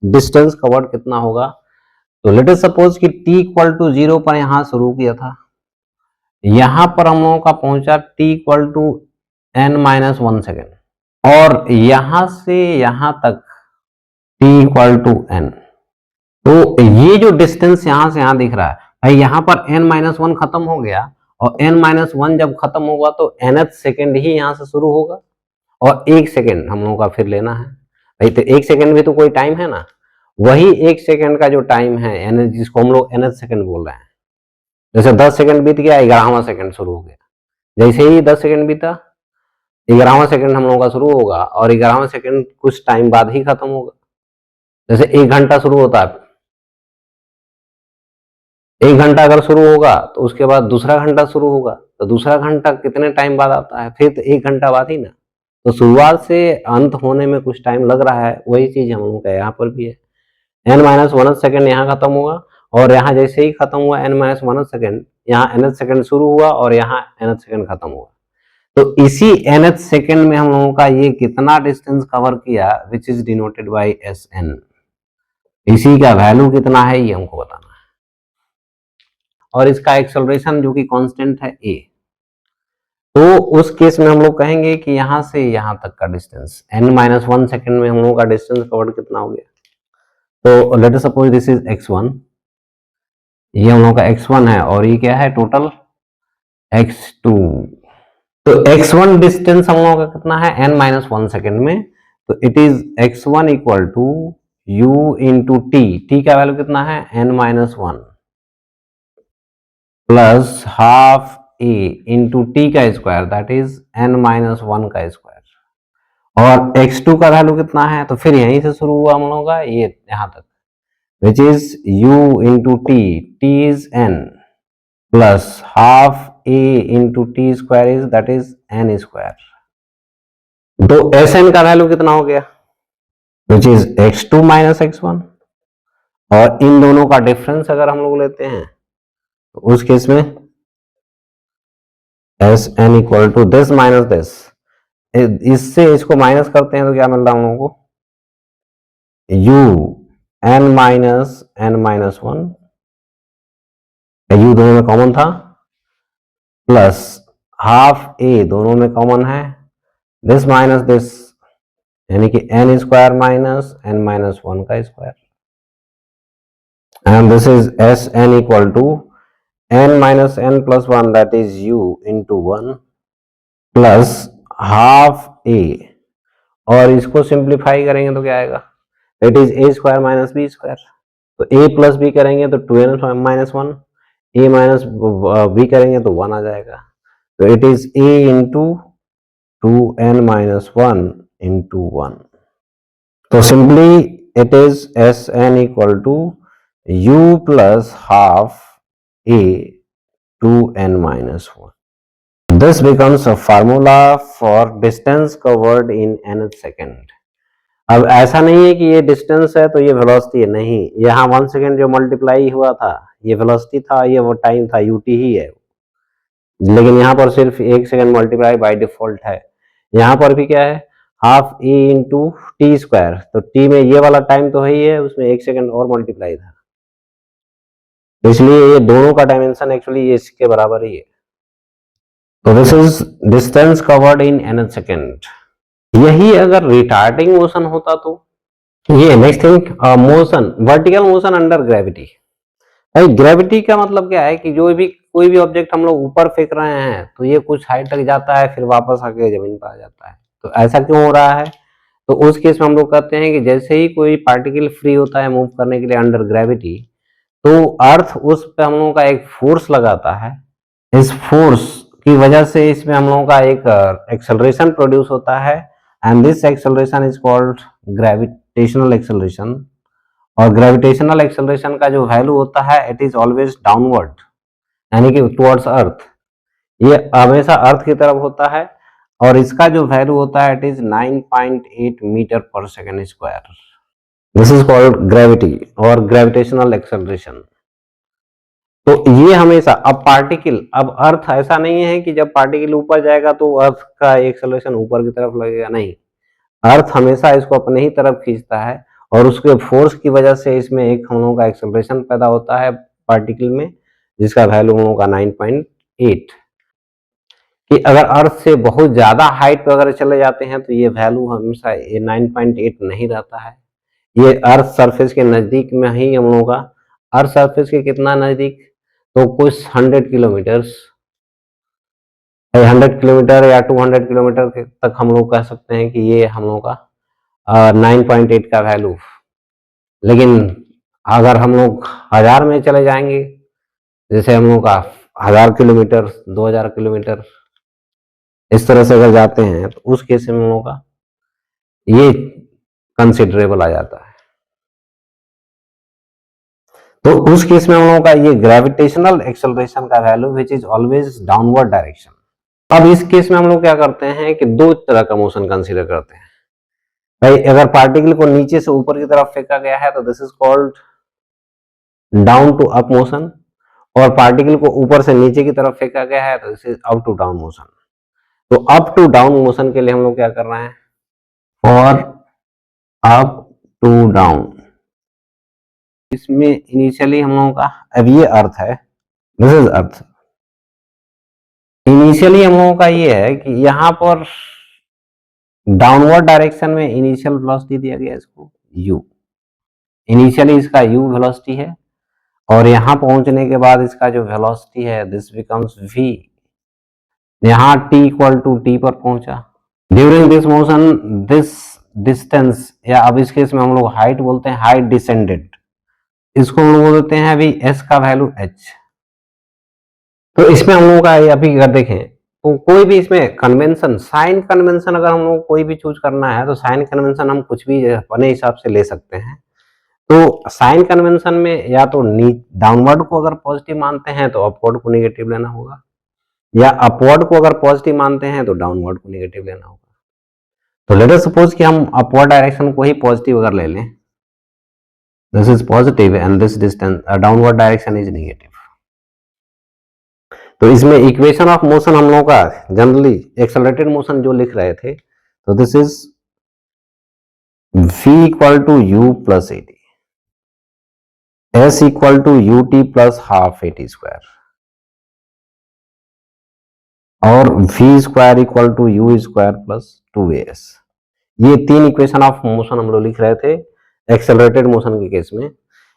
डिस्टेंस कवर्ड कितना होगा, तो लेट अस सपोज कि t इक्वल टू 0 पर यहां शुरू किया था, यहां पर हम लोगों का पहुंचा t equal to n-1 second, और यहां से यहां तक t इक्वल टू n, तो ये जो डिस्टेंस यहां से यहां दिख रहा है भाई, यहां पर n-1 खत्म हो गया, और n-1 जब खत्म होगा तो nth सेकेंड ही यहां से शुरू होगा, और 1 सेकेंड हम लोगों का फिर लेना है भाई, तो 1 सेकेंड भी तो कोई टाइम है ना, वही 1 सेकेंड का जो टाइम है जिसको हम लोग nth सेकेंड बोल रहे हैं, जैसे 10 सेकेंड बीत गया, 11वां सेकेंड शुरू हो गया, जैसे ही 10 सेकेंड बीता 11वां सेकेंड हम लोगों का शुरू होगा, और 11वां सेकेंड कुछ टाइम बाद ही खत्म होगा, जैसे 1 घंटा शुरू होता है, 1 घंटा अगर शुरू होगा तो उसके बाद दूसरा घंटा शुरू होगा, तो दूसरा घंटा कितने टाइम बाद आता है, फिर तो 1 घंटा बाद ही ना, तो शुरुआत से अंत होने में कुछ टाइम लग रहा है, वही चीज हम लोग का यहाँ पर भी है, n-1 सेकेंड यहाँ खत्म होगा, और यहाँ जैसे ही खत्म हुआ n-1 सेकेंड, यहाँ nth सेकेंड शुरू हुआ और यहाँ nth सेकेंड खत्म हुआ, तो इसी nth सेकेंड में हम लोगों का ये कितना डिस्टेंस कवर किया, which is denoted by Sn, इसी का वैल्यू कितना है ये हमको बताना है, और इसका एक्सेलरेशन जो कि कांस्टेंट है a, तो उस केस में हम लोग कहेंगे कि यहां से यहां तक का डिस्टेंस n-1 सेकेंड में हम लोगों का डिस्टेंस कवर्ड कितना हो गया। तो late us suppose this is x1, ये हम लोगों का x1 है और ये क्या है टोटल x2। तो x1 डिस्टेंस हम लोगों का कितना है n-1 सेकेंड में, तो it is x1 equal to u into T का वैल्यू कितना है n-1 plus half a into T का स्क्वायर दैट इज n-1 का स्क्वायर, और x2 का वैल्यू कितना है, तो फिर यहीं से शुरू हुआ हम लोगों का ये यहां तक, which is u into T is n plus half a into T square is that is n square. तो Sn का वैल्यू कितना हो गया, which is x2 minus x1, और इन दोनों का डिफरेंस अगर हम लोग लेते हैं तो उस केस में Sn equal to this minus this, इससे इसको माइनस करते हैं तो क्या मिल रहा है हम लोगों को, u n-1, u दोनों में कॉमन था, प्लस हाफ a दोनों में कॉमन है, दिस माइनस दिस यानी कि n स्क्वायर माइनस n-1 का square, and this is Sn equal to n minus n plus 1 that is u into 1 plus half a, और इसको सिंप्लीफाई करेंगे तो क्या आएगा, it is a square minus B square, तो a प्लस बी करेंगे तो 2n minus 1, a minus B करेंगे तो 1 आ जाएगा, तो it is a into 2n minus 1 into 1। तो simply it is Sn equal to u plus half a 2n minus 1. This becomes a formula for distance covered in nth second. अब ऐसा नहीं है कि ये डिस्टेंस है तो ये वेलोसिटी है, नहीं, यहाँ 1 सेकेंड जो मल्टीप्लाई हुआ था ये वेलोसिटी था, ये वो टाइम था, यूटी ही है, लेकिन यहाँ पर सिर्फ 1 सेकेंड मल्टीप्लाई बाय डिफॉल्ट है। यहाँ पर भी क्या है, हाफ ए इंटू टी स्क्वायर, तो टी में ये वाला टाइम तो है ही है, उसमें 1 सेकेंड और मल्टीप्लाई था, तो इसलिए ये दोनों का डायमेंशन एक्चुअली ये इसके बराबर ही है। तो this is distance covered in nth second. यही अगर रिटार्डिंग मोशन होता तो ये next thing, motion, vertical motion under gravity. भाई ग्रेविटी का मतलब क्या है कि जो भी कोई भी ऑब्जेक्ट हम लोग ऊपर फेंक रहे हैं तो ये कुछ हाइट तक जाता है फिर वापस आके जमीन पर आ जाता है, तो ऐसा क्यों हो रहा है, तो उस केस में हम लोग कहते हैं कि जैसे ही कोई पार्टिकल फ्री होता है मूव करने के लिए अंडर ग्रेविटी, तो अर्थ उस पे हम लोगों का एक फोर्स लगाता है, इस फोर्स की वजह से इसमें हम लोगों का एक एक्सेलरेशन प्रोड्यूस होता है, and this acceleration is called gravitational acceleration. और ग्रेविटेशनल एक्सेलरेशन का जो वैल्यू होता है इट इज ऑलवेज डाउनवर्ड, यानी कि टुवर्ड्स अर्थ, ये हमेशा अर्थ की तरफ होता है, और इसका जो वैल्यू होता है इट इज 9.8 मीटर पर second square. This is called gravity और ग्रेविटेशनल एक्सेलरेशन। तो ये हमेशा, अब पार्टिकल, अब अर्थ ऐसा नहीं है कि जब पार्टिकल ऊपर जाएगा तो अर्थ का एक्सेलरेशन ऊपर की तरफ लगेगा, नहीं, अर्थ हमेशा इसको अपने ही तरफ खींचता है, और उसके फोर्स की वजह से इसमें एक हम लोगों का एक्सेलरेशन पैदा होता है पार्टिकल में, जिसका वैल्यू हम लोगों का 9.8। कि अगर अर्थ से बहुत ज्यादा हाइट पर अगर चले जाते हैं तो ये वैल्यू हमेशा ये 9.8 नहीं रहता है, ये अर्थ सरफेस के नजदीक में ही हम लोगों का, अर्थ सरफेस के कितना नजदीक, तो कुछ 100 किलोमीटर, 100 किलोमीटर या 200 किलोमीटर तक हम लोग कह सकते हैं कि ये हम लोगों का 9.8 का वैल्यू। लेकिन अगर हम लोग 1000 में चले जाएंगे, जैसे हम लोग का 1000 किलोमीटर, 2000 किलोमीटर, इस तरह से अगर जाते हैं तो उस केस में हम लोगों का ये कंसिडरेबल आ जाता है, तो उस केस में हम लोगों का ये ग्रेविटेशनल एक्सेलरेशन का value which is always downward direction. अब इस केस में हम लोग क्या करते हैं कि दो तरह का मोशन कंसीडर करते हैं। भाई अगर पार्टिकल को नीचे से ऊपर की तरफ फेंका गया है तो this is called down to up motion, और पार्टिकल को ऊपर से नीचे की तरफ फेंका गया है तो this is up to down motion. तो अप टू डाउन मोशन के लिए हम लोग क्या कर रहे हैं, फॉर अप टू डाउन, इसमें इनिशियली हम लोगों का, अब ये अर्थ है, दिस इज अर्थ, इनिशियली हम लोगों का ये है कि यहाँ पर डाउनवर्ड डायरेक्शन में इनिशियल वेलोसिटी दिया गया इसको u, इनिशियली इसका u वेलोसिटी है और यहाँ पहुंचने के बाद इसका जो वेलोसिटी है दिस बिकम्स v, यहाँ t इक्वल टू t पर पहुंचा। During this motion this distance, या अब इस केस में हम लोग हाइट बोलते हैं, हाइट डिसेंडेड, इसको हम लोग बोलते हैं अभी s का वैल्यू h। तो इसमें हम लोगों का अभी अगर देखें तो कोई भी इसमें कन्वेंशन, साइन कन्वेंशन अगर हम लोग कोई भी चूज करना है तो साइन कन्वेंशन हम कुछ भी अपने हिसाब से ले सकते हैं। तो साइन कन्वेंशन में या तो डाउनवर्ड को अगर पॉजिटिव मानते हैं तो अपवर्ड को नेगेटिव लेना होगा, या अपवर्ड को अगर पॉजिटिव मानते हैं तो डाउनवर्ड को नेगेटिव लेना होगा। तो लेट अस सपोज कि हम अपवर्ड डायरेक्शन को ही पॉजिटिव अगर ले लें, this is positive and this distance downward direction is negative. तो इसमें इक्वेशन ऑफ मोशन हम लोग का जनरली एक्सेलरेटेड मोशन जो लिख रहे थे, तो this is v equal to u plus A T, s equal to U T plus half A T square, और v square equal to you square plus 2as। ये तीन इक्वेशन ऑफ मोशन हम लोग लिख रहे थे एक्सेलरेटेड मोशन के case में।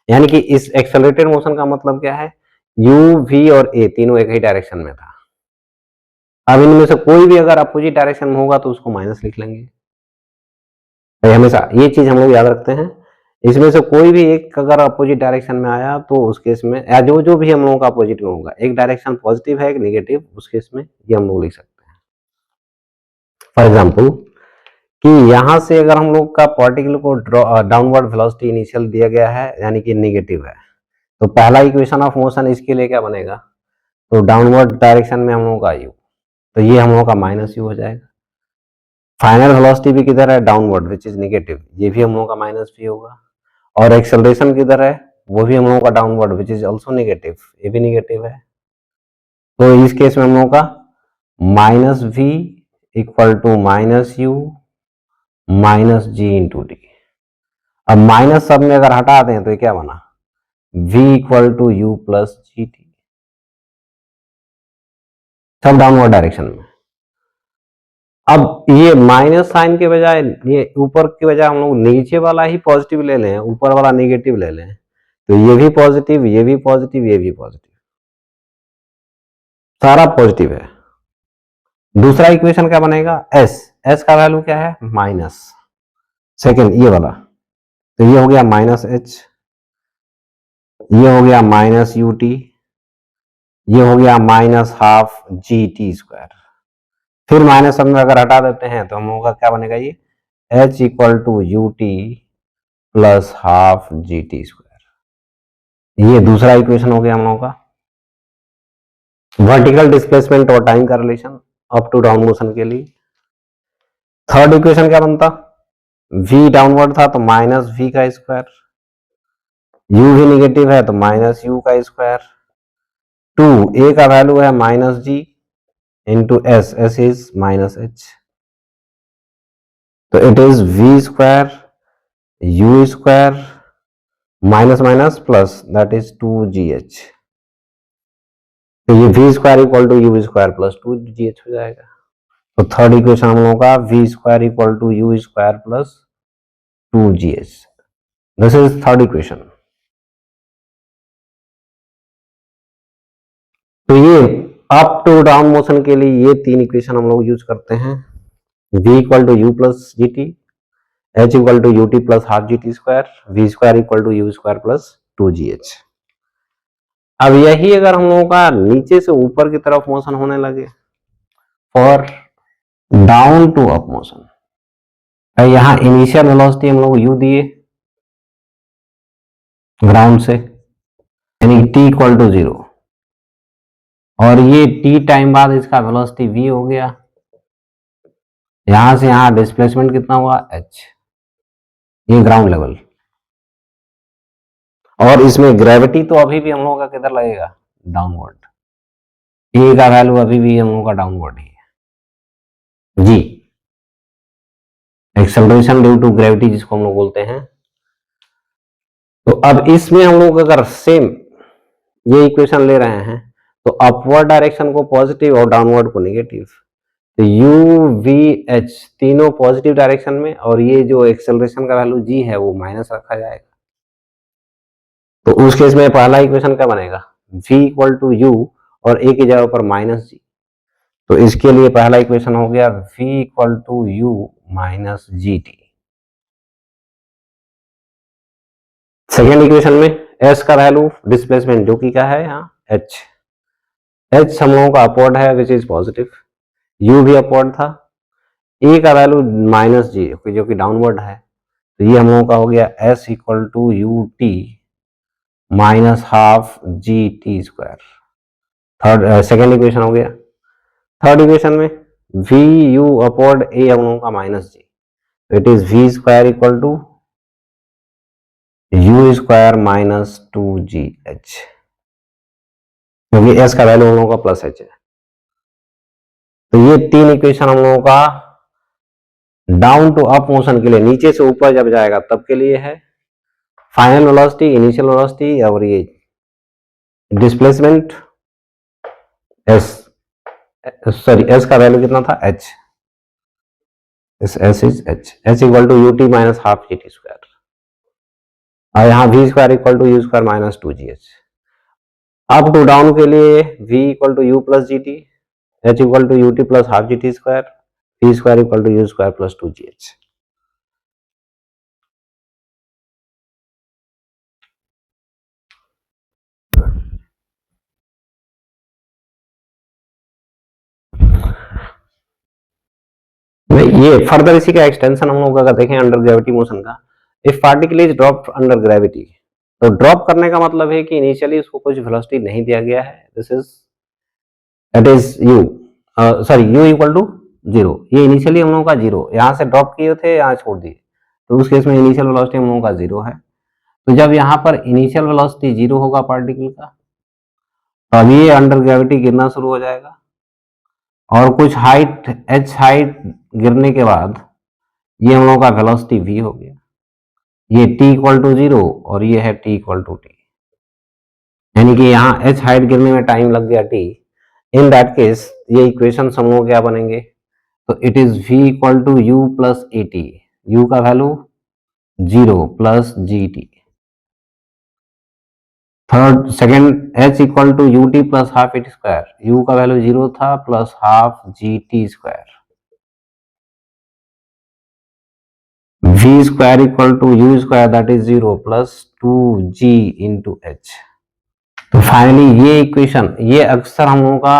यानी कि इस एक्सेलरेटेड मोशन का मतलब क्या है, u, v और a तीनों एक ही डायरेक्शन में था। अब इनमें से कोई भी अगर अपोजिट डायरेक्शन में होगा तो उसको माइनस लिख लेंगे। तो हमेशा ये चीज हम लोग याद रखते हैं, इसमें से कोई भी एक अगर अपोजिट डायरेक्शन में आया तो उस केस में, या जो भी हम लोगों का अपोजिट में होगा, एक डायरेक्शन पॉजिटिव है एक नेगेटिव, उस केस में ये हम लोग लिख सकते हैं। फॉर एग्जाम्पल कि यहां से अगर हम लोग का पार्टिकल को डाउनवर्ड वेलोसिटी इनिशियल दिया गया है यानी कि नेगेटिव है, तो पहला इक्वेशन ऑफ मोशन इसके लिए क्या बनेगा, तो डाउनवर्ड डायरेक्शन में हम लोगों का u, तो ये हम लोगों का माइनस u हो जाएगा। फाइनल वेलोसिटी भी किधर है, डाउनवर्ड विच इज नेगेटिव, ये भी हम लोगों का माइनस v होगा। और एक्सेलरेशन किधर है, वो भी हम लोगों का downward which is also negative, ये भी नेगेटिव है। तो इस केस में हम लोगों का minus v equal to minus u minus ji into D. अब माइनस सब में अगर हटा दें तो ये क्या बना, v equal to you plus ji T, सब डाउनवर्ड डायरेक्शन में। अब ये माइनस साइन के बजाय, ये ऊपर के बजाय हम लोग नीचे वाला ही पॉजिटिव ले लें, ऊपर वाला नेगेटिव ले लें, तो ये भी पॉजिटिव, ये भी पॉजिटिव, ये भी पॉजिटिव, सारा पॉजिटिव है। दूसरा इक्वेशन क्या बनेगा, s का वैल्यू क्या है, माइनस, सेकेंड ये वाला, तो ये हो गया माइनस h, ये हो गया माइनस यू टी, ये हो गया minus half G T square. फिर माइनस सब में अगर हटा देते हैं तो हम लोगों का क्या बनेगा, ये h equal to U T plus half G T square. ये दूसरा इक्वेशन हो गया हम लोगों का वर्टिकल डिस्प्लेसमेंट और टाइम का relation up to down motion के लिए। थर्ड इक्वेशन क्या बनता, v डाउनवर्ड था तो माइनस v का स्क्वायर, u भी निगेटिव है तो माइनस u का स्क्वायर, 2 a का वैल्यू है minus ji into s, s is minus h, तो it is v square u square minus minus plus that is 2gh। तो ये v square equal to you square plus 2gh हो जाएगा। तो third equation हम लोगों का v square equal to you square plus 2gh, this is third equation. तो ये अप टू डाउन मोशन के लिए ये तीन इक्वेशन हम लोग यूज करते हैं, v equal to you plus G T, h equal to U T plus half G T square, v square equal to you square plus 2gh। अब यही अगर हम लोगों का नीचे से ऊपर की तरफ मोशन होने लगे, for down to up motion, यहां इनिशियल वेलोसिटी हम लोग u दिए ग्राउंड से, यानी t इक्वल टू 0, और ये t टाइम बाद इसका वेलोसिटी v हो गया, यहां से यहां डिस्प्लेसमेंट कितना हुआ h, ये ग्राउंड लेवल। और इसमें ग्रेविटी तो अभी भी हम लोगों का किधर लगेगा, डाउनवर्ड, a का वैल्यू अभी भी हम लोगों का डाउनवर्ड ही है जी, एक्सेलरेशन ड्यू टू ग्रेविटी जिसको हम लोग बोलते हैं। तो अब इसमें हम लोग अगर सेम ये इक्वेशन ले रहे हैं तो अपवर्ड डायरेक्शन को पॉजिटिव और डाउनवर्ड को नेगेटिव। तो यू वी एच तीनों पॉजिटिव डायरेक्शन में, और ये जो एक्सेलरेशन का वैल्यू जी है वो माइनस रखा जाएगा। तो उस केस में पहला इक्वेशन क्या बनेगा, v इक्वल टू यू और a की जगह पर माइनस जी। तो इसके लिए पहला इक्वेशन हो गया v equal to you minus ji T. Second equation में s का वैल्यू डिस्प्लेसमेंट जो कि क्या है यहाँ h हम लोगों का अपवर्ड है विच इज पॉजिटिव, u भी अपवर्ड था, a का वैल्यू माइनस जी जो कि डाउनवर्ड है। तो ये हम लोगों का हो गया s equal to U T minus half G T square. Third second equation हो गया। थर्ड इक्वेशन में v u अपवर्ड a हम लोगों का माइनस जी, तो it is v square equal to u square minus two ji H, क्योंकि s का वैल्यू हम लोगों का प्लस एच है। तो ये तीन इक्वेशन हम लोगों का डाउन टू अप मोशन के लिए, नीचे से ऊपर जब जाएगा तब के लिए है। फाइनल वेलोसिटी, इनिशियल वेलोसिटी और ये डिस्प्लेसमेंट s, सॉरी s का वैल्यू कितना था h, s is h equal to U T minus half G T square, और यहाँ v square equal to you square minus two ji h. Up to down के लिए v equal to you plus G T, h equal to U T plus half G T square, v square equal to you square plus two ji h. ये further इसी का extension हम लोग अगर देखें under gravity motion का, if particle is drop under gravity, तो drop करने का मतलब है कि इनिशियली उसको कुछ वेलोसिटी नहीं दिया गया है, this is it is u, sorry u equal to zero. ये इनिशियली हम लोगों का जीरो, यहाँ से ड्रॉप किए थे यहाँ छोड़ दिए, तो उस केस में इनिशियल वेलोसिटी हम लोगों का जीरो है। तो जब यहाँ पर इनिशियल वेलोसिटी जीरो होगा पार्टिकल का, तो अब ये अंडर ग्रेविटी गिरना शुरू हो जाएगा, और कुछ हाइट h हाइट गिरने के बाद ये हम लोगों का वेलोसिटी v हो गया। ये t इक्वल टू जीरो और ये है t इक्वल टू टी, यानी कि यहाँ h हाइट गिरने में टाइम लग गया t। इन दैट केस ये इक्वेशन हम लोग क्या बनेंगे, तो it is v equal to you plus A t, u का value zero plus ji t. Third second h equal to U T plus half A T square, u का value zero था plus half G T square, v square equal to you square that is zero plus two g into h. तो finally ये equation, ये अक्सर हम लोगों का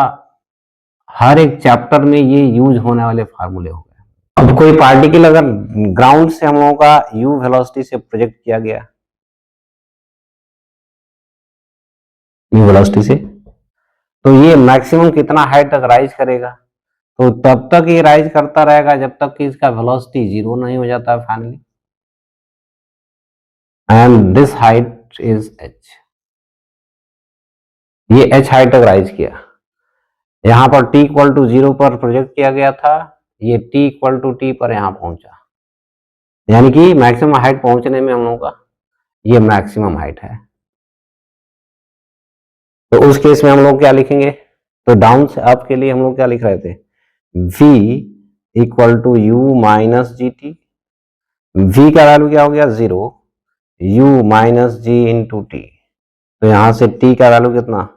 हर एक चैप्टर में ये यूज होने वाले फार्मूले हो गए। अब कोई पार्टिकल अगर ग्राउंड से हम लोगों का u वेलोसिटी से प्रोजेक्ट किया गया, u वेलोसिटी से, तो ये मैक्सिमम कितना हाइट तक राइज करेगा, तो तब तक ये राइज करता रहेगा जब तक कि इसका वेलोसिटी जीरो नहीं हो जाता finally, and this height is h। ये h हाइट तक राइज किया, यहां पर t इक्वल टू जीरो पर प्रोजेक्ट किया गया था, ये t इक्वल टू टी पर यहां पहुंचा, यानी कि मैक्सिमम हाइट पहुंचने में हम लोगों का ये मैक्सिमम हाइट है। तो उस केस में हम लोग क्या लिखेंगे, तो डाउन से अप के लिए हम लोग क्या लिख रहे थे, v equal to you minus ji t, v का वैल्यू क्या हो गया जीरो, u माइनस जी इंटू टी, तो यहां से t का वैल्यू कितना,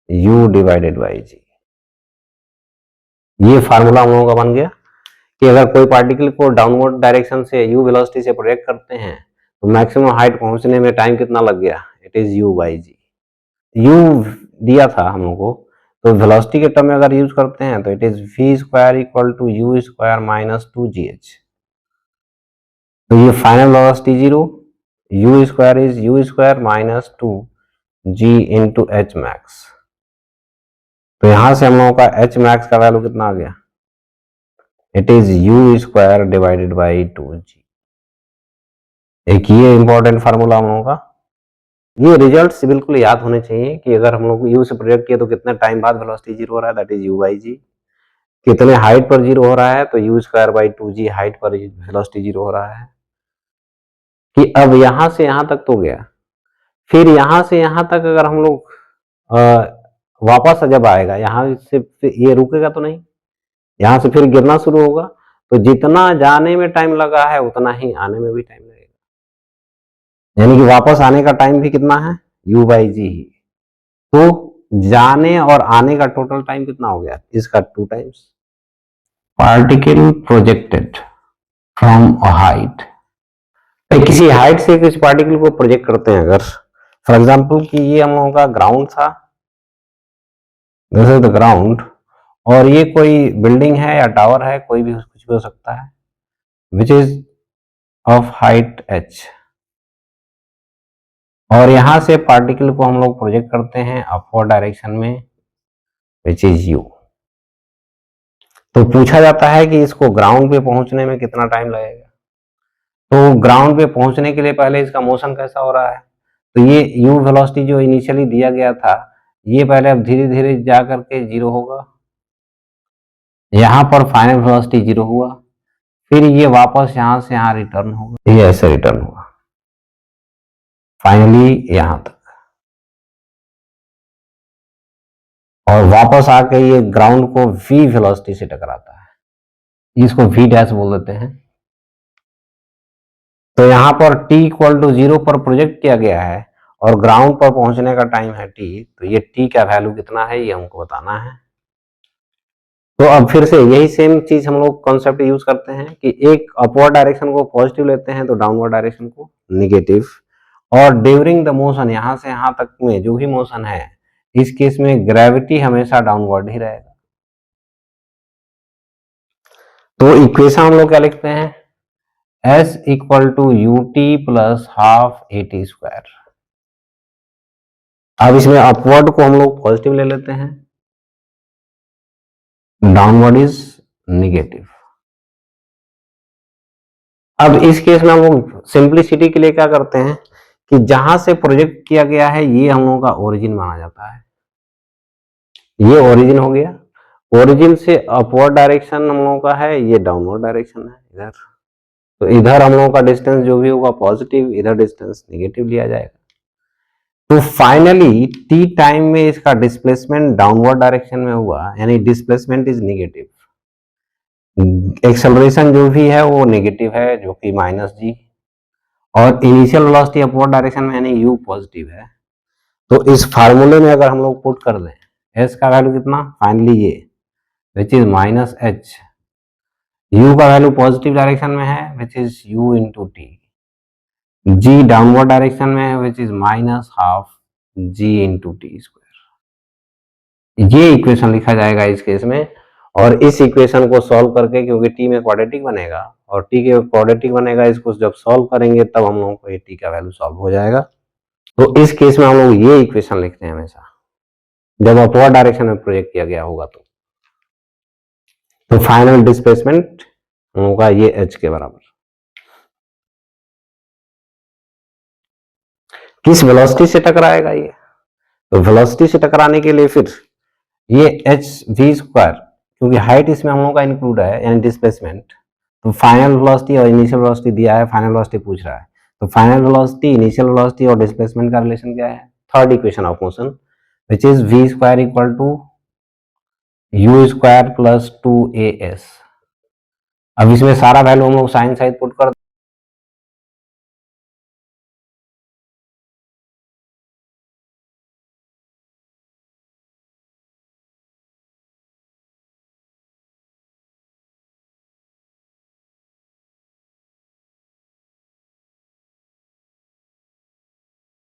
u डिवाइडेड बाई जी। ये फार्मूला हम लोगों का बन गया कि अगर कोई पार्टिकल को डाउनवर्ड डायरेक्शन से u वेलोसिटी से प्रोजेक्ट करते हैं तो मैक्सिमम हाइट पहुंचने में टाइम कितना लग गया, it is u by g. u दिया था हम लोग को, तो वेलोसिटी के टर्म में अगर यूज करते हैं तो it is v square equal to you square minus two ji h. तो ये final velocity zero, u square is u square minus two g into h max. तो यहां से हम लोगों का एच मैक्स का वैल्यू कितना आ गया, it is u square divided by two g. एक ये इंपॉर्टेंट फार्मूला हम लोगों का, ये रिजल्ट्स बिल्कुल याद होने चाहिए कि अगर हम लोग यू से प्रोजेक्ट किए तो कितने टाइम बाद वेलोसिटी जीरो हो रहा है, that is u by g. कितने हाइट पर जीरो हो रहा है, तो u square by two g height पर वेलोसिटी जीरो हो रहा है। कि अब यहां से यहां तक तो गया, फिर यहां से यहां तक अगर हम लोग वापस जब आएगा यहाँ से ये रुकेगा तो नहीं, यहाँ से फिर गिरना शुरू होगा, तो जितना जाने में टाइम लगा है उतना ही आने में भी टाइम लगेगा, यानी कि वापस आने का टाइम भी कितना है, u/g ही। तो जाने और आने का टोटल टाइम कितना हो गया, इसका 2 times. Particle projected from a height, किसी हाइट से किसी पार्टिकल को प्रोजेक्ट करते हैं अगर, फॉर एग्जाम्पल कि ये हम लोगों का ग्राउंड था, दिस इज द ग्राउंड, और ये कोई बिल्डिंग है या टावर है, कोई भी कुछ भी हो सकता है, which is of height h, और यहां से पार्टिकल को हम लोग प्रोजेक्ट करते हैं अपवर्ड डायरेक्शन में, विच इज u। तो पूछा जाता है कि इसको ग्राउंड पे पहुंचने में कितना टाइम लगेगा, तो ग्राउंड पे पहुंचने के लिए पहले इसका मोशन कैसा हो रहा है, तो ये u वेलोसिटी जो इनिशियली दिया गया था, ये पहले अब धीरे धीरे जा करके 0 होगा, यहाँ पर फाइनल वेलोसिटी 0 हुआ, फिर ये वापस यहाँ से यहाँ रिटर्न होगा, ये ऐसे रिटर्न हुआ फाइनली यहाँ तक, और वापस आके ये ग्राउंड को v वेलोसिटी से टकराता है, इसको v डैश बोल देते हैं। तो यहाँ पर t इक्वल टू 0 पर प्रोजेक्ट किया गया है और ग्राउंड पर पहुंचने का टाइम है t, तो ये t का वैल्यू कितना है ये हमको बताना है। तो अब फिर से यही सेम चीज हम लोग कॉन्सेप्ट यूज करते हैं कि एक अपवर्ड डायरेक्शन को पॉजिटिव लेते हैं तो डाउनवर्ड डायरेक्शन को निगेटिव, और ड्यूरिंग द मोशन यहाँ से यहाँ तक में जो भी मोशन है, इस केस में ग्रेविटी हमेशा डाउनवर्ड ही रहेगा। तो इक्वेशन हम लोग क्या लिखते हैं, s equal to ut plus half at square. अब इसमें अपवर्ड को हम लोग पॉजिटिव ले लेते हैं, डाउनवर्ड इज निगेटिव। अब इस केस में हम लोग सिंप्लिसिटी के लिए क्या करते हैं कि जहां से प्रोजेक्ट किया गया है ये हम लोगों का ओरिजिन माना जाता है, ये ओरिजिन हो गया, ओरिजिन से अपवर्ड डायरेक्शन हम लोगों का है, ये डाउनवर्ड डायरेक्शन है इधर, तो इधर हम लोगों का डिस्टेंस जो भी होगा पॉजिटिव, इधर डिस्टेंस निगेटिव लिया जाएगा। तो फाइनली t टाइम में इसका डिस्प्लेसमेंट डाउनवर्ड डायरेक्शन में हुआ, यानी डिस्प्लेसमेंट इज निगेटिव, एक्सेलरेशन जो भी है वो नेगेटिव है जो कि -g, और इनिशियल वेलोसिटी अपवर्ड डायरेक्शन में यानी u पॉजिटिव है। तो इस फार्मूले में अगर हम लोग पुट कर दें s का वैल्यू कितना, फाइनली ये विच इज -h, u का वैल्यू पॉजिटिव डायरेक्शन में है which is u into T, g downward direction में है which is -half g into T square. ये इक्वेशन लिखा जाएगा इस केस में, और इस इक्वेशन को सॉल्व करके, क्योंकि t में क्वाड्रेटिक बनेगा और t के क्वाड्रेटिक बनेगा, इसको जब सॉल्व करेंगे तब हम लोगों को ये t का वैल्यू सॉल्व हो जाएगा। तो इस केस में हम लोग ये इक्वेशन लिखते हैं हमेशा जब अपवर्ड डायरेक्शन में प्रोजेक्ट किया गया होगा। तो फाइनल डिस्प्लेसमेंट होगा ये h के बराबर। किस वेलोसिटी से टकराएगा ये, तो वेलोसिटी से टकराने के लिए फिर ये h v स्क्वायर, क्योंकि हाइट इसमें हम लोगों का इंक्लूड है यानी डिस्प्लेसमेंट, तो फाइनल वेलोसिटी और इनिशियल वेलोसिटी दिया है, फाइनल वेलोसिटी पूछ रहा है, तो फाइनल वेलोसिटी, इनिशियल वेलोसिटी और डिस्प्लेसमेंट का रिलेशन क्या है, third equation of motion which is v square equal to u square plus 2as। अब इसमें सारा वैल्यू हम लोग साइन साइड पुट कर